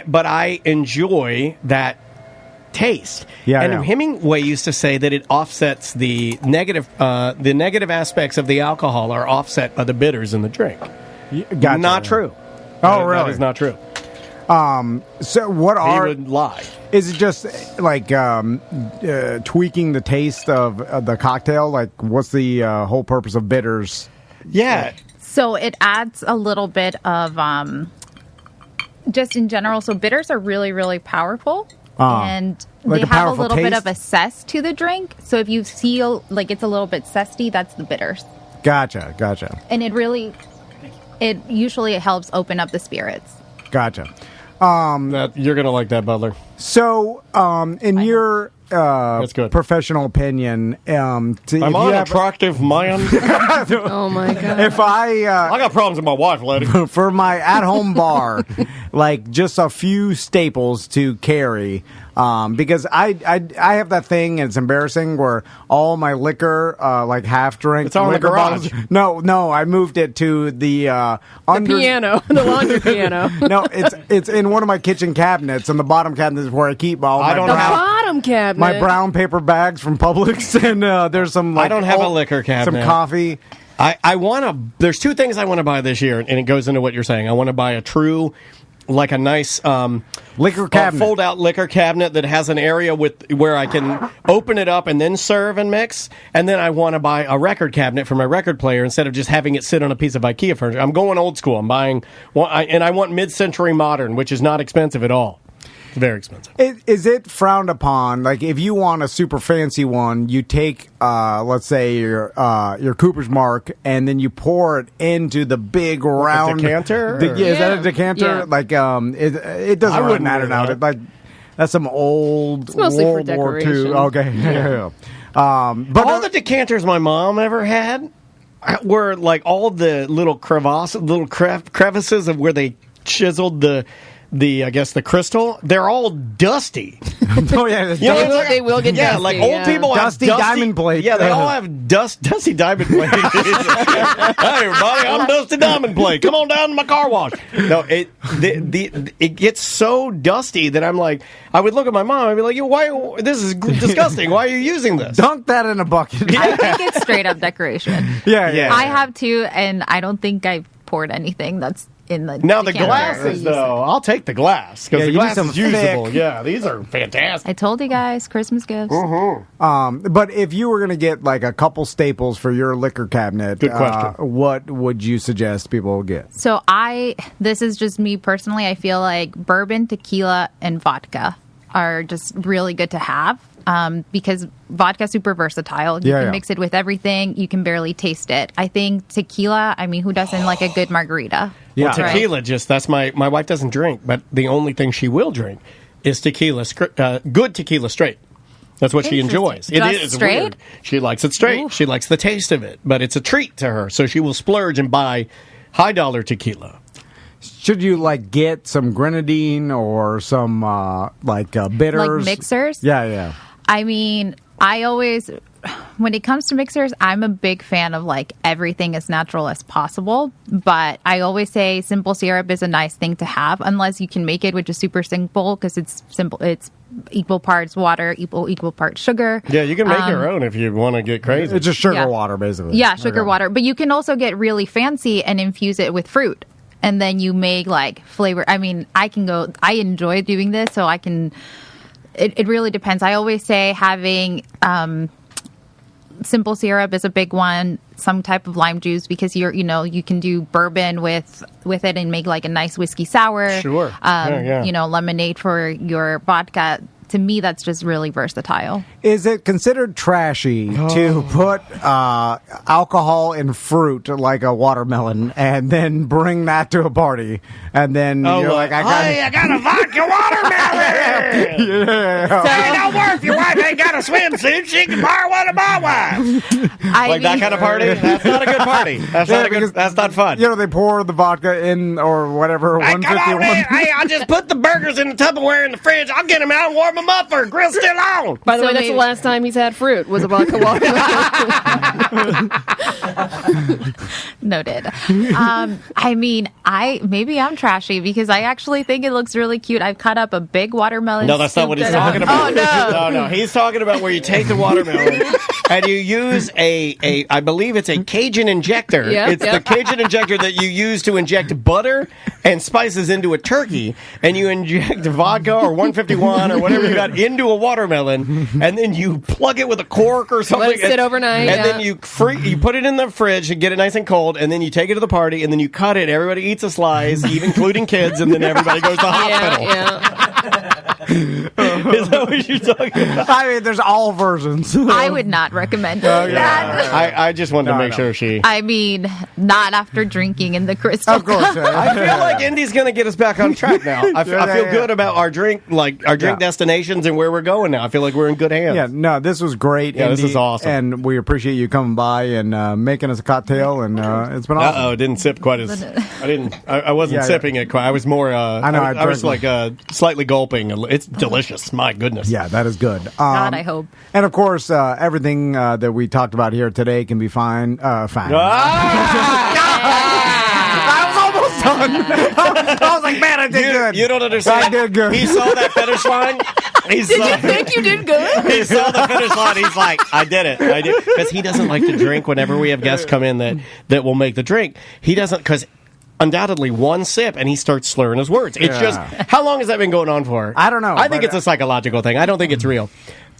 but I enjoy that taste. Yeah, and Hemingway used to say that it offsets the negative aspects of the alcohol are offset by the bitters in the drink. Gotcha. Not true. Oh, really? That is not true. So what He would lie. Is it just like tweaking the taste of the cocktail? Like, what's the whole purpose of bitters? Yeah. So it adds a little bit of just in general. So bitters are really, really powerful. And like they have a little bit taste? of a zest to the drink. So if you feel like it's a little bit zesty, that's the bitters. Gotcha. And it usually helps open up the spirits. Gotcha. You're going to like that, Butler. So, in your That's good. professional opinion, I'm an attractive man. Oh my god! If I got problems with my wife, lady. For my at-home bar, like just a few staples to carry, because I have that thing, and it's embarrassing, where all my liquor, like half drink, it's all in the garage. No, I moved it to the piano, the laundry piano. No, it's in one of my kitchen cabinets, and the bottom cabinet is where I keep all my bottom cabinet. My brown paper bags from Publix, and there's some. Like, I don't have a liquor cabinet. Some coffee. I want to. There's two things I want to buy this year, and it goes into what you're saying. I want to buy a true, like a nice liquor cabinet, fold-out liquor cabinet that has an area where I can open it up and then serve and mix. And then I want to buy a record cabinet for my record player instead of just having it sit on a piece of IKEA furniture. I'm going old school. I'm buying, and I want mid-century modern, which is not expensive at all. Very expensive. Is it frowned upon? Like, if you want a super fancy one, you take, let's say, your Cooper's Mark, and then you pour it into the big round decanter. Is that a decanter? Yeah. Like, it doesn't really matter now. Like, that's some old it's mostly World for War II. decoration. Okay, yeah. But all the decanters my mom ever had were like all the little crevices of where they chiseled the I guess the crystal, they're all dusty. Oh yeah, they will get dusty. Like old people have dusty diamond plate. Yeah, they all have dusty diamond plate. Hi everybody, I'm Dusty Diamond Plate. Come on down to my car wash. No, it gets so dusty that I'm like, I would look at my mom and be like, why? This is disgusting. Why are you using this? Dunk that in a bucket. I think it's straight up decoration. Yeah. I have too, and I don't think I've poured anything that's in the now the decanter. glasses though, I'll take the glass because the glass is usable. Thick. Yeah, these are fantastic. I told you guys, Christmas gifts. But if you were going to get like a couple staples for your liquor cabinet, good question. What would you suggest people get? So this is just me personally. I feel like bourbon, tequila, and vodka are just really good to have. Because vodka's super versatile. You can mix it with everything. You can barely taste it. I think tequila, who doesn't like a good margarita? Yeah, well, tequila that's my wife doesn't drink, but the only thing she will drink is tequila, good tequila straight. That's what she enjoys. It is straight? Weird. She likes it straight. Ooh. She likes the taste of it, but it's a treat to her. So she will splurge and buy $high tequila. Should you get some grenadine or some bitters, like mixers? Yeah. When it comes to mixers, I'm a big fan of everything as natural as possible. But I always say simple syrup is a nice thing to have, unless you can make it, which is super simple because it's simple. It's equal parts water, equal parts sugar. Yeah, you can make your own if you want to get crazy. It's just sugar water, basically. Yeah, sugar water. But you can also get really fancy and infuse it with fruit. And then you make flavor. I enjoy doing this, so I can. It really depends. I always say having simple syrup is a big one. some type of lime juice because you can do bourbon with it and make like a nice whiskey sour. Sure. Lemonade for your vodka. To me, that's just really versatile. Is it considered trashy to put alcohol in fruit like a watermelon and then bring that to a party? And then you're like, I got a vodka watermelon! Hey, don't worry if your wife ain't got a swimsuit, she can borrow one of my wives. That kind of party? That's not a good party. That's not fun. They pour the vodka in or whatever. Hey, come on, man. Hey, I'll just put the burgers in the Tupperware in the fridge. I'll get them out and warm them up for grill still on. By the way, that's the last time he's had fruit was a vodka watermelon. Noted. Maybe I'm trashy because I actually think it looks really cute. I've cut up a big watermelon. No, that's not what he's talking about. Oh, no. He's talking about where you take the watermelon and you use I believe it's a Cajun injector. It's the Cajun injector that you use to inject butter and spices into a turkey, and you inject vodka or 151 or whatever you got into a watermelon, and then you plug it with a cork or something. Let it sit overnight. And then you put it in the fridge and get it nice and cold, and then you take it to the party, and then you cut it. Everybody eats a slice, even including kids, and then everybody goes to the hospital. Is that what you're talking about? I mean, there's all versions. I would not recommend that. I just wanted to make sure she... I mean, not after drinking in the crystal. Of course. I feel like Indy's going to get us back on track now. I feel good about our drink destinations and where we're going now. I feel like we're in good hands. Yeah, no, this was great. Yeah, Indy, this is awesome. And we appreciate you coming by and making us a cocktail, and it's been awesome. It didn't sip quite as... I wasn't sipping it quite. I was more... I was like slightly gulping. It's delicious. My goodness. Yeah, that is good. God, I hope. And of course, everything that we talked about here today can be found. I was almost done. I was like, man, I did good. You don't understand. I did good. He saw that finish line. Did you think you did good? He saw the finish line. He's like, I did it. Because he doesn't like to drink whenever we have guests come in that will make the drink. He doesn't, because undoubtedly one sip and he starts slurring his words. It's just, how long has that been going on for? I don't know. I think it's a psychological thing. I don't think it's real.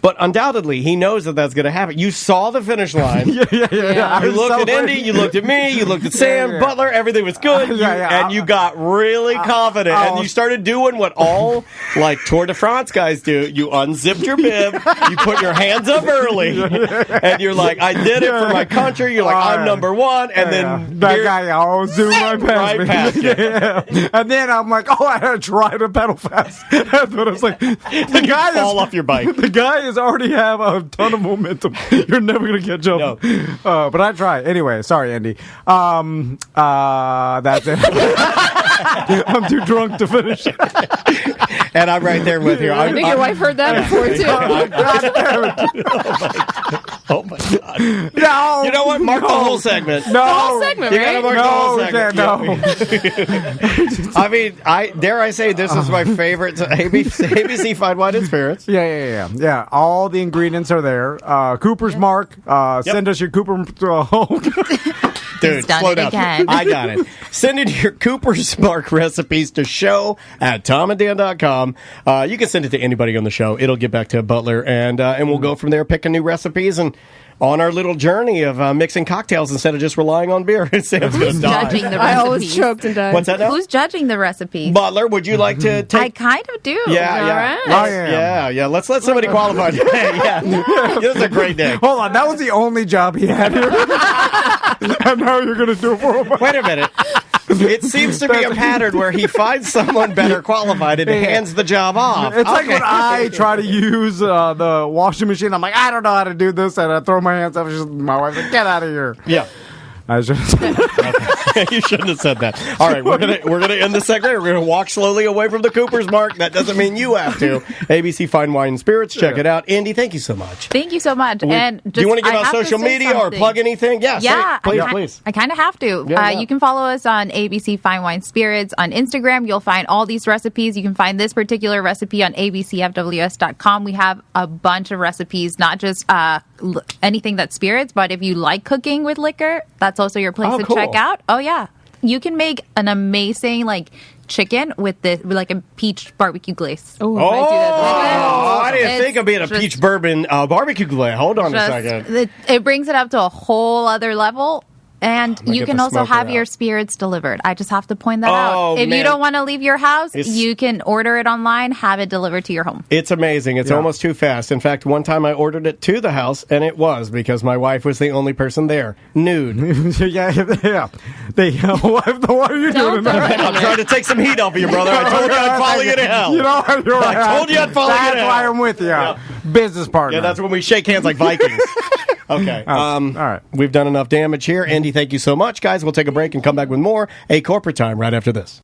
But undoubtedly, he knows that that's going to happen. You saw the finish line. Yeah. You looked at Indy, you looked at me, you looked at Sam, Butler, everything was good. And you got really confident. And you started doing what all, Tour de France guys do. You unzipped your bib, you put your hands up early, and you're like, I did it for my country. You're like, I'm number one. And then that guy zoom right past me. And then I'm like, I had to try to pedal fast. That's what I was like. The guy fall off your bike. The guy is already have a ton of momentum. You're never going to catch up. No. But I try. Anyway, sorry, Andy. That's it. I'm too drunk to finish. And I'm right there with you. I think your wife heard that before, too. Oh, my God. No. You know what? Mark the whole segment. No. The whole segment, you gotta mark the whole segment. I mean, dare I say this is my favorite ABC Fine Wine and Spirits. Yeah. All the ingredients are there. Cooper's Mark. Send us your Cooper home. Dude, slow down. Again. I got it. Send in your Cooper's Mark recipes to show@tomanddan.com. You can send it to anybody on the show. It'll get back to Butler, and we'll go from there, picking new recipes and on our little journey of mixing cocktails instead of just relying on beer. Sam's Who's judging the recipes? I always choked and died. What's that now? Who's judging the recipes? Butler, would you like to take... I kind of do. Yeah. Right. Yeah. Let's let somebody qualify. This is a great day. Hold on. That was the only job he had here. And now you're going to do it for him. Wait a minute. It seems to be a pattern where he finds someone better qualified and hands the job off. It's like when I try to use the washing machine. I'm like, I don't know how to do this, and I throw my hands up. My wife's like, get out of here. Yeah. I should You shouldn't have said that. All right, we're gonna end the segment. We're gonna walk slowly away from the Cooper's Mark. That doesn't mean you have to. ABC Fine Wine and Spirits. Check it out. Indy, thank you so much. Thank you so much. And do you want to give out social media or plug anything? Yeah, please. I kind of have to. You can follow us on ABC Fine Wine Spirits on Instagram. You'll find all these recipes. You can find this particular recipe on abcfws.com. We have a bunch of recipes, not just anything that's spirits, but if you like cooking with liquor, that's also your place to check out. Oh, yeah. You can make an amazing, chicken with like a peach barbecue glaze. Oh, I do that. I didn't think of being a peach bourbon barbecue glaze. Hold on a second. It brings it up to a whole other level. And you can also have your spirits delivered. I just have to point that out. If you don't want to leave your house, you can order it online, have it delivered to your home. It's amazing. It's almost too fast. In fact, one time I ordered it to the house, and it was because my wife was the only person there. Nude. yeah. What are you doing? I'm trying to take some heat off of you, brother. I told you I'd follow you to hell. I told you I'd follow you to hell. That's why I'm with you. Yeah. Business partner. Yeah, that's when we shake hands like Vikings. Okay. All right. We've done enough damage here. Andy, thank you so much. Guys, we'll take a break and come back with more A Corporate Time right after this.